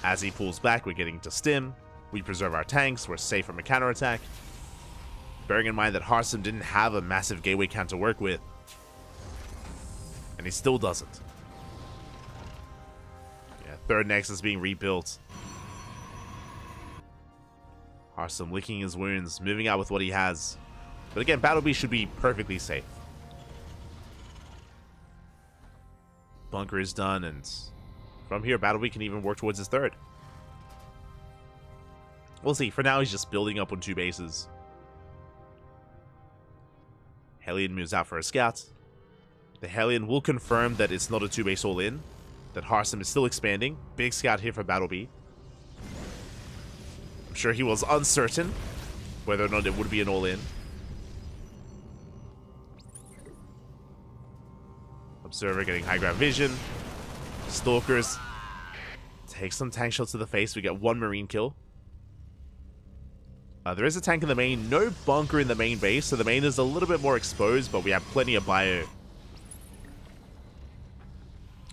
As he pulls back, we're getting to stim. We preserve our tanks. We're safe from a counterattack. Bearing in mind that Harsum didn't have a massive gateway count to work with. And he still doesn't. Yeah, 3rd Nexus being rebuilt. Harsum licking his wounds, moving out with what he has. But again, Battle B should be perfectly safe. Bunker is done, and from here, Battle B can even work towards his 3rd. We'll see. For now, he's just building up on 2 bases. Hellion moves out for a scout. The Hellion will confirm that it's not a 2-base all-in. That Harsum is still expanding. Big scout here for Battle B. I'm sure he was uncertain whether or not it would be an all-in. Observer getting high ground vision. Stalkers take some tank shots to the face. We get one marine kill. There is a tank in the main. No bunker in the main base, so the main is a little bit more exposed, but we have plenty of bio.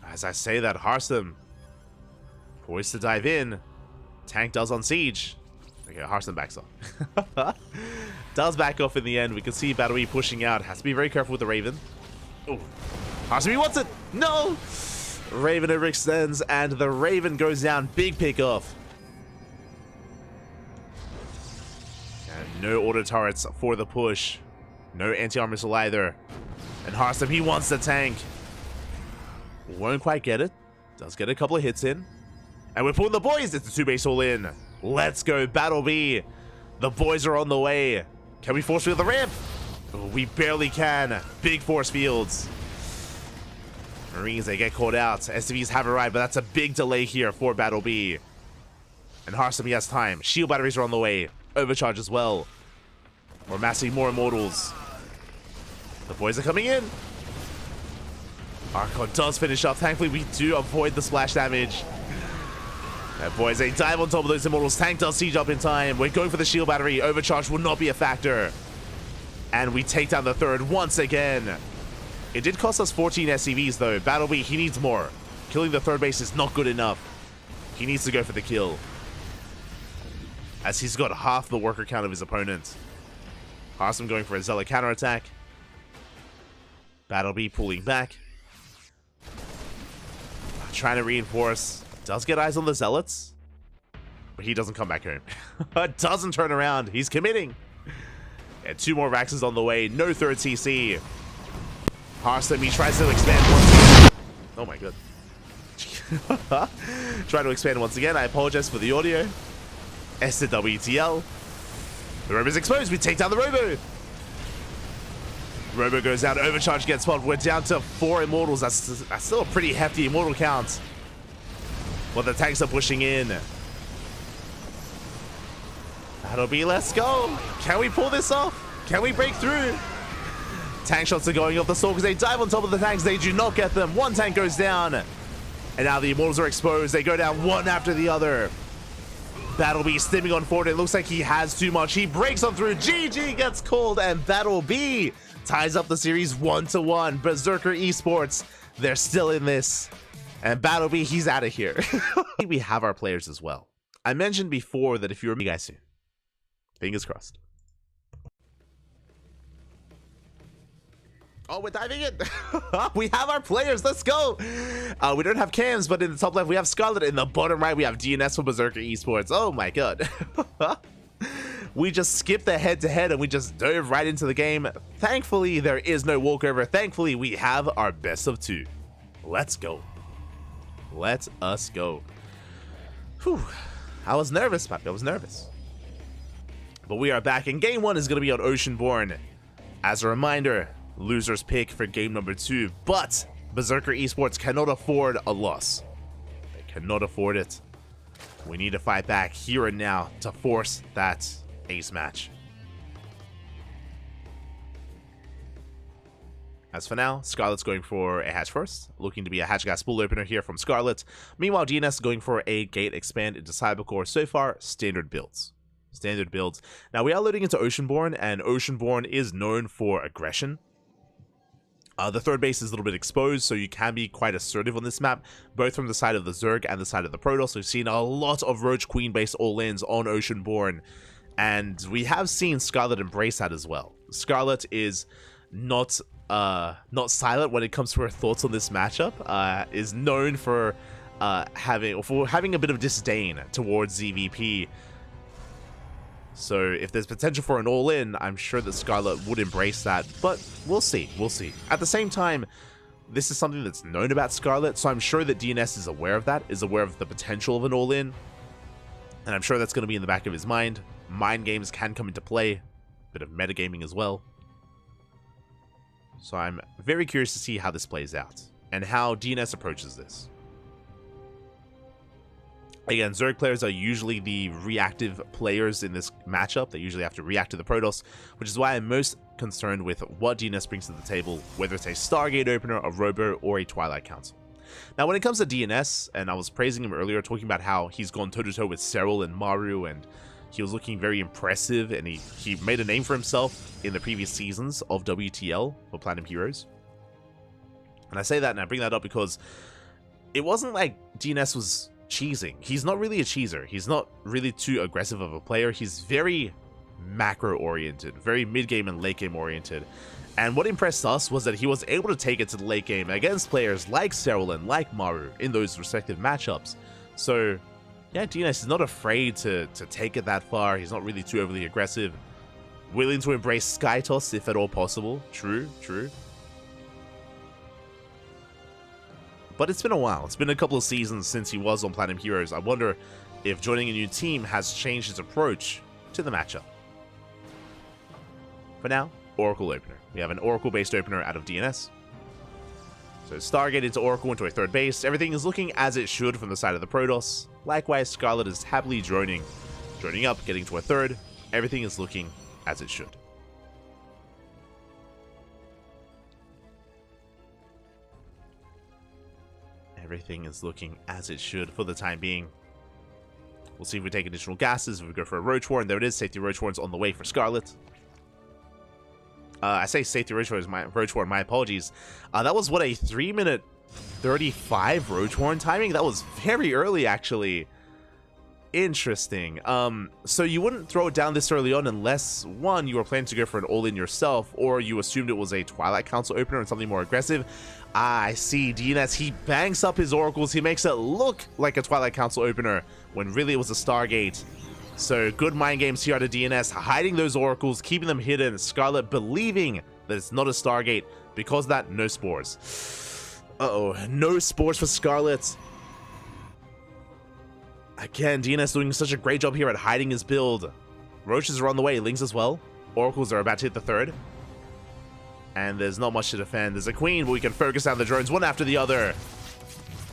As I say that, Harsem poised to dive in. Tank does on siege. Okay, Harsem backs off. Does back off in the end. We can see Battery pushing out. Has to be very careful with the Raven. Oh, Harsem, he wants it. No! Raven overextends, and the Raven goes down. Big pick off. And no auto turrets for the push. No anti-armor missile either. And Harsem, he wants the tank. Won't quite get it. Does get a couple of hits in. And we're pulling the boys. It's a 2-base all in. Let's go, Battle B. The boys are on the way. Can we force field the ramp? We barely can. Big force fields. Marines, they get caught out. SCVs have arrived, but that's a big delay here for Battle B. And Harsem, he has time. Shield batteries are on the way. Overcharge as well. We're massing more Immortals. The boys are coming in. Archon does finish up. Thankfully, we do avoid the splash damage. And boys, they dive on top of those Immortals. Tank does siege up in time. We're going for the shield battery. Overcharge will not be a factor. And we take down the third once again. It did cost us 14 SCVs though. Battle B, he needs more. Killing the third base is not good enough. He needs to go for the kill, as he's got half the worker count of his opponent. Harsem going for a Zealot counterattack. Battle B pulling back. Trying to reinforce. Does get eyes on the Zealots, but he doesn't come back home. Doesn't turn around. He's committing. And 2 more Raxes on the way. No third CC. Harsem, he tries to expand once again. Oh my god. Try to expand once again. I apologize for the audio. S to WTL. The Robo's exposed. We take down the Robo. Robo goes down. Overcharge gets spotted. We're down to 4 Immortals. That's still a pretty hefty Immortal count. Well, the tanks are pushing in. That'll be, let's go. Can we pull this off? Can we break through? Tank shots are going off the Stalkers. They dive on top of the tanks. They do not get them. One tank goes down. And now the Immortals are exposed. They go down one after the other. Battle B stimming on forward. It looks like he has too much. He breaks on through. GG gets called, and Battle B ties up the series 1-1. Berserker Esports, they're still in this. And Battle B, he's out of here. We have our players as well. I mentioned before that if you're you guys soon. Fingers crossed. Oh, we're diving in. We have our players. Let's go. We don't have cams, but in the top left, we have Scarlet. In the bottom right, we have DNS for Berserker Esports. Oh my god. We just skipped the head-to-head and we just dove right into the game. Thankfully, there is no walkover. Thankfully, we have our best of 2. Let's go. Let us go. Whew. I was nervous, Papi. I was nervous. But we are back, and game 1 is going to be on Oceanborn. As a reminder, loser's pick for game number 2, but Berserker Esports cannot afford a loss. They cannot afford it. We need to fight back here and now to force that ace match. As for now, Scarlet's going for a hatch first, looking to be a hatch gas spool opener here from Scarlet. Meanwhile, DNS going for a gate expand into Cybercore. So far, standard builds. Standard builds. Now, we are loading into Oceanborn, and Oceanborn is known for aggression. The third base is a little bit exposed, so you can be quite assertive on this map, both from the side of the Zerg and the side of the Protoss. We've seen a lot of Roach Queen based all-ins on Oceanborn, and we have seen Scarlet embrace that as well. Scarlet is not silent when it comes to her thoughts on this matchup, is known for having a bit of disdain towards ZVP. So if there's potential for an all-in, I'm sure that Scarlet would embrace that, but we'll see, we'll see. At the same time, this is something that's known about Scarlet, so I'm sure that DNS is aware of that, is aware of the potential of an all-in, and I'm sure that's going to be in the back of his mind. Mind games can come into play, a bit of metagaming as well. So I'm very curious to see how this plays out, and how DNS approaches this. Again, Zerg players are usually the reactive players in this matchup. They usually have to react to the Protoss, which is why I'm most concerned with what DNS brings to the table, whether it's a Stargate opener, a Robo, or a Twilight Council. Now, when it comes to DNS, and I was praising him earlier, talking about how he's gone toe-to-toe with Serral and Maru, and he was looking very impressive, and he made a name for himself in the previous seasons of WTL, or Platinum Heroes. And I say that, and I bring that up because it wasn't like DNS was cheesing. He's not really a cheeser. He's not really too aggressive of a player. He's very macro-oriented, very mid-game and late-game oriented. And what impressed us was that he was able to take it to the late game against players like Serral and like Maru in those respective matchups. So, yeah, DNS is not afraid to take it that far. He's not really too overly aggressive. Willing to embrace Sky Toss if at all possible. True, true. But it's been a while. It's been a couple of seasons since he was on Platinum Heroes. I wonder if joining a new team has changed his approach to the matchup. For now, Oracle opener. We have an Oracle-based opener out of DNS. So Stargate into Oracle into a third base. Everything is looking as it should from the side of the Protoss. Likewise, Scarlet is happily droning up, getting to a third. Everything is looking as it should. Everything is looking as it should for the time being. We'll see if we take additional gases, if we go for a Roach Warren. There it is, safety Roach Warren's on the way for Scarlet. I say safety Roach Warren, my apologies. That was, what, a 3-minute 35 Roach Warren timing? That was very early, actually. Interesting. So you wouldn't throw it down this early on unless, one, you were planning to go for an all-in yourself, or you assumed it was a Twilight Council opener and something more aggressive. I see. DNS, he banks up his oracles. He makes it look like a Twilight Council opener when really it was a Stargate. So good mind games here out of DNS, hiding those oracles, keeping them hidden. Scarlet believing that it's not a Stargate. Because of that, no spores. Uh-oh, no spores for Scarlet. Again, DNS doing such a great job here at hiding his build. Roaches are on the way, Lings as well. Oracles are about to hit the third. And there's not much to defend. There's a queen, but we can focus down the drones one after the other.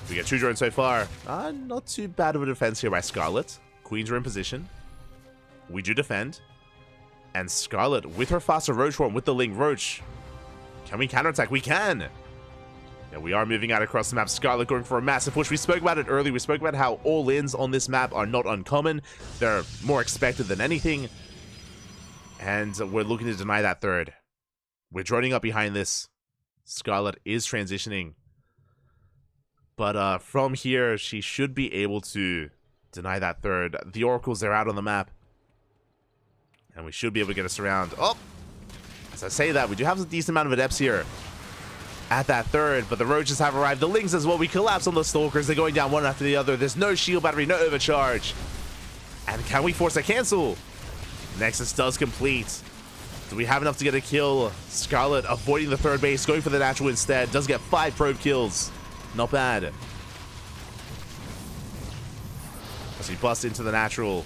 We get 2 drones so far. Not too bad of a defense here by Scarlet. Queens are in position. We do defend. And Scarlet, with her faster Roach form, with the Ling Roach. Can we counterattack? We can! Yeah, we are moving out across the map. Scarlet going for a massive push. We spoke about it earlier. We spoke about how all-ins on this map are not uncommon. They're more expected than anything. And we're looking to deny that third. We're droning up behind this. Scarlet is transitioning. But from here, she should be able to deny that third. The oracles are out on the map. And we should be able to get us around. Oh! As I say that, we do have a decent amount of adepts here at that third, but the roaches have arrived. The Lings as well. We collapse on the Stalkers. They're going down one after the other. There's no shield battery, no overcharge. And can we force a cancel? Nexus does complete. Do we have enough to get a kill? Scarlet avoiding the third base, going for the natural instead. Does get 5 probe kills. Not bad. As we bust into the natural.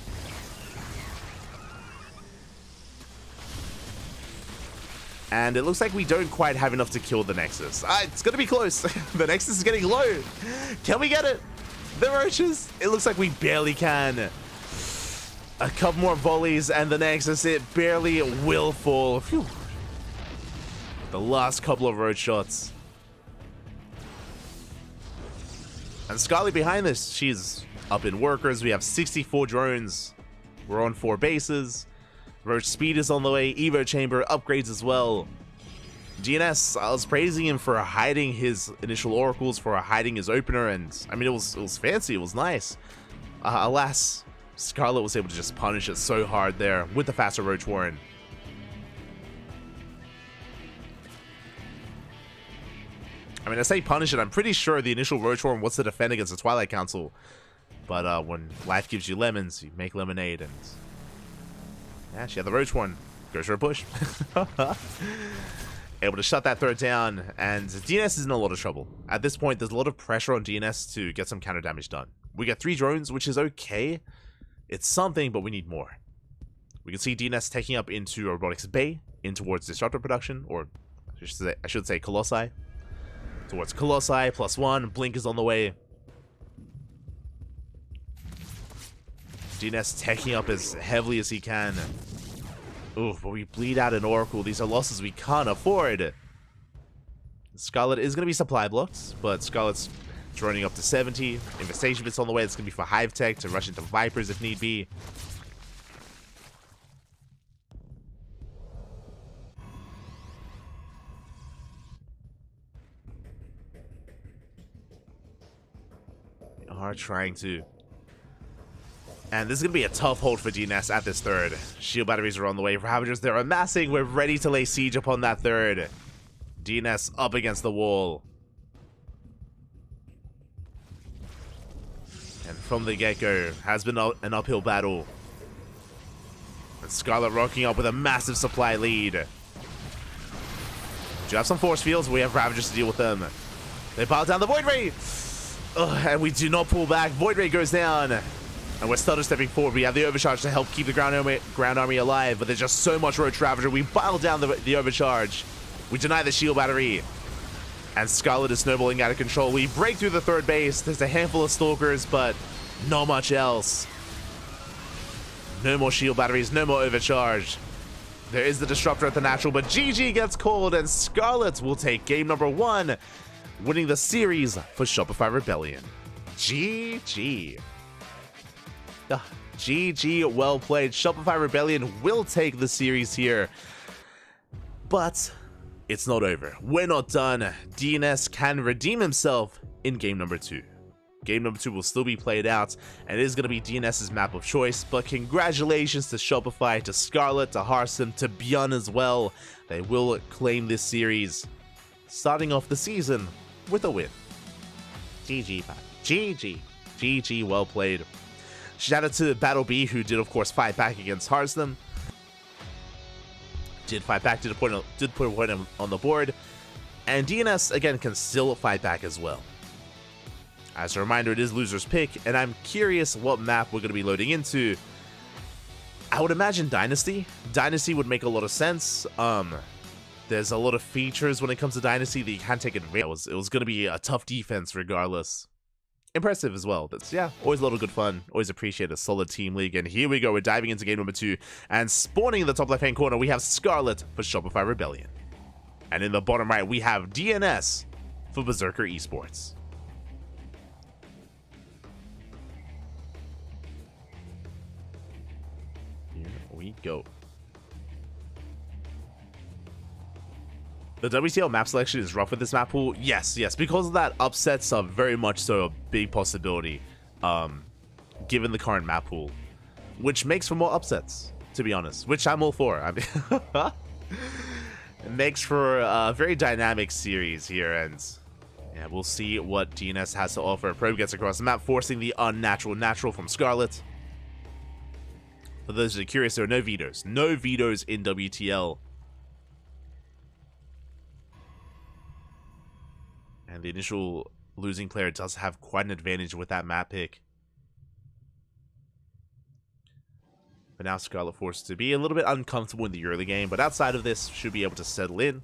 And it looks like we don't quite have enough to kill the Nexus. It's going to be close. The Nexus is getting low. Can we get it? The Roaches. It looks like we barely can. A couple more volleys and the Nexus, it barely will fall. Phew. The last couple of Roach shots. And Scarlet behind this, she's up in workers. We have 64 drones. We're on 4 bases. Roach speed is on the way. Evo chamber upgrades as well. DNS, I was praising him for hiding his initial oracles, for hiding his opener, and I mean it was fancy, it was nice. Alas, Scarlet was able to just punish it so hard there with the faster Roach Warren. I mean, I say punish it, I'm pretty sure the initial Roach Warren was to defend against the Twilight Council. But when life gives you lemons, you make lemonade, and yeah, she had the Roach Warren. Goes for a push. Able to shut that third down, and DNS is in a lot of trouble. At this point, there's a lot of pressure on DNS to get some counter damage done. We get 3 drones, which is okay. It's something, but we need more. We can see DNS taking up into Robotics Bay, in towards Disruptor production, or I should say Colossi. Towards Colossi, +1, Blink is on the way. DNS teching up as heavily as he can. Ooh, but we bleed out an Oracle. These are losses we can't afford. Scarlet is going to be supply blocked, but Scarlet's droning up to 70. Infestation bits on the way. It's going to be for Hive Tech to rush into Vipers if need be. They are trying to. And this is going to be a tough hold for DNS at this third. Shield batteries are on the way. Ravagers, they're amassing. We're ready to lay siege upon that third. DNS up against the wall. And from the get-go, has been an uphill battle. And Scarlet rocking up with a massive supply lead. Do you have some force fields? We have Ravagers to deal with them. They pile down the Void Ray. Ugh, and we do not pull back. Void Ray goes down. And we're stutter stepping forward. We have the overcharge to help keep the ground army alive, but there's just so much Roach Ravager. We pile down the overcharge. We deny the shield battery. And Scarlet is snowballing out of control. We break through the third base. There's a handful of Stalkers, but not much else. No more shield batteries, no more overcharge. There is the Disruptor at the natural, but GG gets called, and Scarlet will take game number 1, winning the series for Shopify Rebellion. GG. GG, well played. Shopify Rebellion will take the series here. But it's not over. We're not done. DNS can redeem himself in game number 2. Game number 2 will still be played out, and it is going to be DNS's map of choice, but congratulations to Shopify, to Scarlet, to Harsum, to Bjorn as well. They will claim this series, starting off the season with a win. GG, man. GG. GG, well played. Shout out to Battle B, who did, of course, fight back against Harsum. Did fight back, did put a point on the board. And DNS, again, can still fight back as well. As a reminder, it is loser's pick, and I'm curious what map we're going to be loading into. I would imagine Dynasty. Dynasty would make a lot of sense. There's a lot of features when it comes to Dynasty that you can't take advantage of. It was going to be a tough defense regardless. Impressive as well. That's, yeah, always a lot of good fun. Always appreciate a solid team league. And here we go. We're diving into game number 2. And spawning in the top left-hand corner, we have Scarlet for Shopify Rebellion. And in the bottom right, we have DNS for Berserker Esports. Here we go. The WCL map selection is rough with this map pool. Yes, because of that, upsets are very much so a big possibility, given the current map pool, which makes for more upsets, to be honest, which I'm all for. I mean, it makes for a very dynamic series here, and yeah, we'll see what DNS has to offer. Probe gets across the map, forcing the unnatural natural from Scarlet. For those who are curious, there are no vetoes. No vetoes in WTL. And the initial losing player does have quite an advantage with that map pick. But now Scarlet forced to be a little bit uncomfortable in the early game, but outside of this, should be able to settle in.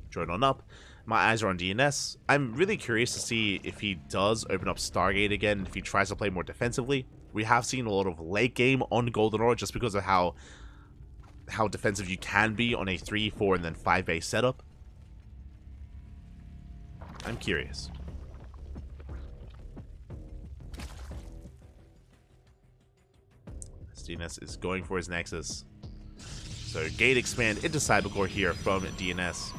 Join on up. My eyes are on DNS. I'm really curious to see if he does open up Stargate again, if he tries to play more defensively. We have seen a lot of late game on Golden Aura just because of how defensive you can be on a 3, 4, and then 5 base setup. I'm curious. DNS is going for his Nexus. So gate expand into Cybercore here from DNS.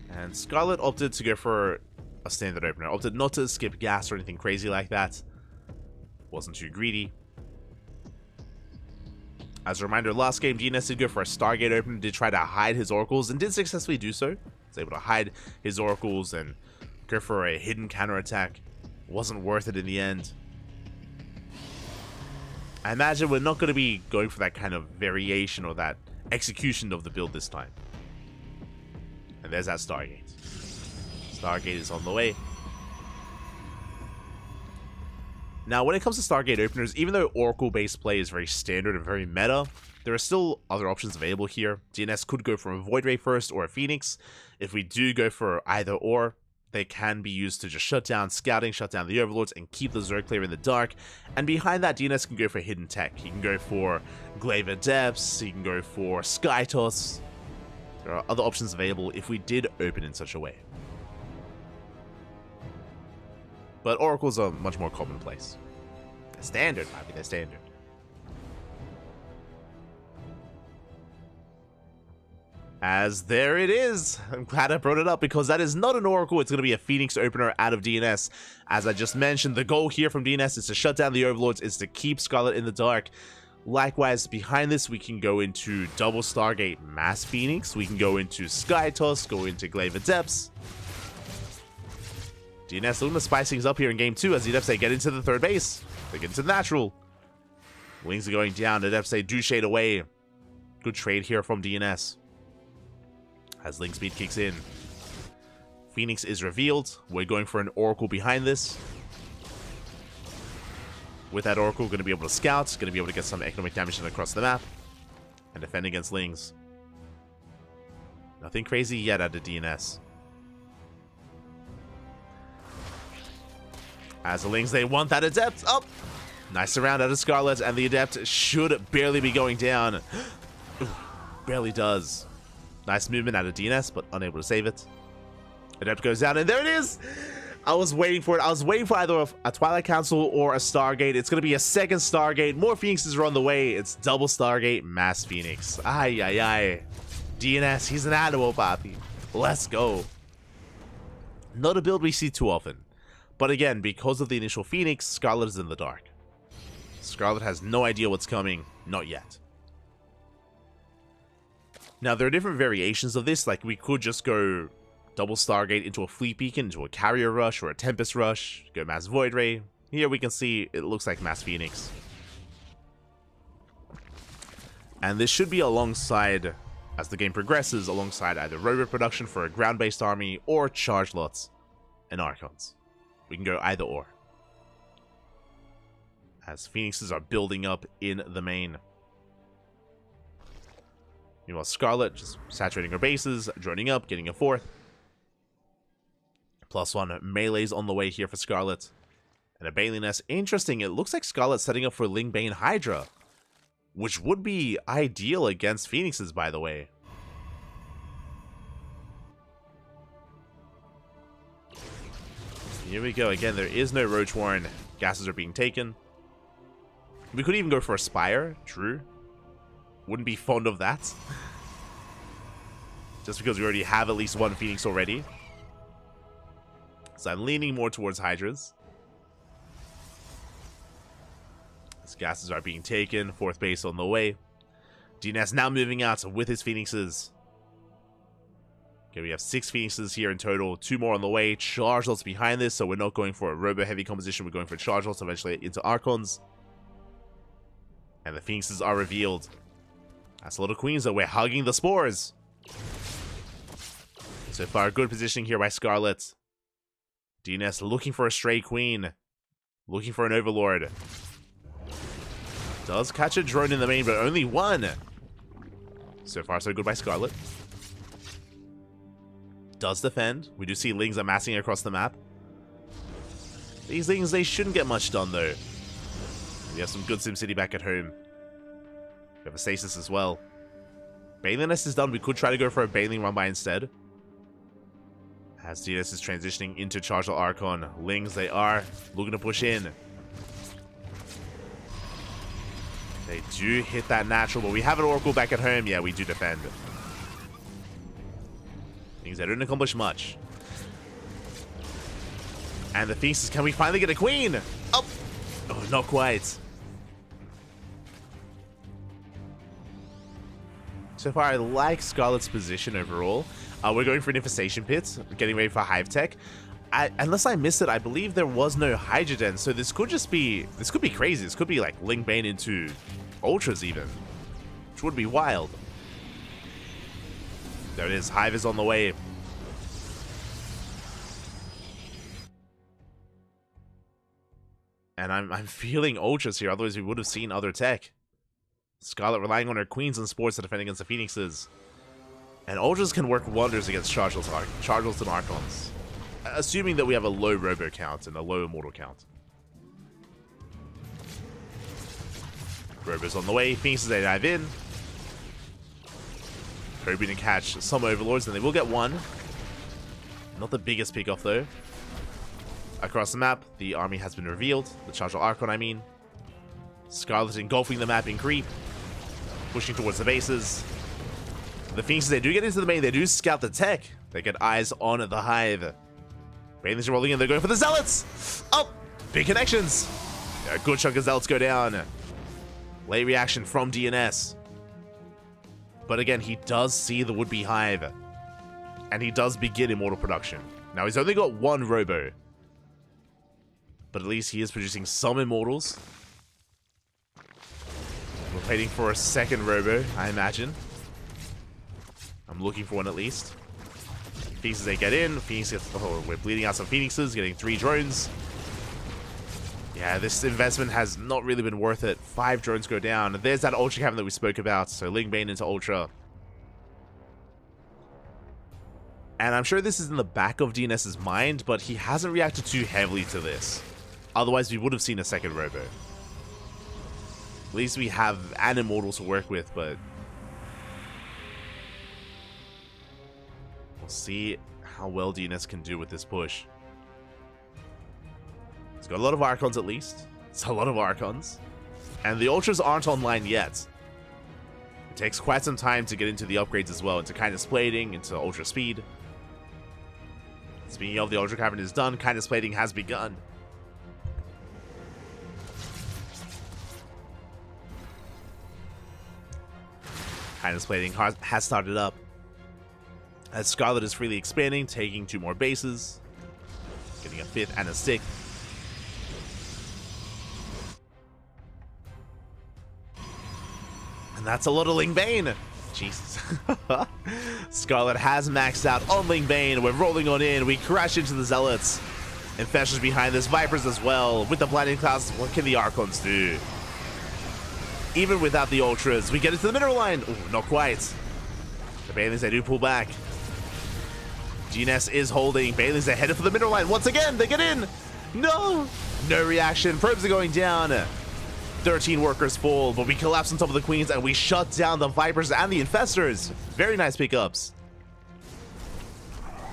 And Scarlet opted to go for a standard opener. Opted not to skip gas or anything crazy like that. Wasn't too greedy. As a reminder, last game, DNS did go for a Stargate opener, did try to hide his oracles, and did successfully do so. Was able to hide his oracles and go for a hidden counterattack. Wasn't worth it in the end. I imagine we're not going to be going for that kind of variation or that execution of the build this time. And there's that Stargate. Stargate is on the way. Now, when it comes to Stargate openers, even though Oracle-based play is very standard and very meta, there are still other options available here. DNS could go for a Void Ray first or a Phoenix. If we do go for either or, they can be used to just shut down scouting, shut down the Overlords, and keep the Zerg player in the dark. And behind that, DNS can go for hidden tech. He can go for Glaive Adepts, he can go for Skytoss. There are other options available if we did open in such a way. But Oracles are much more commonplace. They're standard, maybe they're standard. As there it is. I'm glad I brought it up because that is not an Oracle. It's going to be a Phoenix opener out of DNS. As I just mentioned, the goal here from DNS is to shut down the Overlords, is to keep Scarlet in the dark. Likewise, behind this, we can go into double Stargate Mass Phoenix. We can go into Skytoss, go into Glaive Adepts. DNS looking to spice things up here in game 2 as the Adepts, they get into the third base. They get into the natural. Wings are going down. Adepts, they do shade away. Good trade here from DNS. As Link Speed kicks in. Phoenix is revealed. We're going for an Oracle behind this. With that Oracle, going to be able to scout, going to be able to get some economic damage across the map, and defend against Lings. Nothing crazy yet out of DNS. As the Lings, they want that Adept up. Nice round out of Scarlet, and the Adept should barely be going down. Barely does. Nice movement out of DNS, but unable to save it. Adept goes down, and there it is! I was waiting for it. I was waiting for either a Twilight Council or a Stargate. It's going to be a second Stargate. More Phoenixes are on the way. It's double Stargate, Mass Phoenix. Ay, ay, ay. DNS, he's an animal, papi. Let's go. Not a build we see too often. But again, because of the initial Phoenix, Scarlet is in the dark. Scarlet has no idea what's coming. Not yet. Now, there are different variations of this. Like, we could just go double Stargate into a Fleet Beacon, into a Carrier Rush, or a Tempest Rush, go Mass Void Ray. Here we can see it looks like Mass Phoenix. And this should be alongside, as the game progresses, alongside either Robot Production for a ground-based army, or Charge Lots and Archons. We can go either or. As Phoenixes are building up in the main. Meanwhile, Scarlet just saturating her bases, droning up, getting a fourth. +1 melee's on the way here for Scarlet. And a Baliness. Interesting, it looks like Scarlet's setting up for Lingbane Hydra. Which would be ideal against Phoenixes, by the way. Here we go. Again, there is no Roach Warren. Gases are being taken. We could even go for a Spire. True. Wouldn't be fond of that. Just because we already have at least one Phoenix already. So I'm leaning more towards Hydras. As gases are being taken. Fourth base on the way. DNS now moving out with his Phoenixes. Okay, we have 6 Phoenixes here in total. 2 more on the way. Charge Lots behind this, so we're not going for a Robo-heavy composition. We're going for Charge Lots eventually into Archons. And the Phoenixes are revealed. That's a lot of Queens, though. We're hugging the Spores. So far, good positioning here by Scarlet. DNS looking for a Stray Queen. Looking for an Overlord. Does catch a drone in the main, but only one. So far, so good by Scarlet. Does defend. We do see Lings amassing across the map. These Lings, they shouldn't get much done, though. We have some good SimCity back at home. We have a Stasis as well. Baliness is done. We could try to go for a Baling run by instead. As DNS is transitioning into Charge Archon. Lings, they are looking to push in. They do hit that natural, but we have an Oracle back at home. Yeah, we do defend. Things that don't accomplish much. And the Phoenixes, can we finally get a Queen? Oh, oh, not quite. So far, I like Scarlet's position overall. We're going for an Infestation Pit, getting ready for Hive Tech. Unless I missed it, I believe there was no Hydrogen, so this could just be, this could be crazy. This could be like Lingbane into Ultras even, which would be wild. There it is, Hive is on the way. And I'm feeling Ultras here, otherwise we would have seen other tech. Scarlet relying on her Queens and Sports to defend against the Phoenixes. And Ultras can work wonders against Chargels and Archons. Assuming that we have a low Robo count and a low Immortal count. Robo's on the way, Phoenixes they dive in. Hoping to catch some Overlords, and they will get one. Not the biggest pick-off though. Across the map, the army has been revealed. The Chargel Archon, I mean. Scarlet engulfing the map in creep. Pushing towards the bases. The Phoenixes, they do get into the main. They do scout the tech. They get eyes on the Hive. Bailey's rolling in. They're going for the Zealots. Oh, big connections. A good chunk of Zealots go down. Late reaction from DNS. But again, he does see the would-be Hive. And he does begin Immortal production. Now, he's only got one Robo. But at least he is producing some Immortals. We're waiting for a second Robo, I imagine. I'm looking for one at least. Phoenixes, they get in. Phoenix gets... Oh, we're bleeding out some Phoenixes, getting 3 drones. Yeah, this investment has not really been worth it. 5 drones go down. There's that Ultra Cavern that we spoke about. So Ling Bane into Ultra. And I'm sure this is in the back of DNS's mind, but he hasn't reacted too heavily to this. Otherwise, we would have seen a second Robo. At least we have an Immortal to work with, but... we'll see how well DNS can do with this push. He's got a lot of Archons at least. It's a lot of Archons. And the Ultras aren't online yet. It takes quite some time to get into the upgrades as well, into Kindness Plating, into Ultra Speed. Speaking of, the Ultra Cavern is done, Kindness Plating has begun. Kindness Plating has started up. As Scarlet is freely expanding, taking 2 more bases. Getting a 5th and a 6th. And that's a lot of Ling Bane. Jesus. Scarlet has maxed out on Ling Bane. We're rolling on in. We crash into the Zealots. Infestors behind this. Vipers as well. With the Blinding Clouds, what can the Archons do? Even without the Ultras, we get into the mineral line. Ooh, not quite. The Bailey's, they do pull back. GNS is holding. Bailey's, they're headed for the mineral line. Once again, they get in. No. No reaction. Probes are going down. 13 workers fall, but we collapse on top of the Queens and we shut down the Vipers and the Infestors. Very nice pickups.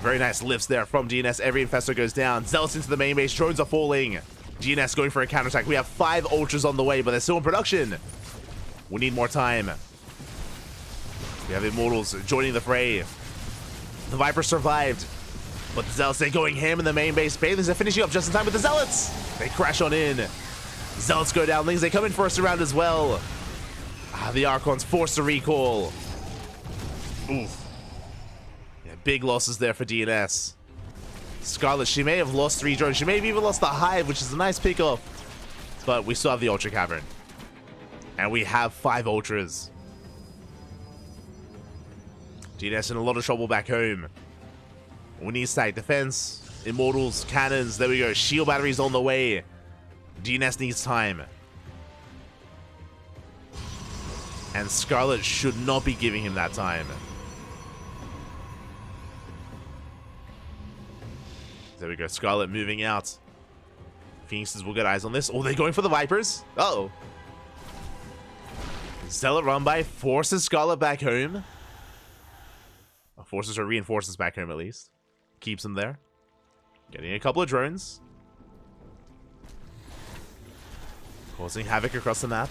Very nice lifts there from DNS. Every Infestor goes down. Zealots into the main base. Drones are falling. DNS going for a counterattack. We have 5 Ultras on the way, but they're still in production. We need more time. We have Immortals joining the fray. The Vipers survived, but the Zealots, they're going ham in the main base. Bailey's are finishing up just in time with the Zealots. They crash on in. Zealots go down. Lings, they come in first round as well. The Archons forced to recall. Oof. Yeah, big losses there for DNS. Scarlet, she may have lost 3 drones. She may have even lost the Hive, which is a nice pickup. But we still have the Ultra Cavern. And we have 5 Ultras. DNS in a lot of trouble back home. We need static defense, Immortals, cannons. There we go. Shield batteries on the way. DNS needs time. And Scarlet should not be giving him that time. There we go. Scarlet moving out. Phoenixes will get eyes on this. Oh, they're going for the Vipers. Uh-oh. Zealot run by forces Scarlet back home. Forces her reinforcements back home at least. Keeps them there. Getting a couple of drones. Causing havoc across the map.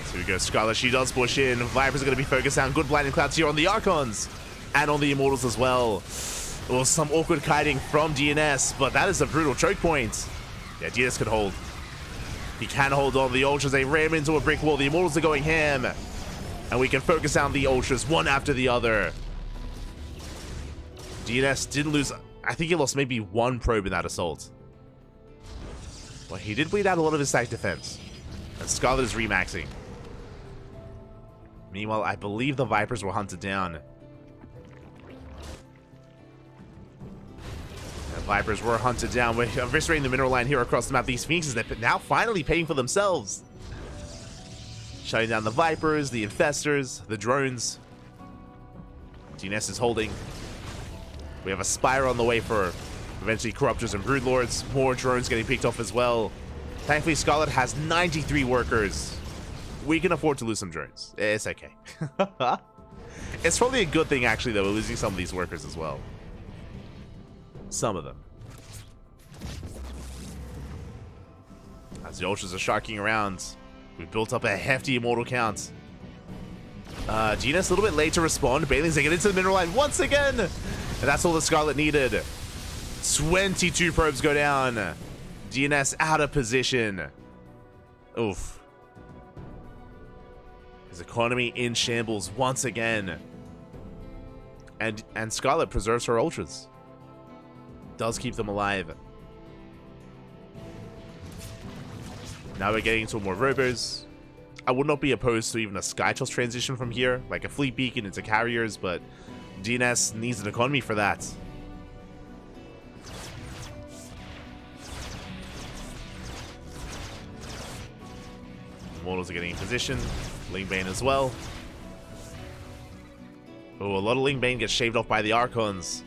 So we go. Scarlet, she does push in. Vipers are going to be focused down. Good blinding clouds here on the Archons. And on the Immortals as well. Well, some awkward kiting from DNS, but that is a brutal choke point. Yeah, DNS can hold. He can hold on. The Ultras, they ram into a brick wall. The Immortals are going ham. And we can focus down the Ultras one after the other. DNS didn't lose... I think he lost maybe 1 probe in that assault. But he did bleed out a lot of his stack defense. And Scarlet is remaxing. Meanwhile, I believe the Vipers were hunted down. Vipers were hunted down. We're eviscerating the mineral line here across the map. These Phoenixes, they're now finally paying for themselves. Shutting down the Vipers, the Infestors, the drones. DNS is holding. We have a Spire on the way for eventually Corruptors and Broodlords. More drones getting picked off as well. Thankfully, Scarlet has 93 workers. We can afford to lose some drones. It's okay. It's probably a good thing, actually, though, we're losing some of these workers as well. Some of them. As the Ultras are sharking around, we've built up a hefty Immortal count. Genis a little bit late to respond. Banelings, they get into the mineral line once again. And that's all the Scarlet needed. 22 probes go down. DNS out of position. Oof. His economy in shambles once again. And Scarlet preserves her Ultras. Does keep them alive. Now we're getting into more Robos. I would not be opposed to even a Skytoss transition from here, like a Fleet Beacon into Carriers, but DNS needs an economy for that. Immortals are getting in position. Lingbane as well. Oh, a lot of Lingbane gets shaved off by the Archons.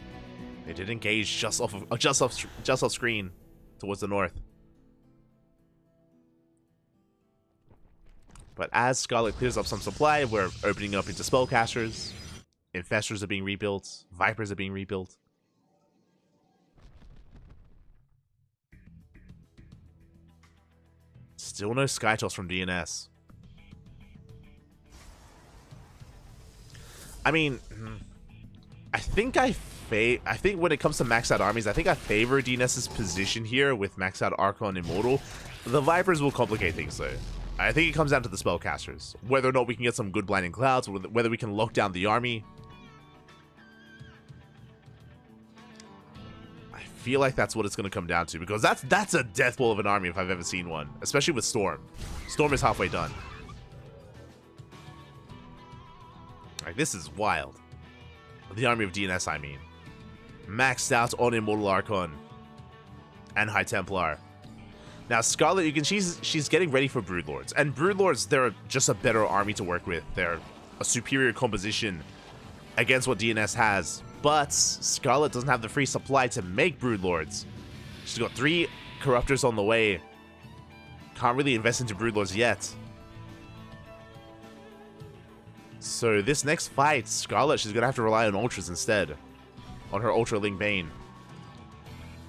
They did engage just off screen towards the north. But as Scarlet clears up some supply, we're opening up into Spellcasters. Infestors are being rebuilt. Vipers are being rebuilt. Still no Skytoss from DNS. I mean, I think when it comes to maxed out armies, I think I favor DNS's position here with maxed out Archon Immortal. The Vipers will complicate things though. I think it comes down to the Spellcasters. Whether or not we can get some good Blinding Clouds, whether we can lock down the army. I feel like that's what it's going to come down to, because that's a death blow of an army if I've ever seen one. Especially with Storm. Storm is halfway done. Like, this is wild. The army of DNS, I mean. Maxed out on Immortal Archon. And High Templar. Now, Scarlet, she's getting ready for Broodlords. And Broodlords, they're just a better army to work with. They're a superior composition against what DNS has. But Scarlet doesn't have the free supply to make Broodlords. She's got 3 Corruptors on the way. Can't really invest into Broodlords yet. So this next fight, Scarlet, she's going to have to rely on Ultras instead. On her Ultra Lingbane.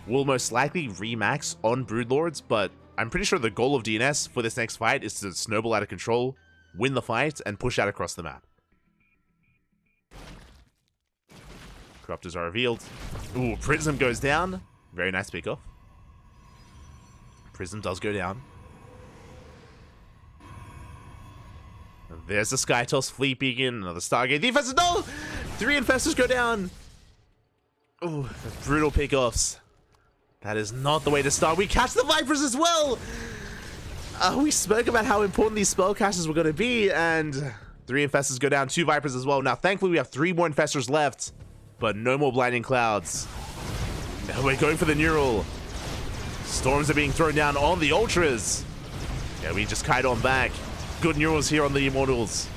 Will most likely remax on Broodlords, but I'm pretty sure the goal of DNS for this next fight is to snowball out of control, win the fight, and push out across the map. Corruptors are revealed. Ooh, Prism goes down. Very nice pickoff. Prism does go down. There's the Skytoss, Fleet Beacon, another Stargate. The Infestors, no! 3 Infestors go down! Ooh, brutal pickoffs. That is not the way to start. We catch the Vipers as well! We spoke about how important these spellcasters were going to be, and 3 Infestors go down, 2 Vipers as well. Now, thankfully, we have 3 more Infestors left, but no more Blinding Clouds. Now we're going for the Neural. Storms are being thrown down on the Ultras. Yeah, we just kite on back. Good Neurals here on the Immortals.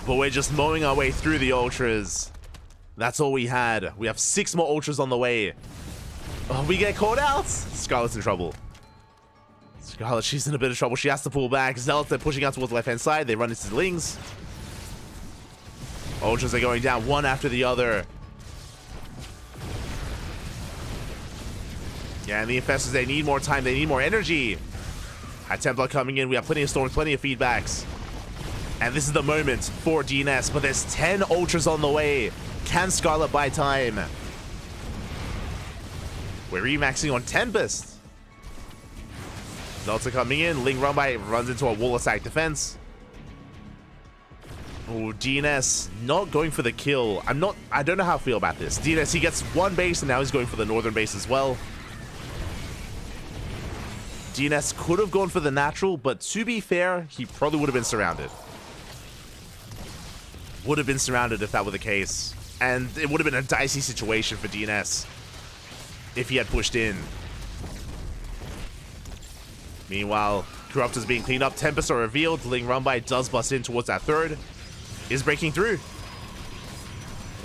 But we're just mowing our way through the Ultras. That's all we had. We have 6 more Ultras on the way. Oh, we get caught out. Scarlet's in trouble. Scarlet, she's in a bit of trouble. She has to pull back. Zealots, they're pushing out towards the left-hand side. They run into the Lings. Ultras are going down one after the other. Yeah, and the Infestors, they need more time. They need more energy. High Templar coming in. We have plenty of storms, plenty of feedbacks. And this is the moment for DNS. But there's 10 Ultras on the way. Can Scarlet buy time? We're remaxing on Tempest. Delta coming in. Ling runs into a wall of static defense. Oh, DNS not going for the kill. I don't know how I feel about this. DNS, he gets 1 base and now he's going for the northern base as well. DNS could have gone for the natural, but to be fair, he probably would have been surrounded. Would have been surrounded if that were the case. And it would have been a dicey situation for DNS. if he had pushed in. Meanwhile, Corruptor's being cleaned up. Tempest are revealed. Ling Rumbai does bust in towards that third. Is breaking through.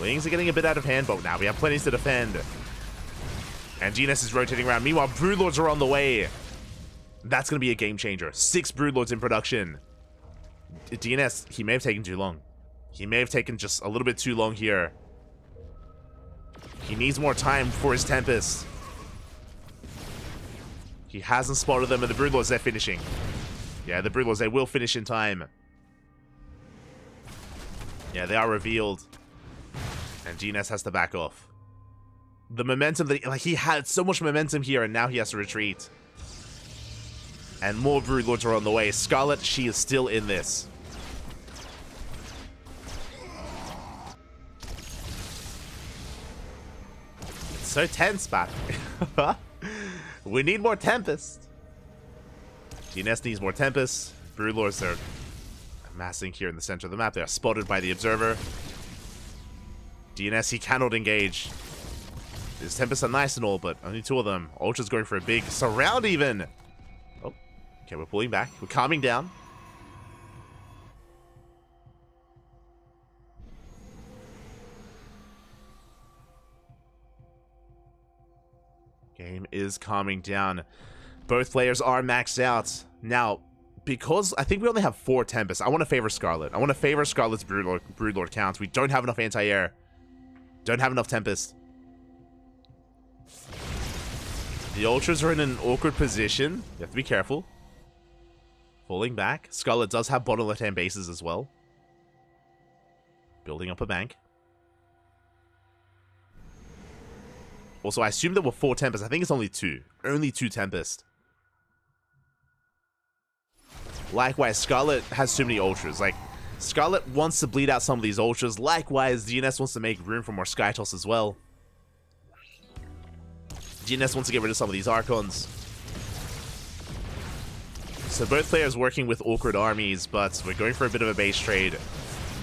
Lings are getting a bit out of hand, but now we have plenty to defend. And GNS is rotating around. Meanwhile, Broodlords are on the way. That's going to be a game changer. 6 Broodlords in production. DNS, he may have taken too long. He may have taken just a little bit too long here. He needs more time for his Tempest. He hasn't spotted them, and the Broodlords, they're finishing. Yeah, the Broodlords, they will finish in time. Yeah, they are revealed. And GNS has to back off. The momentum that he had so much momentum here, and now he has to retreat. And more Broodlords are on the way. Scarlet, she is still in this. It's so tense, Bat. We need more Tempest. GNS needs more Tempest. Broodlords are amassing here in the center of the map. They are spotted by the Observer. DNS, he cannot engage. His Tempests are nice and all, but only 2 of them. Ultra's going for a big surround even. Oh, okay, we're pulling back. We're calming down. Game is calming down. Both players are maxed out. Now, because I think we only have 4 Tempests, I want to favor Scarlet. I want to favor Scarlet's Broodlord count. We don't have enough anti-air. Don't have enough Tempest. The Ultras are in an awkward position. You have to be careful. Falling back. Scarlet does have bottom left-hand bases as well. Building up a bank. Also, I assume there were 4 Tempests. I think it's only 2. Only 2 Tempest. Likewise, Scarlet has too many Ultras. Like, Scarlet wants to bleed out some of these Ultras. Likewise, DNS wants to make room for more Skytoss as well. DNS wants to get rid of some of these Archons. So both players working with awkward armies, but we're going for a bit of a base trade.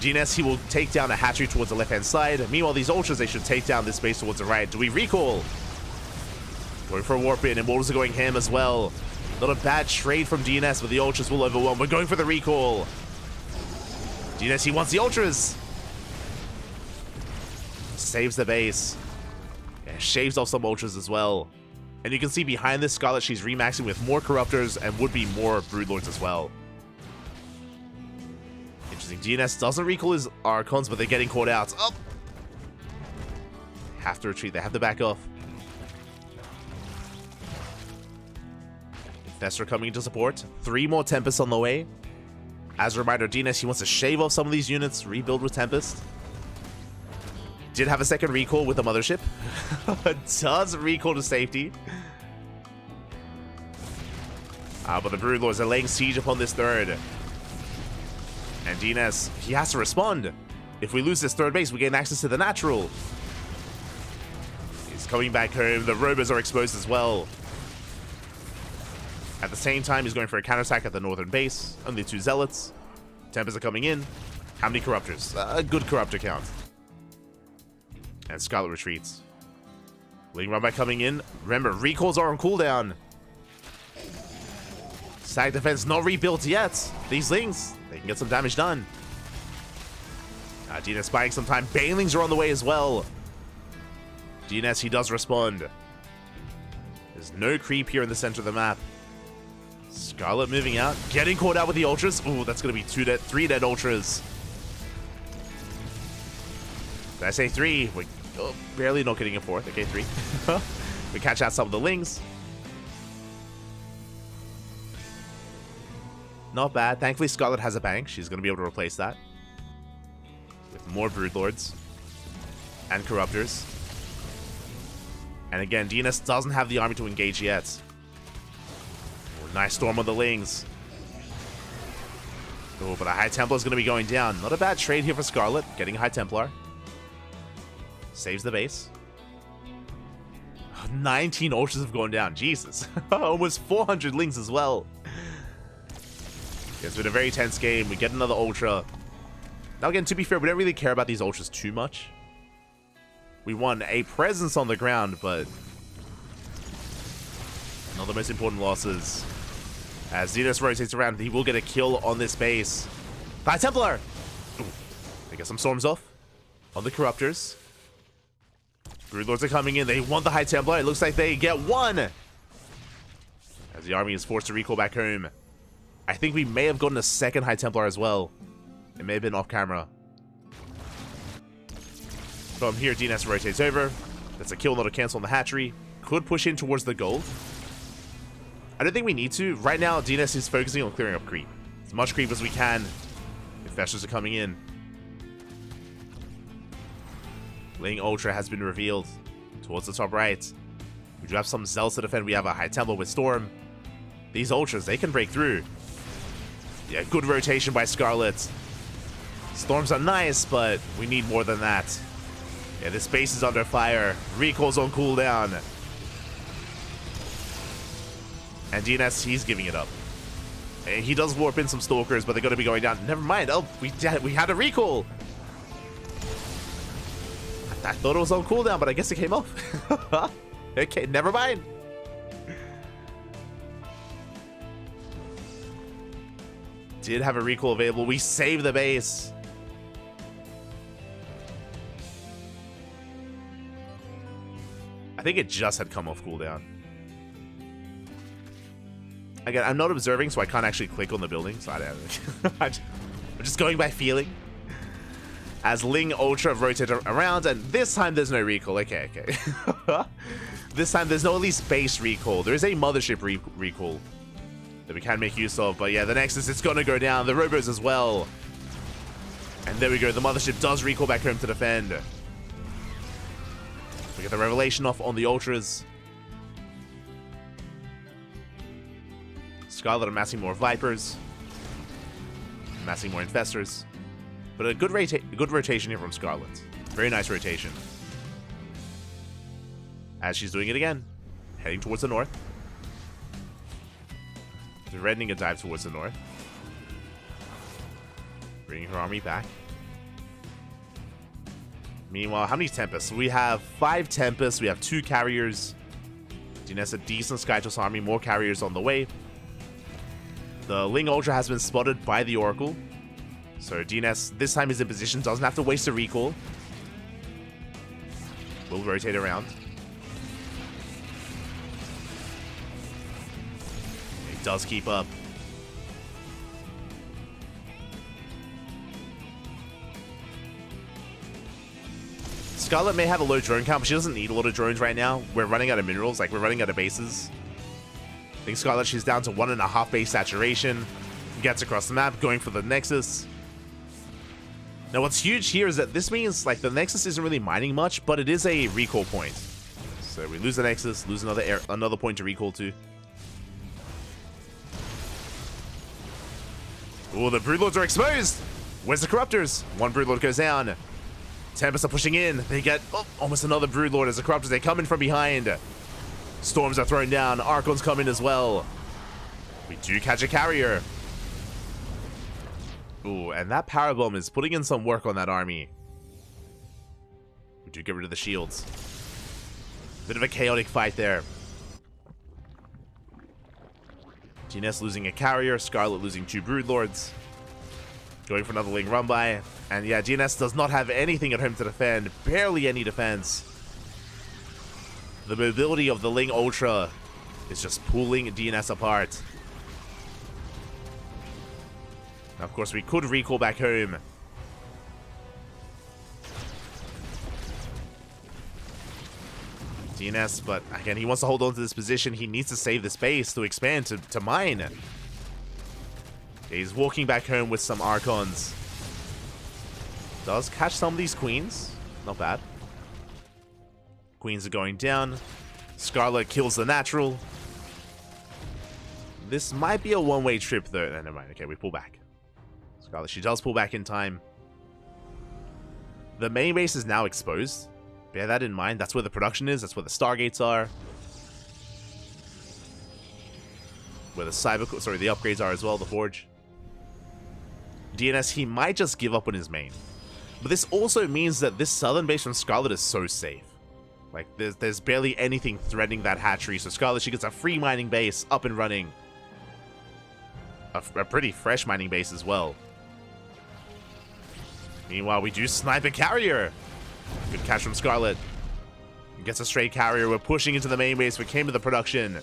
GNS, he will take down a hatchery towards the left-hand side. Meanwhile, these Ultras, they should take down this base towards the right. Do we recall? Going for a warp in, and Mortals are going ham as well. Not a bad trade from DNS, but the Ultras will overwhelm. We're going for the recall. DNS, he wants the Ultras. Saves the base. Yeah, shaves off some Ultras as well. And you can see behind this Scarlet, she's remaxing with more Corruptors and would be more Broodlords as well. Interesting. DNS doesn't recall his Archons, but they're getting caught out. Oh! Have to retreat. They have to back off. Thesser coming into support. 3 more Tempests on the way. As a reminder, DNS, he wants to shave off some of these units, rebuild with Tempest. Did have a second recall with the Mothership. Does recall to safety. But the Broodlords are laying siege upon this third. And DNS, he has to respond. If we lose this third base, we gain access to the natural. He's coming back home. The Robos are exposed as well. At the same time, he's going for a counterattack at the northern base. Only 2 Zealots. Tempests are coming in. How many Corruptors? A good Corruptor count. And Scarlet retreats. Ling Rumbai coming in. Remember, recalls are on cooldown. Sag defense not rebuilt yet. These Lings, they can get some damage done. DNS buying some time. Banelings are on the way as well. DNS, he does respond. There's no creep here in the center of the map. Scarlet moving out, getting caught out with the Ultras. Ooh, that's going to be 3 dead Ultras. Did I say 3? We're barely not getting a 4th. Okay, 3. We catch out some of the Lings. Not bad. Thankfully, Scarlet has a bank. She's going to be able to replace that with more Broodlords and Corruptors. And again, DNS doesn't have the army to engage yet. Nice storm on the Lings. Oh, but a High Templar is going to be going down. Not a bad trade here for Scarlet. Getting a High Templar. Saves the base. 19 Ultras have gone down. Jesus. Almost 400 Lings as well. It's been a very tense game. We get another Ultra. Now again, to be fair, we don't really care about these Ultras too much. We won a presence on the ground, but Not the most important losses. As Xenos rotates around, he will get a kill on this base. High Templar! Ooh. They get some storms off on the Corruptors. Broodlords are coming in. They want the High Templar. It looks like they get one. As the army is forced to recall back home. I think we may have gotten a second High Templar as well. It may have been off camera. From here, DNS rotates over. That's a kill, not a cancel on the hatchery. Could push in towards the gold. I don't think we need to. Right now, DNS is focusing on clearing up creep. As much creep as we can. Infestors are coming in. Ling Ultra has been revealed towards the top right. We do have some Zealots to defend. We have a High Templar with Storm. These Ultras, they can break through. Yeah, good rotation by Scarlet. Storms are nice, but we need more than that. Yeah, this base is under fire. Recall's on cooldown. And DNS, he's giving it up. And he does warp in some Stalkers, but they're going to be going down. Never mind. Oh, we had a recall. I thought it was on cooldown, but I guess it came off. Okay, never mind. Did have a recall available. We saved the base. I think it just had come off cooldown. Again, I'm not observing, so I can't actually click on the building. So I don't. I'm just going by feeling. As Ling Ultra rotated around, and this time there's no recall. Okay. This time there's no at least base recall. There is a mothership recall that we can make use of. But yeah, the Nexus, it's going to go down. The Robos as well. And there we go. The mothership does recall back home to defend. We get the Revelation off on the Ultras. Scarlet amassing more Vipers. Amassing more Infestors. But a good rotation here from Scarlet. Very nice rotation. As she's doing it again. Heading towards the north. Threatening a dive towards the north. Bringing her army back. Meanwhile, how many Tempests? We have 5 Tempests. We have 2 carriers. DNS a decent Skytos army. More carriers on the way. The Ling Ultra has been spotted by the Oracle. So DNS this time is in position. Doesn't have to waste a recall. Will rotate around. It does keep up. Scarlet may have a low drone count, but she doesn't need a lot of drones right now. We're running out of minerals, like we're running out of bases. I think Scarlet, she's down to 1.5 base saturation. Gets across the map, going for the Nexus. Now what's huge here is that this means like the Nexus isn't really mining much, but it is a recall point. So we lose the Nexus, lose another point to recall to. Oh, the Broodlords are exposed! Where's the Corruptors? One Broodlord goes down. Tempests are pushing in. They get almost another Broodlord as the Corruptors, they come in from behind. Storms are thrown down. Archons come in as well. We do catch a carrier. Ooh, and that Power Bomb is putting in some work on that army. We do get rid of the shields. Bit of a chaotic fight there. GNS losing a carrier. Scarlet losing 2 Broodlords. Going for another Ling run by. And yeah, GNS does not have anything at home to defend. Barely any defense. The mobility of the Ling Ultra is just pulling DNS apart. Now, of course, we could recall back home. DNS, but again, he wants to hold on to this position. He needs to save the space to expand, to mine. He's walking back home with some Archons. Does catch some of these Queens. Not bad. Queens are going down. Scarlet kills the Natural. This might be a one-way trip, though. No, never mind. Okay, we pull back. Scarlet, she does pull back in time. The main base is now exposed. Bear that in mind. That's where the production is. That's where the Stargates are. Where the the upgrades are as well, the Forge. DNS, he might just give up on his main. But this also means that this southern base from Scarlet is so safe. Like, there's barely anything threatening that hatchery, so Scarlet, she gets a free mining base up and running. A pretty fresh mining base as well. Meanwhile, we do snipe a carrier. Good catch from Scarlet. Gets a straight carrier. We're pushing into the main base. We came to the production.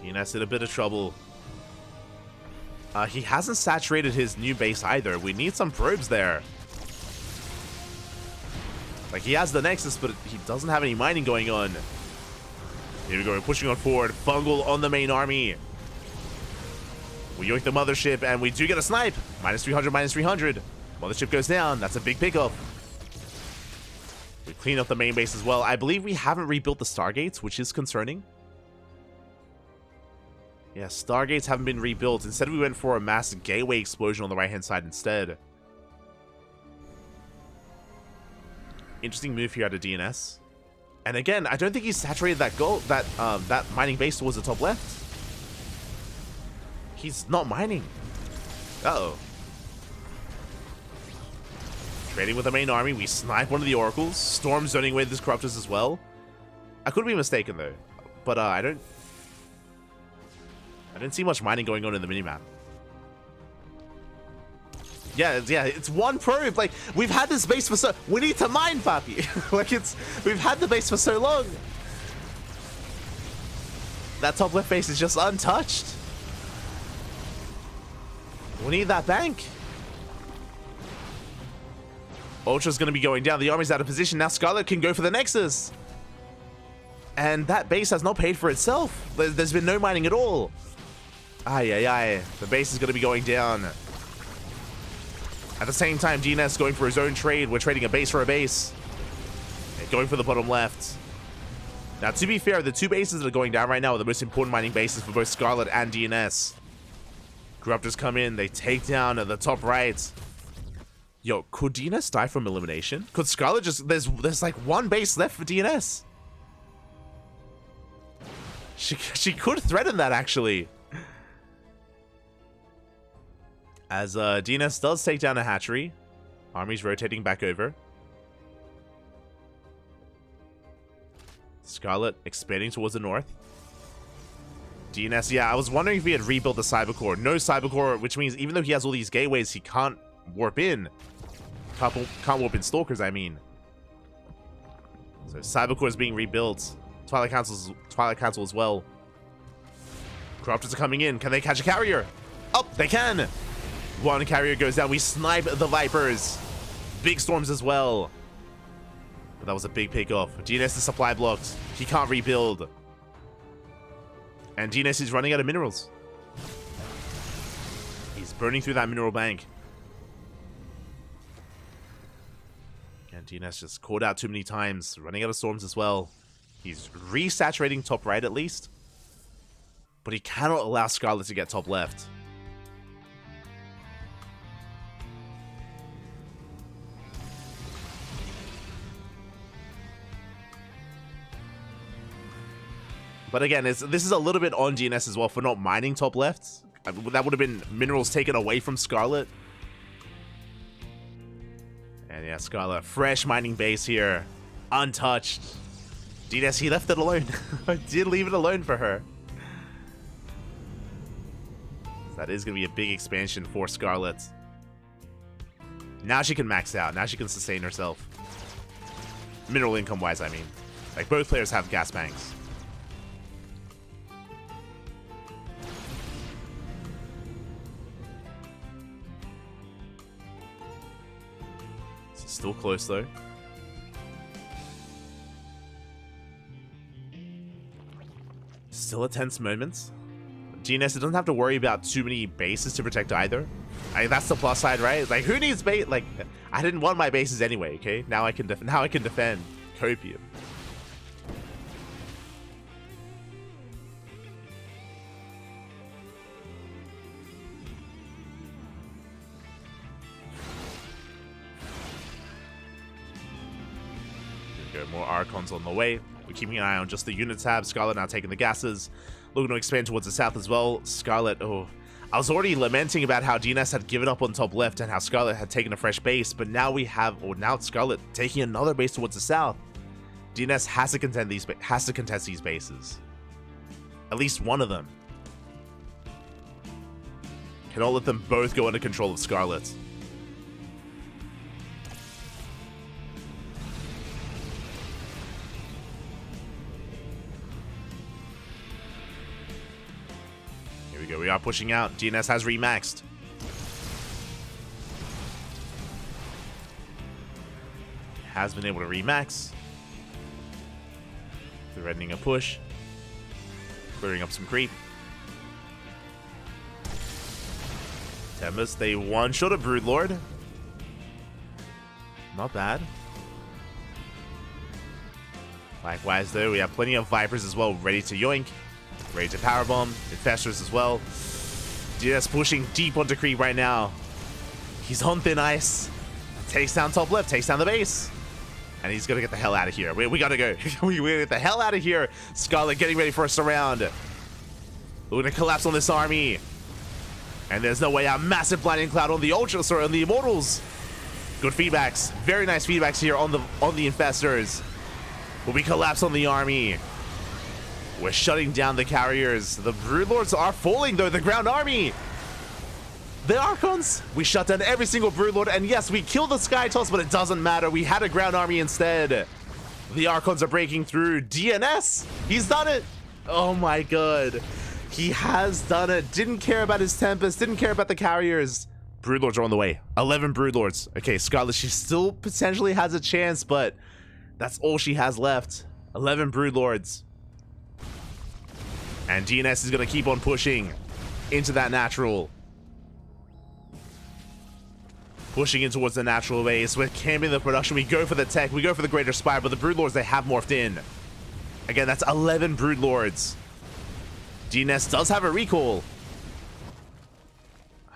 DNS in a bit of trouble. He hasn't saturated his new base either. We need some probes there. Like, he has the Nexus, but he doesn't have any mining going on. Here we go. We're pushing on forward. Fungal on the main army. We yoink the mothership, and we do get a snipe. Minus 300, minus 300. Mothership goes down. That's a big pickup. We clean up the main base as well. I believe we haven't rebuilt the Stargates, which is concerning. Yeah, Stargates haven't been rebuilt. Instead, we went for a massive gateway explosion on the right-hand side instead. Interesting move here out of DNS. And again, I don't think he's saturated that mining base towards the top left. He's not mining. Uh-oh. Trading with the main army. We snipe one of the oracles. Storm zoning away this corruptors as well. I could be mistaken though, but I didn't see much mining going on in the minimap. Yeah, it's one probe. Like, we've had this base for so... We need to mine, Papi. Like, we've had the base for so long. That top left base is just untouched. We need that bank. Ultra's going to be going down. The army's out of position. Now Scarlet can go for the Nexus. And that base has not paid for itself. There's been no mining at all. Aye. The base is going to be going down. At the same time, DNS going for his own trade. We're trading a base for a base. And going for the bottom left. Now, to be fair, the two bases that are going down right now are the most important mining bases for both Scarlet and DNS. Corruptors come in. They take down at the top right. Yo, could DNS die from elimination? Could Scarlet just... There's like one base left for DNS. She could threaten that, actually. As DNS does take down a hatchery. Army's rotating back over. Scarlet expanding towards the north. DNS, yeah, I was wondering if he had rebuilt the Cybercore. No Cybercore, which means even though he has all these gateways, he can't warp in. Can't warp in Stalkers, I mean. So Cybercore is being rebuilt. Twilight Council as well. Corruptors are coming in. Can they catch a carrier? Oh, they can! One carrier goes down. We snipe the Vipers. Big storms as well. But that was a big pick-off. DNS is supply blocked. He can't rebuild. And DNS is running out of minerals. He's burning through that mineral bank. And DNS just called out too many times. Running out of storms as well. He's resaturating top right at least. But he cannot allow Scarlet to get top left. But again, this is a little bit on DNS as well for not mining top left. That would have been minerals taken away from Scarlet. And yeah, Scarlet, fresh mining base here. Untouched. DNS, he left it alone. I did leave it alone for her. That is going to be a big expansion for Scarlet. Now she can max out. Now she can sustain herself. Mineral income-wise, I mean. Like, both players have gas banks. Still close though. Still a tense moment. DNS doesn't have to worry about too many bases to protect either. That's the plus side, right? Like, who needs base? Like, I didn't want my bases anyway. Okay, now I can defend Copium. More Archons on the way. We're keeping an eye on just the unit tab. Scarlet now taking the gases. Looking to expand towards the south as well. Scarlet, oh. I was already lamenting about how DNS had given up on top left and how Scarlet had taken a fresh base, but now we have, or now it's Scarlet taking another base towards the south. DNS has to contest these bases. At least one of them. Cannot let them both go under control of Scarlet. Here we go, we are pushing out. DNS has remaxed. Has been able to remax. Threatening a push. Clearing up some creep. Tempest, they one-shot a Broodlord. Not bad. Likewise, though, we have plenty of Vipers as well, ready to yoink. Ready to powerbomb. Infestors as well. DS pushing deep onto creep right now. He's on thin ice. Takes down top left, takes down the base. And he's gonna get the hell out of here. We gotta go. we gotta get the hell out of here. Scarlet getting ready for a surround. We're gonna collapse on this army. And there's no way out. Massive blinding cloud on the Ultra, sorry, on the Immortals. Good feedbacks. Very nice feedbacks here on the Infestors. But we collapse on the army. We're shutting down the carriers. The Broodlords are falling, though. The ground army. The Archons. We shut down every single Broodlord. And yes, we killed the Sky Toss, but it doesn't matter. We had a ground army instead. The Archons are breaking through. DNS. He's done it. Oh my god. He has done it. Didn't care about his Tempest. Didn't care about the carriers. Broodlords are on the way. 11 Broodlords. Okay, Scarlet, she still potentially has a chance, but that's all she has left. 11 Broodlords. And DNS is going to keep on pushing into that natural. Pushing in towards the natural base. We're camping the production. We go for the tech. We go for the Greater Spire, but the Broodlords, they have morphed in. Again, that's 11 Broodlords. DNS does have a recall.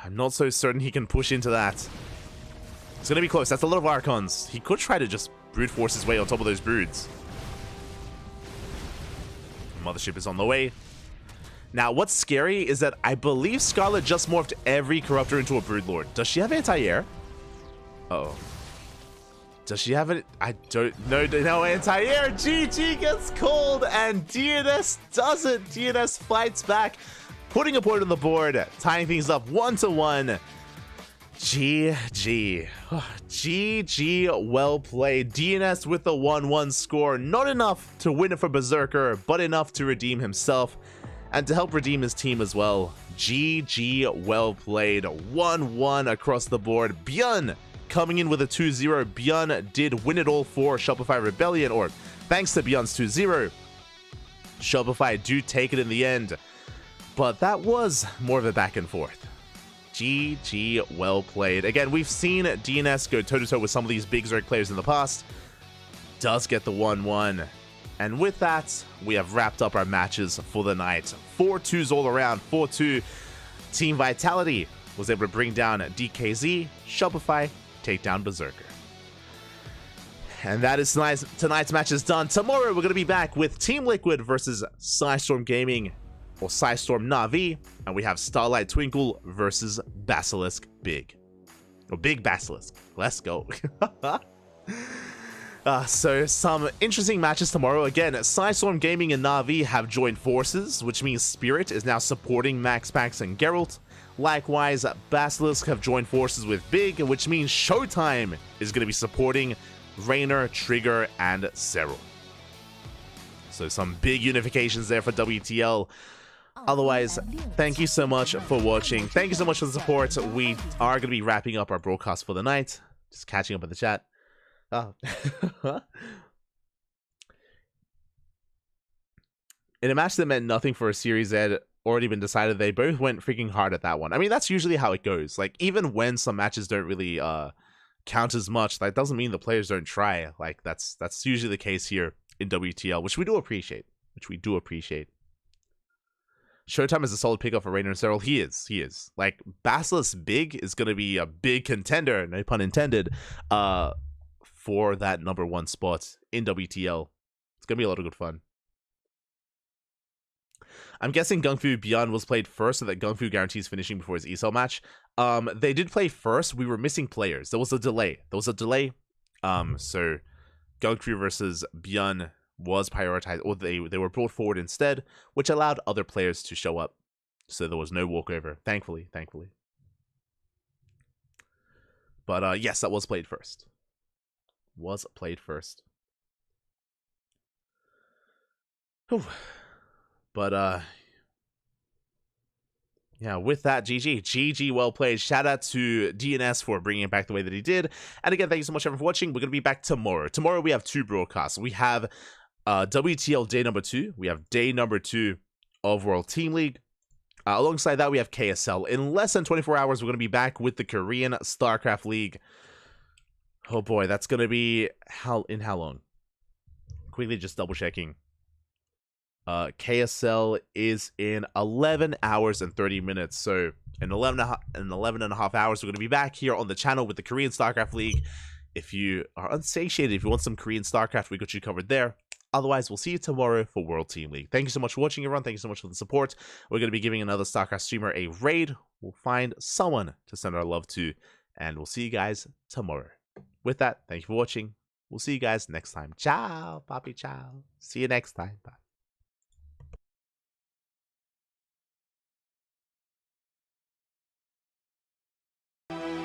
I'm not so certain he can push into that. It's going to be close. That's a lot of Archons. He could try to just brute force his way on top of those broods. Mothership is on the way. Now, what's scary is that I believe Scarlet just morphed every Corruptor into a Broodlord. Does she have anti-air? Uh-oh. Does she have it? I don't know. No anti-air. GG gets called, and DNS does it. DNS fights back, putting a point on the board, tying things up 1-1. GG. GG, well played. DNS with the 1-1 score. Not enough to win it for Berserker, but enough to redeem himself and to help redeem his team as well. GG, well played. 1-1 across the board. Bjorn coming in with a 2-0. Bjorn did win it all for Shopify Rebellion, or thanks to Bjorn's 2-0. Shopify do take it in the end, but that was more of a back and forth. GG, well played. Again, we've seen DNS go toe-to-toe with some of these big Zerg players in the past. Does get the 1-1. And with that, we have wrapped up our matches for the night. 4-2s all around. 4-2. Team Vitality was able to bring down DKZ. Shopify take down Berserker. And that is tonight's match is done. Tomorrow, we're going to be back with Team Liquid versus Psystorm Gaming, or Psystorm Na'Vi, and we have Starlight Twinkle versus Basilisk Big. Or Big Basilisk. Let's go. So some interesting matches tomorrow. Again, Psystorm Gaming and Na'Vi have joined forces, which means Spirit is now supporting Max Pax and Geralt. Likewise, Basilisk have joined forces with Big, which means Showtime is going to be supporting Raynor, Trigger, and Serral. So some big unifications there for WTL. Otherwise, thank you so much for watching. Thank you so much for the support. We are going to be wrapping up our broadcast for the night. Just catching up in the chat. Oh. In a match that meant nothing for a Series Z, already been decided, they both went freaking hard at that one. I mean, that's usually how it goes. Like, even when some matches don't really count as much, that doesn't mean the players don't try. Like, that's usually the case here in WTL, which we do appreciate. Showtime is a solid pickup for Raynor and Serral. He is. Like, Basilisk Big is going to be a big contender, no pun intended, for that #1 spot in WTL. It's going to be a lot of good fun. I'm guessing Gung Fu Beyond was played first, so that Gung Fu guarantees finishing before his ESL match. They did play first. We were missing players. There was a delay. So Gung Fu versus Beyond was prioritized, or they were brought forward instead, which allowed other players to show up. So there was no walkover, thankfully. But yes, that was played first. Whew. But yeah, with that, GG, well played. Shout out to DNS for bringing it back the way that he did. And again, thank you so much everyone for watching. We're going to be back tomorrow. Tomorrow we have 2 broadcasts. We have WTL day number 2. We have day number 2 of World Team League. Alongside that, we have KSL. In less than 24 hours, we're going to be back with the Korean StarCraft League. Oh boy, that's going to be how long? Quickly just double checking. KSL is in 11 hours and 30 minutes. So in 11 and a half hours, we're going to be back here on the channel with the Korean StarCraft League. If you are unsatiated, if you want some Korean StarCraft, we got you covered there. Otherwise, we'll see you tomorrow for World Team League. Thank you so much for watching, everyone. Thank you so much for the support. We're going to be giving another StarCraft streamer a raid. We'll find someone to send our love to, and we'll see you guys tomorrow. With that, thank you for watching. We'll see you guys next time. Ciao, papi, ciao. See you next time. Bye.